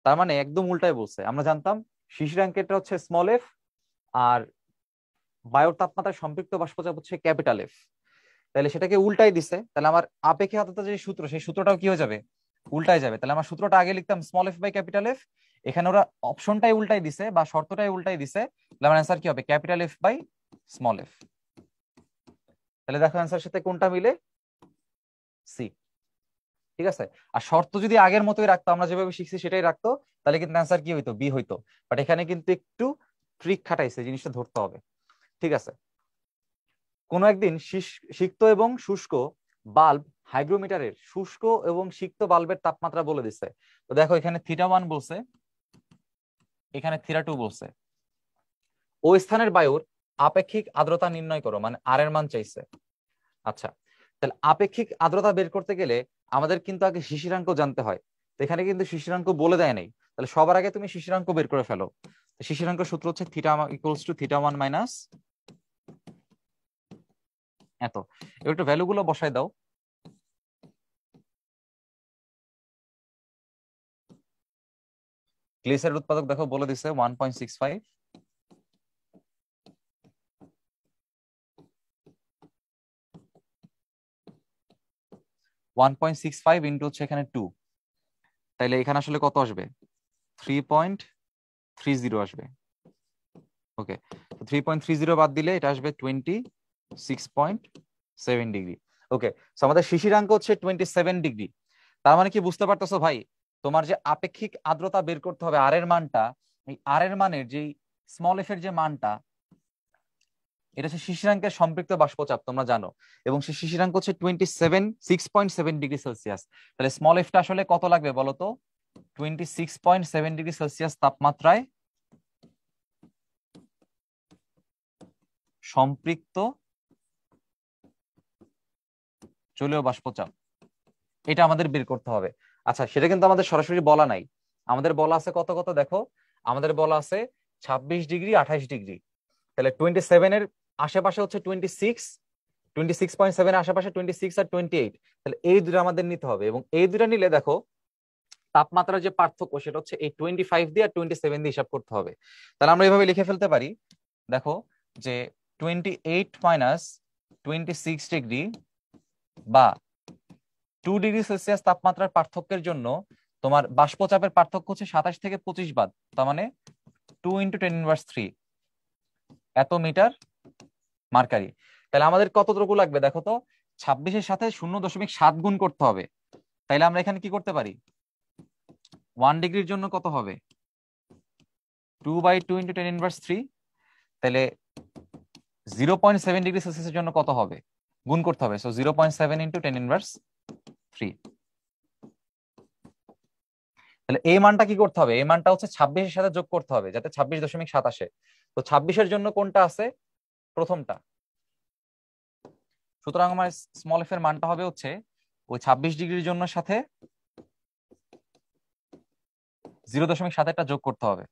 [SPEAKER 1] তার মানে একদম উল্টায় বলছে। আমরা জানতাম শিশিরাঙ্কেরটা হচ্ছে স্মল এফ, আর বায়ুর তাপমাত্রায় সম্পৃক্ত বাষ্পচাপ হচ্ছে ক্যাপিটাল এফ। তাহলে সেটাকে উল্টাই দিছে, তাহলে আমার আপেক্ষিক আর্দ্রতা যে সূত্র, সেই সূত্রটাও কি হয়ে যাবে? উল্টাই যাবে। তাহলে আমার সূত্রটা আগে লিখতাম small F by capital F, এখানে ওরা অপশনটাই উল্টাই দিছে বা শর্তটাই উল্টাই দিছে, তাহলে আমার অ্যান্সার কি হবে? Capital F by small F. তাহলে দেখো অ্যান্সার সাথে কোনটা মিলে? সি। ঠিক আছে, আর শর্ত যদি আগের মতোই রাখতো, আমরা যেভাবে শিখছি সেটাই রাখতো, তাহলে কিন্তু অ্যান্সার কি হইতো? বি হইতো। বাট এখানে কিন্তু একটু ট্রিক খাটাইছে, জিনিসটা ধরতে হবে। ঠিক আছে, কোনো একদিন সিক্ত এবং শুষ্ক বাল্ব হাইগ্রোমিটারের শুষ্ক এবং সিক্ত বাল্বের তাপমাত্রা বলে দিচ্ছে। তো দেখো এখানে থিটা ওয়ান বলছে, এখানে থিটা টু বলছে। ওই স্থানের বায়ুর আপেক্ষিক আর্দ্রতা নির্ণয় করো, মানে আর এর মান চাইছে। আচ্ছা, তাহলে আপেক্ষিক আর্দ্রতা বের করতে গেলে আমাদের কিন্তু আগে শিশিরাঙ্ক জানতে হয়। তো এখানে কিন্তু শিশিরাঙ্ক বলে দেয় নাই, তাহলে সবার আগে তুমি শিশিরাঙ্ক বের করে ফেলো। শিশিরাঙ্ক সূত্র হচ্ছে theta equals two theta one minus এত। এবার একটু ভ্যালু গুলো বসাই দাও। গ্লিসারের উৎপাদক দেখো বলে দিছে 1.65, 1.65 ইন্টু হচ্ছে এখানে 2, তাইলে এখানে আসলে কত আসবে? 3.30 আসবে। ওকে, 3.30 বাদ দিলে এটা আসবে 26.7 ডিগ্রি। ওকে, আমাদের শিশিরাঙ্ক হচ্ছে 27 ডিগ্রি। তার মানে কি বুঝতে পারতেছো ভাই, তোমার যে আপেক্ষিক আর্দ্রতা বের করতে হবে আর এর মানটা, এই আর এর মানের যে স্মল এফ এর যে মানটা, এটা হচ্ছে শিশিরাঙ্কের সম্পৃক্ত বাষ্পচাপ তোমরা জানো, এবং সেই শিশিরাঙ্ক হচ্ছে 6.7 ডিগ্রি সেলসিয়াস। তাহলে স্মল এফটা আসলে কত লাগবে বলো তো? 26.7 ডিগ্রি সেলসিয়াস তাপমাত্রায় সম্পৃক্ত জলীয় বাষ্পচাপ, এটা আমাদের বের করতে হবে। আচ্ছা, সেটা কিন্তু আমাদের সরাসরি বলা নাই, আমাদের বলা আছে কত কত দেখো, আমাদের বলা আছে 26 ডিগ্রি 28 ডিগ্রি। তাহলে 27 এর আশেপাশে হচ্ছে 26, 26.7 আশেপাশে 26 আর 28। তাহলে এই দুটো আমাদের নিতে হবে, এবং এই দুটো নিলে দেখো তাপমাত্রার যে পার্থক্য সেটা হচ্ছে এই 25 দিয়ে আর 27 দিয়ে হিসাব করতে হবে। তাহলে আমরা এইভাবে লিখে ফেলতে পারি, দেখো যে 28 মাইনাস 26 ডিগ্রি বা 2 ডিগ্রি সেলসিয়াস তাপমাত্রার পার্থক্যের জন্য তোমার বাষ্পচাপের পার্থক্য হচ্ছে 27 থেকে 25 বাদ, তার মানে 2 × 10⁻³ এত মিটার মার্কারি। তাহলে আমাদের কতটুকু লাগবে দেখো তো, 26-এর সাথে 0.7 গুণ করতে হবে। তাইলে আমরা এখানে কি করতে পারি, 1 ডিগ্রির জন্য কত হবে, 2/2 × 10⁻³। তাহলে 0.7 ডিগ্রি সেলসিয়াসের জন্য কত হবে, গুণ করতে হবে, সো 0.7 × 10⁻³। তাহলে এই মানটা কি করতে হবে, এই মানটা হচ্ছে 26-এর সাথে যোগ করতে হবে যাতে 26.7 আসে। তো 26-এর জন্য কোনটা আছে, প্রথমটা। সুতরাং আমার স্মল এফ এর মানটা হবে হচ্ছে ওই 26 ডিগ্রির জন্য সাথে 0.7টা যোগ করতে হবে।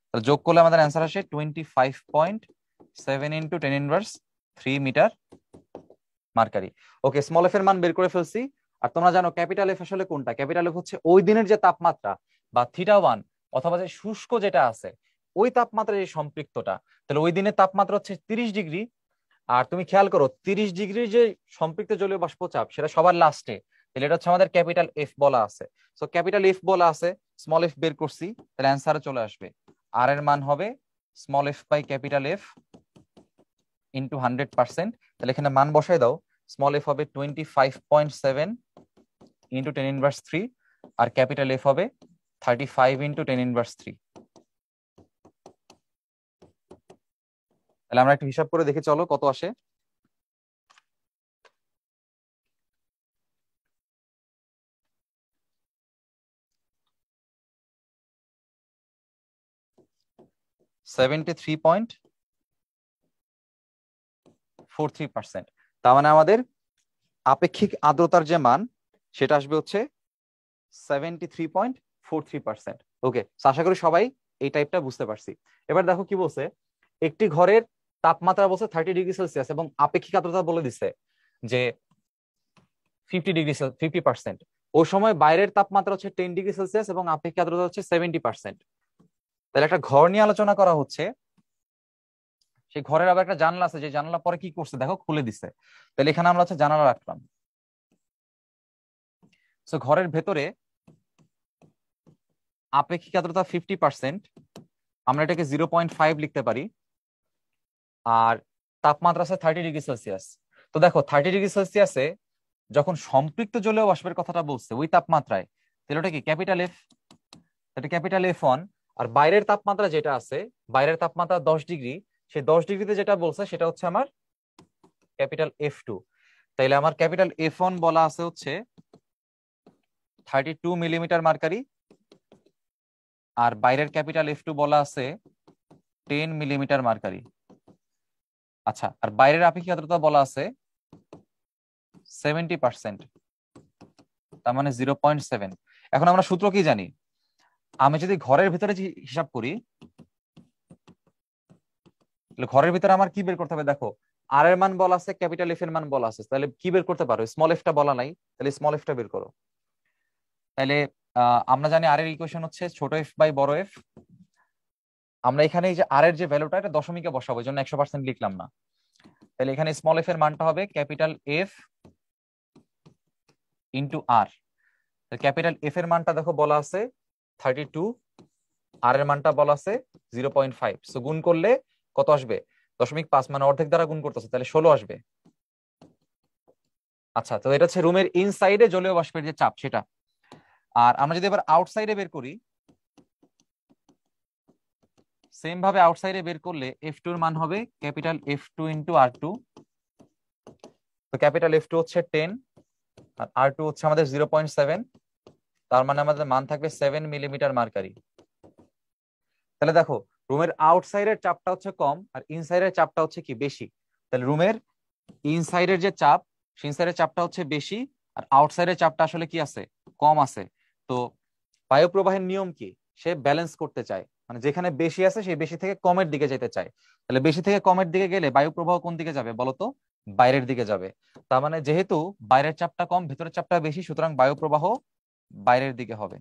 [SPEAKER 1] তাহলে যোগ করলে আমাদের অ্যান্সার আসে 25.7 × 10⁻³ মিটার মার্কারি। ওকে, স্মল এফ এর মান বের করে ফেলছি। আর তোমরা জানো ক্যাপিটাল এফ আসলে কোনটা, ক্যাপিটাল এফ হচ্ছে ওই দিনের যে তাপমাত্রা বা থিটা 1 অথবা যে শুষ্ক যেটা আছে ওই তাপমাত্রার যে সম্পৃক্তটা। তাহলে ওই দিনের তাপমাত্রা হচ্ছে 30 ডিগ্রি। আর তুমি খেয়াল করো 30 ডিগ্রির যে সম্পৃক্ত জলীয় বাষ্পচাপ সেটা সবার লাস্টে, তাহলে এটা হচ্ছে আমাদের ক্যাপিটাল এফ বলা আছে। সো ক্যাপিটাল এফ বলা আছে, স্মল এফ বের করছি, তাহলে অ্যান্সারে চলে আসবে আর এর মান হবে small F by capital F into 100%। তাহলে এখানে মান বসাই দাও, স্মল এফ হবে 25.7 ইন্টু 10⁻³, আর ক্যাপিটাল এফ হবে 35 ইন্টু 10⁻³। তাহলে আমরা একটু হিসাব করে দেখি, চলো কত আসে। (73.43%) তার মানে আমাদের আপেক্ষিক আর্দ্রতার যে মান সেটা আসবে হচ্ছে 73.43%। ওকে, আশা করি সবাই এই টাইপটা বুঝতে পারছি। এবার দেখো কি বলছে, একটি ঘরের তাপমাত্রা বলছে 30 ডিগ্রি সেলসিয়াস এবং আপেক্ষিক আর্দ্রতা বলে দিছে যে 50%। ওই সময় বাইরের তাপমাত্রা হচ্ছে 10 ডিগ্রি সেলসিয়াস এবং আপেক্ষিক আর্দ্রতা হচ্ছে 70%। তাহলে একটা ঘর নিয়ে আলোচনা করা হচ্ছে, সেই ঘরের আবার একটা জানলা আছে, যে জানলা পরে কি করছে দেখো খুলে দিছে। তাহলে এখানে আমরা হচ্ছে জানালা রাখলাম। তো ঘরের ভেতরে আপেক্ষিক আর্দ্রতা 50%, আমরা এটাকে 0.5 লিখতে পারি, আর তাপমাত্রা আছে 30 ডিগ্রি সেলসিয়াস। তো দেখো 30 ডিগ্রি সেলসিয়াসে যখন সম্পৃক্ত জলীয় বাষ্পের কথাটা বলছে ওই তাপমাত্রায়, তাহলে ওটা কি ক্যাপিটাল এফ, এটা ক্যাপিটাল F1। আর বাইরের তাপমাত্রা যেটা আছে, বাইরের তাপমাত্রা 10 ডিগ্রি, সেই 10 ডিগ্রিতে যেটা বলছে সেটা হচ্ছে আমার ক্যাপিটাল F2। তাইলে আমার ক্যাপিটাল F1 বলা আছে হচ্ছে 32 মিলিমিটার মার্কারি, আর বাইরের ক্যাপিটাল F2 বলা আছে 10 মিলিমিটার মার্কারি। আচ্ছা, আর বাইরের আপেক্ষিক আর্দ্রতা বলা আছে 70%, তার মানে 0.7। এখন আমরা সূত্র কি জানি, আমি যদি ঘরের ভিতরে হিসাব করি, ঘরের ভিতরে আমার কি বের করতে হবে, দেখো আর এর মান বলা আছে, ক্যাপিটাল এফ এর মান বলা আছে, তাহলে কি বের করতে পারো, স্মল এফ টা বলা নাই, তাহলে স্মল এফ টা বের করো। তাহলে আমরা জানি আর এর ইকুয়েশন হচ্ছে ছোট এফ বাই বড় এফ। আমরা এখানে এই যে আর এর যে ভ্যালুটা, এটা দশমিকে বসাবো, এই জন্য 100% লিখলাম না। তাহলে এখানে স্মল এফ এর মানটা হবে ক্যাপিটাল এফ ইন্টু আর। ক্যাপিটাল এফ এর মানটা দেখো বলা আছে 32, আর এর মানটা বলা আছে 0.5, সো গুণ করলে কত আসবে, 0.5, মানে অর্ধেক দ্বারা গুণ করতেছে, তাহলে 16 আসবে। আচ্ছা, তো এটা হচ্ছে রুমের ইনসাইডে জলীয় বাষ্পের যে চাপ সেটা। আর আমরা যদি এবার আউটসাইডে বের করি, সেম ভাবে আউটসাইডে বের করলে F2 এর মান হবে ক্যাপিটাল F2 ইন্টু R2। তো ক্যাপিটাল F2 হচ্ছে 10 আর R2 হচ্ছে আমাদের 0.7, তার মানে আমাদের মান থাকবে 7 মিলিমিটার মার্কারি। তাহলে দেখো রুমের আউটসাইডের চাপটা হচ্ছে কম আর ইনসাইডের চাপটা হচ্ছে কি বেশি। তাহলে রুমের ইনসাইডের যে চাপ, সেই ইনসাইডের চাপটা হচ্ছে বেশি আর আউটসাইডের চাপটা আসলে কি আছে, কম আছে। তো বায়ু প্রবাহের নিয়ম কি, সে ব্যালেন্স করতে চায়, মানে যেখানে বেশি আছে সেই বেশি থেকে কমের দিকে যেতে চায়। তাহলে বেশি থেকে কমের দিকে গেলে বায়ু প্রবাহ কোন দিকে যাবে বলতো, বাইরের দিকে যাবে। তার মানে যেহেতু বাইরের চাপটা কম ভেতরের চাপটা বেশি, সুতরাং বায়ু প্রবাহ বাইরের দিকে হবে।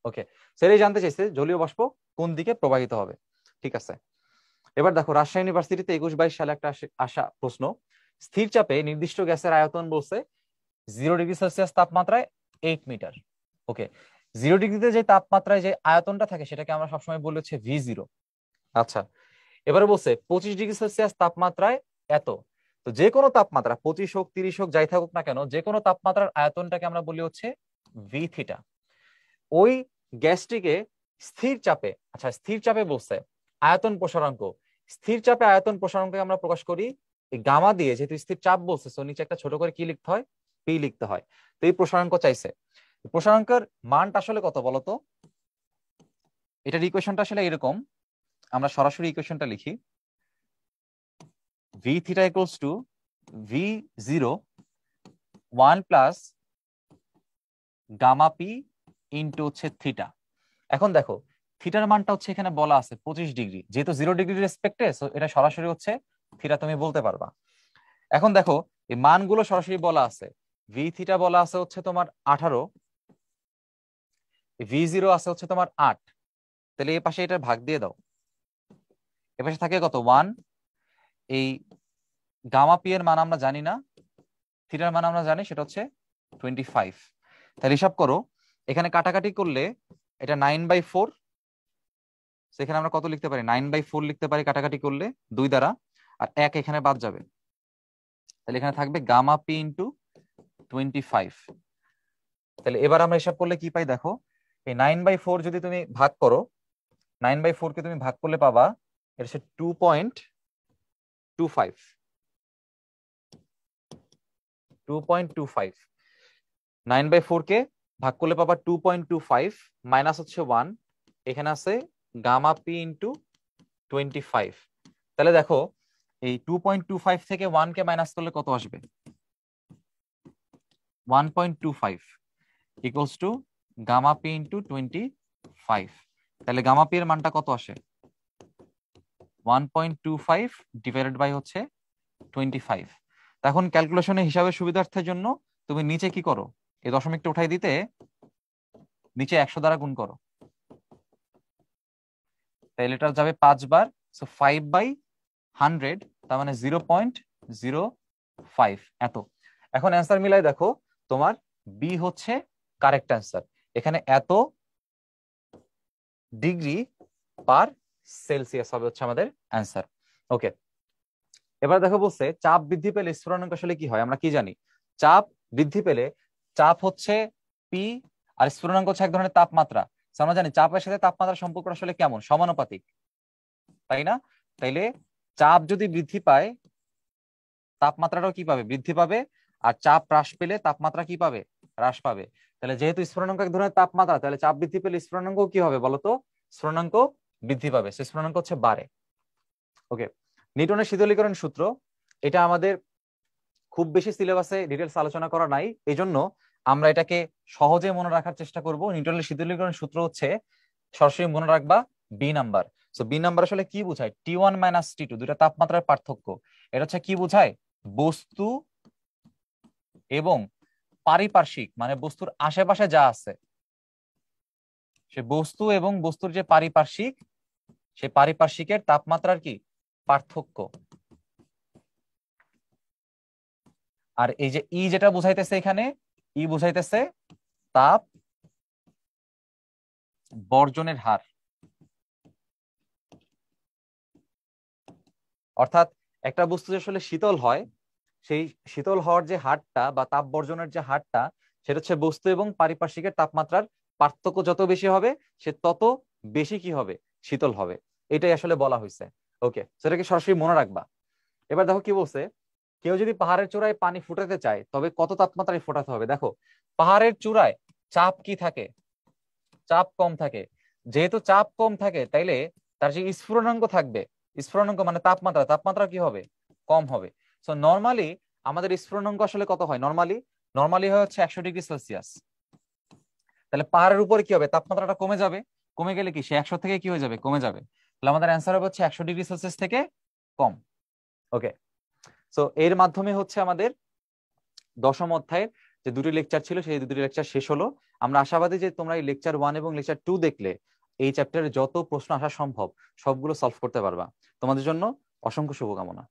[SPEAKER 1] ওকে, সেটাই জানতে চাইছে জলীয় বাষ্প কোন দিকে প্রবাহিত হবে। ঠিক আছে, এবার দেখো রাজশাহী ইউনিভার্সিটিতে 21-22 সালে একটা আসা প্রশ্ন, স্থির চাপে নির্দিষ্ট গ্যাসের আয়তন বলছে 0 ডিগ্রি সেলসিয়াস তাপমাত্রায় 8 মিটার। ওকে, 0 ডিগ্রিতে যে তাপমাত্রায় যে আয়তনটা থাকে সেটাকে আমরা সবসময় বলি হচ্ছে V0। আচ্ছা, এবারে বলছে 25 ডিগ্রি সেলসিয়াস তাপমাত্রায় এত। তো যে কোনো তাপমাত্রা 25 হোক 30 হোক যাই থাকুক না কেন, যে কোনো তাপমাত্রার আয়তনটাকে আমরা বলি হচ্ছে ভি থিটা। ওই গ্যাসটিকে স্থির চাপে, আচ্ছা স্থির চাপে বলছে আয়তন প্রসারাঙ্ক, স্থির চাপে আয়তন প্রসারাঙ্ককে আমরা প্রকাশ করি এই গামা দিয়ে, যেহেতু স্থির চাপ বলছে সো নিচে একটা ছোট করে কি লিখতে হয়, পি লিখতে হয়। তো এই প্রসারাঙ্ক চাইছে, প্রসারাঙ্কের মানটা আসলে কত বলতো, এটার ইকুয়েশনটা আসলে এরকম, আমরা সরাসরি ইকুয়েশনটা লিখি, V theta equals to V0 1 plus gamma P into হচ্ছে থিটা। এখন দেখো থিটার মানটা হচ্ছে এখানে বলা আছে 25 ডিগ্রি, যেহেতু 0 ডিগ্রি রেসপেক্টে এটা সরাসরি হচ্ছে থিটা তুমি বলতে পারবা। এখন দেখো এই মানগুলো সরাসরি বলা আছে, ভি থিটা বলা আছে হচ্ছে তোমার 18, V0 আছে হচ্ছে তোমার 8, তাহলে এই পাশে এটা ভাগ দিয়ে দাও, এ পাশে থাকে কত 1। এই গামা পি এর মান আমরা জানি না, থিটার মান আমরা জানি সেটা হচ্ছে 25। তাহলে হিসাব করো, এখানে কাটাকাটি করলে এটা 9/4, সেখানে আমরা কত লিখতে পারি, 9/4 লিখতে পারি কাটাকাটি করলে 2 দ্বারা, আর 1 এখানে বাদ যাবে, তাহলে এখানে থাকবে গামা পি ইন্টু 25। তাহলে এবার আমরা হিসাব করলে কি পাই দেখো, এই 9/4 যদি তুমি ভাগ করো, 9/4 কে তুমি ভাগ করলে পাবা এটা হচ্ছে 2.25, 2.25। 9/4 কে ভাগ করলে পাবা 2.25, মাইনাস হচ্ছে 1, এখানে আছে গামা পি ইন্টু 25। তাহলে দেখো এই 2.25 থেকে 1 কে মাইনাস করলে কত আসবে, 1.25 equals to gamma P into 25। তাহলে গামা পি এর মানটা কত আসে, 1.25 ডিভাইডেড বাই হচ্ছে 25। এখন ক্যালকুলেশনের হিসাবের সুবিধার্থের জন্য তুমি নিচে কি করো, এই দশমিকটা উঠাই দিতে নিচে 100 দ্বারা গুণ করো, তাহলে এটা যাবে 5 বার, সো 5/100, তার মানে 0.05 এত। এখন অ্যান্সার মিলাই দেখো, তোমার বি হচ্ছে কারেক্ট অ্যান্সার, এখানে এত ডিগ্রি পার সেলসিয়াস হবে হচ্ছে আমাদের অ্যান্সার। ওকে, এবার দেখো বলছে চাপ বৃদ্ধি পেলে স্ফুটনাঙ্ক আসলে কি হয়, আমরা কি জানি, চাপ বৃদ্ধি পেলে চাপ হচ্ছে পি আর স্ফুটনাঙ্ক হচ্ছে এক ধরনের তাপমাত্রা। So আমরা জানি চাপের সাথে তাপমাত্রার সম্পর্ক আসলে কেমন, সমানুপাতিক, তাই না? তাইলে চাপ যদি বৃদ্ধি পায় তাপমাত্রাটাও কি পাবে, বৃদ্ধি পাবে, আর চাপ হ্রাস পেলে তাপমাত্রা কি পাবে, হ্রাস পাবে। তাহলে যেহেতু স্ফুটনাঙ্ক এক ধরনের তাপমাত্রা, তাহলে চাপ বৃদ্ধি পেলে স্ফুটনাঙ্ক কি হবে বলতো, স্ফুটনাঙ্ক বৃদ্ধি পাবে, সে স্ফুটনাঙ্ক হচ্ছে বাড়ে। ওকে, নিউটনের শীতলীকরণ সূত্র, এটা আমাদের খুব বেশি সিলেবাসে ডিটেলস আলোচনা করা নাই, এই জন্য আমরা এটাকে সহজে মনে রাখার চেষ্টা করব। নিউটনের শীতলীকরণ সূত্র হচ্ছে, সরাসরি মনে রাখবা B number. So B number আসলে কি বোঝায়? T1 মাইনাস T2, দুইটা তাপমাত্রার পার্থক্য। এটা হচ্ছে কি বোঝায়? বস্তু এবং পারিপার্শ্বিক, মানে বস্তুর আশেপাশে যা আছে, সে বস্তু এবং বস্তুর যে পারিপার্শ্বিক, সে পারিপার্শ্বিকের তাপমাত্রার কি পার্থক্য। আর এই যে ই যেটা বুঝাইতেছে এখানে, ই বুঝাইতেছে তাপ বর্জনের হার। অর্থাৎ একটা বস্তু যে আসলে শীতল হয়, সেই শীতল হওয়ার যে হারটা বা তাপ বর্জনের যে হারটা, সেটা হচ্ছে বস্তু এবং পারিপার্শ্বিকের তাপমাত্রার পার্থক্য যত বেশি হবে, সে তত বেশি কি হবে? শীতল হবে। এটাই আসলে বলা হয়েছে। ওকে, সেটাকে সরাসরি মনে রাখবা। এবার দেখো কি বলছে, কেউ যদি পাহাড়ের চূড়ায় পানি ফুটাতে চায় তবে কত তাপমাত্রায় ফোটাতে হবে। দেখো, পাহাড়ের চূড়ায় চাপ কি থাকে? চাপ কম থাকে। যেহেতু চাপ কম থাকে, তাইলে তার যে স্ফুটনাঙ্ক থাকবে, স্ফুটনাঙ্ক মানে তাপমাত্রা, তাপমাত্রা কি হবে? কম হবে। সো নর্মালি আমাদের স্ফুটনাঙ্ক আসলে কত হয়? নর্মালি নর্মালি হয় হচ্ছে 100°C। তাহলে পাহাড়ের উপরে কি হবে? তাপমাত্রাটা কমে যাবে। কমে গেলে কি সে 100 থেকে কি হয়ে যাবে? কমে যাবে। তাহলে আমাদের অ্যান্সার হবে হচ্ছে 100°C থেকে কম। ওকে, সো এর মাধ্যমে হচ্ছে আমাদের দশম অধ্যায়ের যে দুটি লেকচার ছিল, সেই দুটি লেকচার শেষ হলো। আমরা আশাবাদী যে তোমরা এই লেকচার 1 এবং লেকচার 2 দেখলে এই চ্যাপ্টারে যত প্রশ্ন আসা সম্ভব সবগুলো সলভ করতে পারবা। তোমাদের জন্য অসংখ্য শুভকামনা।